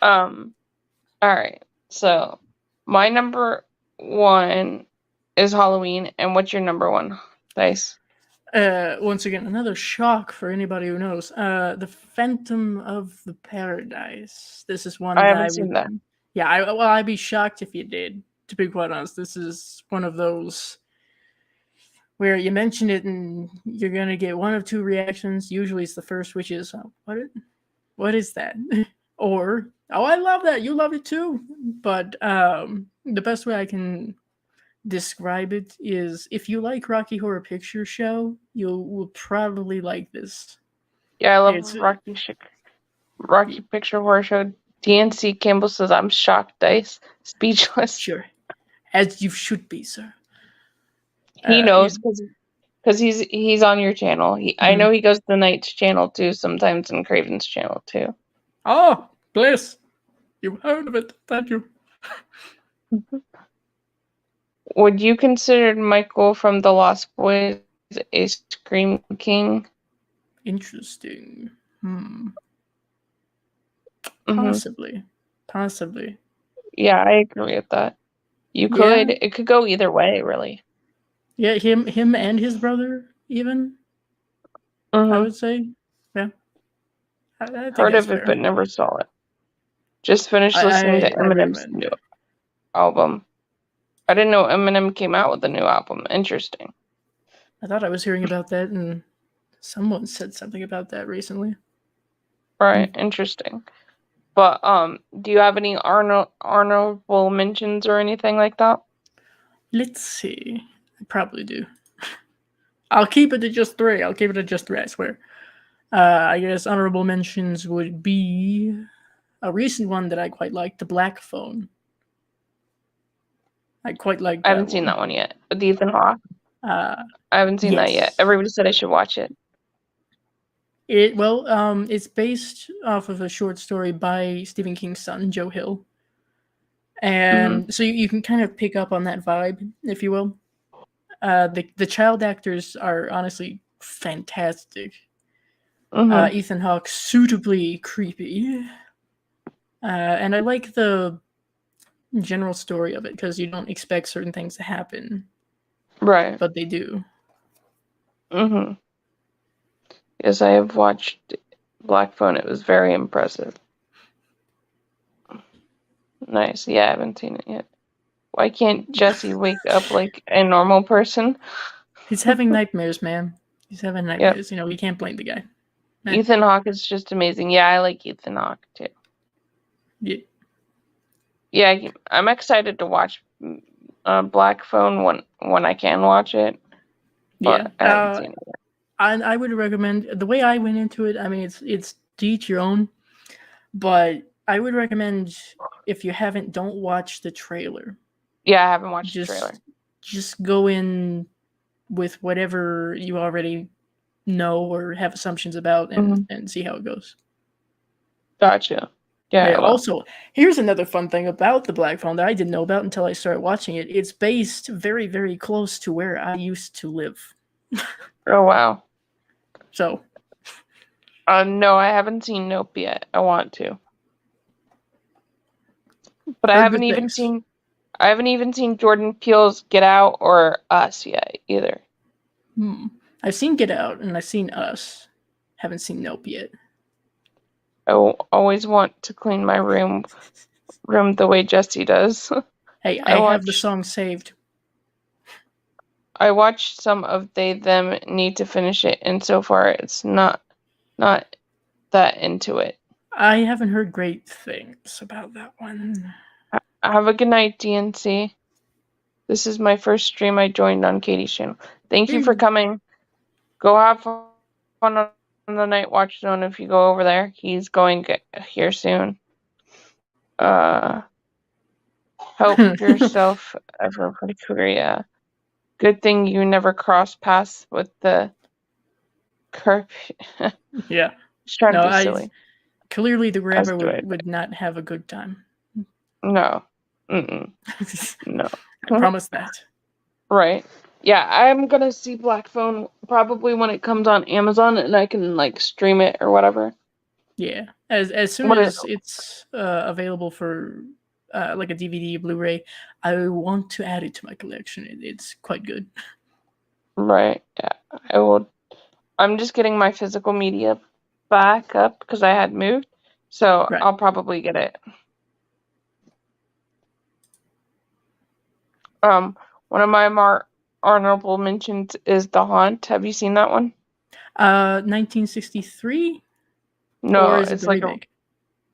Alright. So my number one is Halloween, and what's your number one? Dice.
Once again, another shock for anybody who knows. The Phantom of the Paradise. This is one
I
that
haven't seen that.
Yeah, I'd be shocked if you did. To be quite honest, this is one of those where you mention it and you're gonna get one of two reactions. Usually, it's the first, which is what is that? Or oh, I love that. You love it too. But the best way I can describe it is if you like Rocky Horror Picture Show, you will probably like this.
Yeah, I love
It's
Rocky Picture Horror Show. DNC Campbell says I'm shocked, Dice. Speechless.
sure, as you should be, sir.
He
It,
knows because he's on your channel. I know he goes to the Knight's channel too, sometimes, and Craven's channel too.
Oh, bliss! You heard of it? Thank you.
Would you consider Michael from The Lost Boys a Scream King?
Interesting.
Mm-hmm.
Possibly.
Yeah, I agree with that.
Yeah.
It could go either way, really.
Yeah, him and his brother, even. I would say. Yeah. I think
Heard
that's
of it,
fair.
but never saw it. Just finished listening to
I
Eminem's
recommend
new
it.
album. I didn't know Eminem came out with a new album. Interesting.
I thought I was hearing about that, and someone said something about that recently.
Right, interesting. But do you have any honorable mentions or anything like that?
Let's see. I probably do. I'll keep it to just three. I swear. I guess honorable mentions would be a recent one that I quite liked, The Black Phone. I quite liked
I
that
haven't seen
one.
that one yet. With Ethan Hawke. I haven't seen that yet.
Yes.
Everybody said I should watch it.
It's based off of a short story by Stephen King's son, Joe Hill. And so you can kind of pick up on that vibe, if you will. The child actors are honestly fantastic. Ethan Hawke suitably creepy, and I like the general story of it because you don't expect certain things to happen,
Right.
but they do.
Mm-hmm. Yes, I have watched Black Phone. It was very impressive. Nice. Yeah, I haven't seen it yet. Why can't Jesse wake up like a normal person?
He's having nightmares, man. He's having
Yep.
nightmares. You know, we can't blame the guy.
Ethan Hawke is just amazing. Yeah, I like Ethan Hawke too.
Yeah.
Yeah, I'm excited to watch Black Phone when I can watch it,
Yeah.
but I haven't seen it yet.
I would recommend the way I went into it. I mean, it's to each your own, but I would recommend if you haven't, don't watch the trailer.
Yeah, I haven't watched the trailer.
Just go in with whatever you already know or have assumptions about, and see how it goes.
Gotcha. Yeah.
Also, here's another fun thing about the Black Phone that I didn't know about until I started watching it. It's based very, very close to where I used to live.
Oh wow.
So.
No, I haven't seen Nope yet. I want to, but I haven't even seen Jordan Peele's Get Out or Us yet either.
I've seen Get Out and I've seen Us. Haven't seen Nope yet.
I always want to clean my room the way Jesse does.
Hey, I have the song saved.
I watched some of They Them Need to Finish It, and so far it's not that into it.
I haven't heard great things about that one.
Have a good night, DNC. This is my first stream I joined on Katie's channel. Thank you for coming. Go have fun on the Night Watch Zone if you go over there. He's going here soon. Help yourself, everybody. Yeah. Good thing you never cross paths with the curfew.
Yeah.
Just trying to be silly.
Clearly, the grabber would not have a good time.
No. Mm-mm. No.
I promise that.
Right. Yeah, I'm gonna see Black Phone probably when it comes on Amazon and I can like stream it or whatever.
Yeah. As soon as it's available for like a DVD, Blu-ray, I want to add it to my collection. It's quite good.
Right. Yeah. I will. I'm just getting my physical media back up because I had moved, so I'll probably get it. One of my more honorable mentions is The Haunt. Have you seen that one?
1963?
No,
or is
it's
it the
like
remake?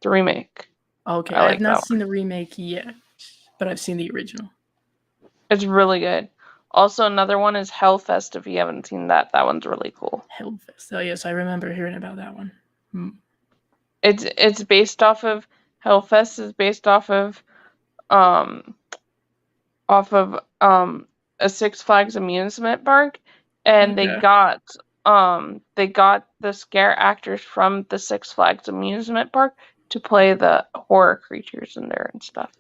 The remake.
Okay, I have not seen the remake yet, but I've seen the original.
It's really good. Also, another one is Hellfest. If you haven't seen that, that one's really cool.
Hellfest. Oh yes, I remember hearing about that one.
It's based off of Hellfest is based off of a Six Flags amusement park, and they got the scare actors from the Six Flags amusement park to play the horror creatures in there and stuff.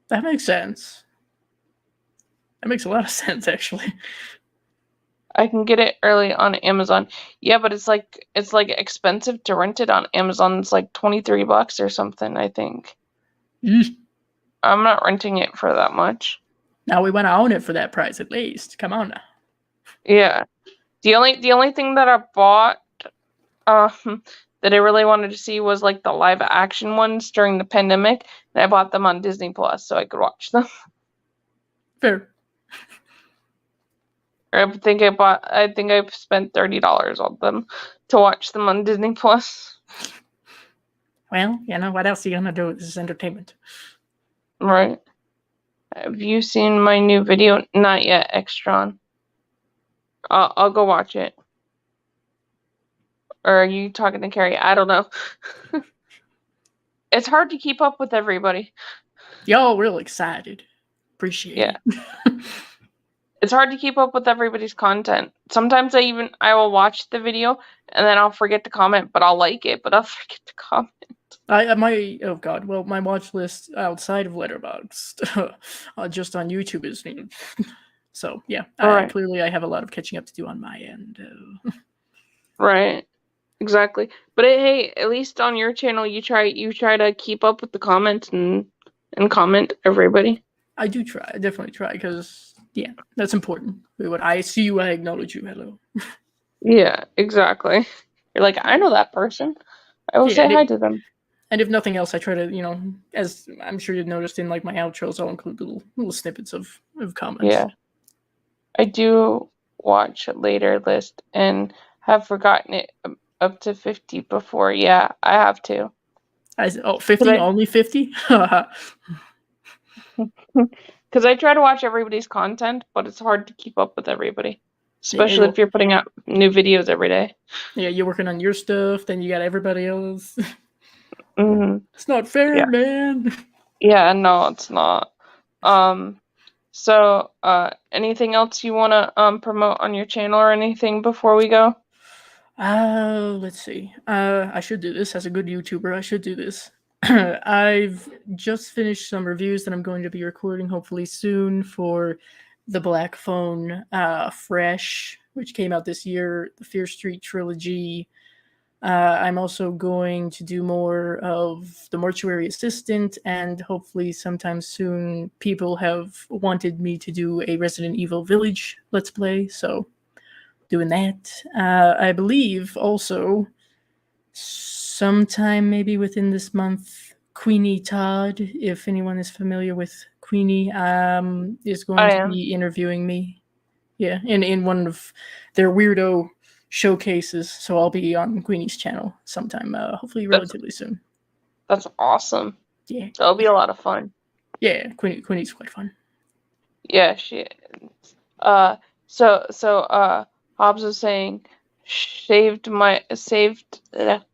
That makes sense. That makes a lot of sense, actually.
I can get it early on Amazon. Yeah, but it's like expensive to rent it on Amazon. It's like $23 or something, I think. I'm not renting it for that much.
Now we want to own it for that price at least. Come on now.
Yeah. The only thing that I bought that I really wanted to see was like the live action ones during the pandemic, and I bought them on Disney Plus so I could watch them.
Fair.
I think I spent $30 on them to watch them on Disney Plus.
Well, you know, what else are you gonna do? This is entertainment.
Right. Have you seen my new video? Not yet, Extron. I'll go watch it. Or are you talking to Carrie? I don't know. It's hard to keep up with everybody.
Y'all real excited. Appreciate it.
It's hard to keep up with everybody's content. Sometimes I will watch the video and then I'll forget to comment, but I'll like it, but I'll forget to comment.
My watch list outside of Letterboxd, just on YouTube is so yeah. Clearly I have a lot of catching up to do on my end.
Right, exactly. But hey, at least on your channel, you try to keep up with the comments and comment everybody.
I do try. I definitely try because Yeah, that's important. When I see you, I acknowledge you. Hello.
Yeah, exactly. You're like, I know that person. I will
Yeah,
say hi to them.
and if nothing else, I try to, as I'm sure you've noticed in like my outros, I'll include little snippets of comments.
Yeah. I do watch later list and have forgotten it up to 50 before. Yeah, I have to.
50? Only 50?
Because I try to watch everybody's content, but it's hard to keep up with everybody, especially
Yeah,
if you're putting out new videos every day.
yeah, you're working on your stuff, then you got everybody else.
Hmm.
It's not fair,
Yeah.
man.
Yeah, no, it's not. Um, so, anything else you want to promote on your channel or anything before we go?
Let's see. I should do this as a good YouTuber. I should do this. I've just finished some reviews that I'm going to be recording hopefully soon for the Black Phone Fresh, which came out this year, the Fear Street trilogy. I'm also going to do more of the Mortuary Assistant, and hopefully sometime soon people have wanted me to do a Resident Evil Village Let's Play, so doing that. I believe also sometime maybe within this month, Queenie Todd, if anyone is familiar with Queenie, is going
I
to
am.
be interviewing me. Yeah, in one of their weirdo showcases. So I'll be on Queenie's channel sometime, hopefully
That's
relatively soon.
that's awesome.
Yeah,
That'll be a lot of fun.
yeah, Queenie's quite fun.
Yeah, she. Hobbs was saying,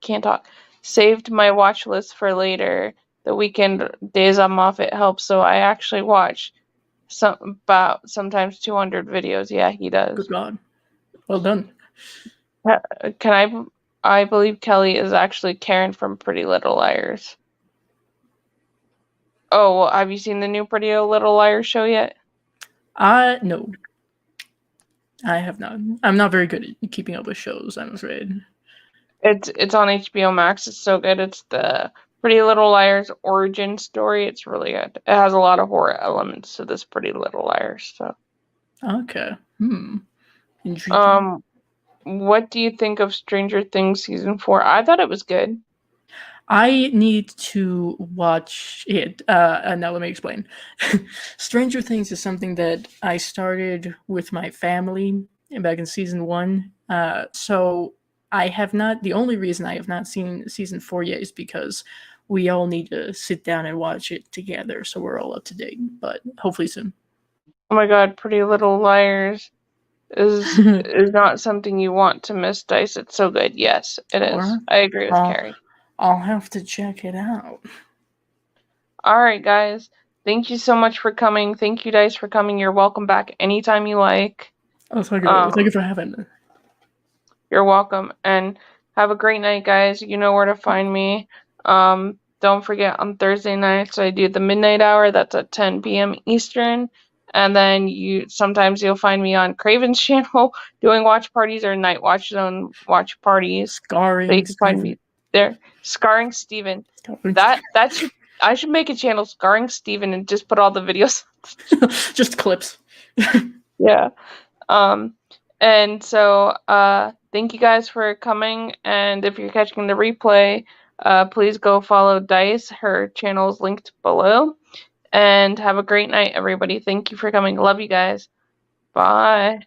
can't talk. Saved my watch list for later. The weekend days I'm off, it helps. So I actually watch sometimes 200 videos. Yeah, he
Good
does.
God, well done.
Can I believe Kelly is actually Karen from Pretty Little Liars. Oh, well, have you seen the new Pretty Little Liars show yet?
No, I have not. I'm not very good at keeping up with shows, I'm afraid.
It's on HBO Max. It's so good. It's the Pretty Little Liars origin story. It's really good. It has a lot of horror elements to this Pretty Little Liars. So,
Okay. Intriguing.
um, what do you think of Stranger Things season 4? I thought it was good.
I need to watch it. And now let me explain. Stranger Things is something that I started with my family back in season one. So I have not. The only reason I have not seen season 4 yet is because we all need to sit down and watch it together, so we're all up to date. But hopefully soon.
Oh my God, Pretty Little Liars is not something you want to miss, Dice. It's so good. Yes, it is.
Or
I agree with
I'll
Carrie.
I'll have to check it out.
All right, guys. Thank you so much for coming. Thank you, Dice, for coming. You're welcome back anytime you like.
Oh, thank
Um,
you for having me.
You're welcome. And have a great night, guys. You know where to find me. Don't forget on Thursday nights I do the midnight hour. That's at 10 p.m. Eastern. And then sometimes you'll find me on Craven's channel doing watch parties or Night Watch Zone watch parties. So you
Scarring
can find
Steven.
me there. Scarring Steven. I should make a channel, Scarring Steven, and just put all the videos.
Just clips.
Yeah. And so thank you guys for coming, and if you're catching the replay, please go follow Dice. Her channel is linked below. And have a great night, everybody. Thank you for coming. Love you guys. Bye.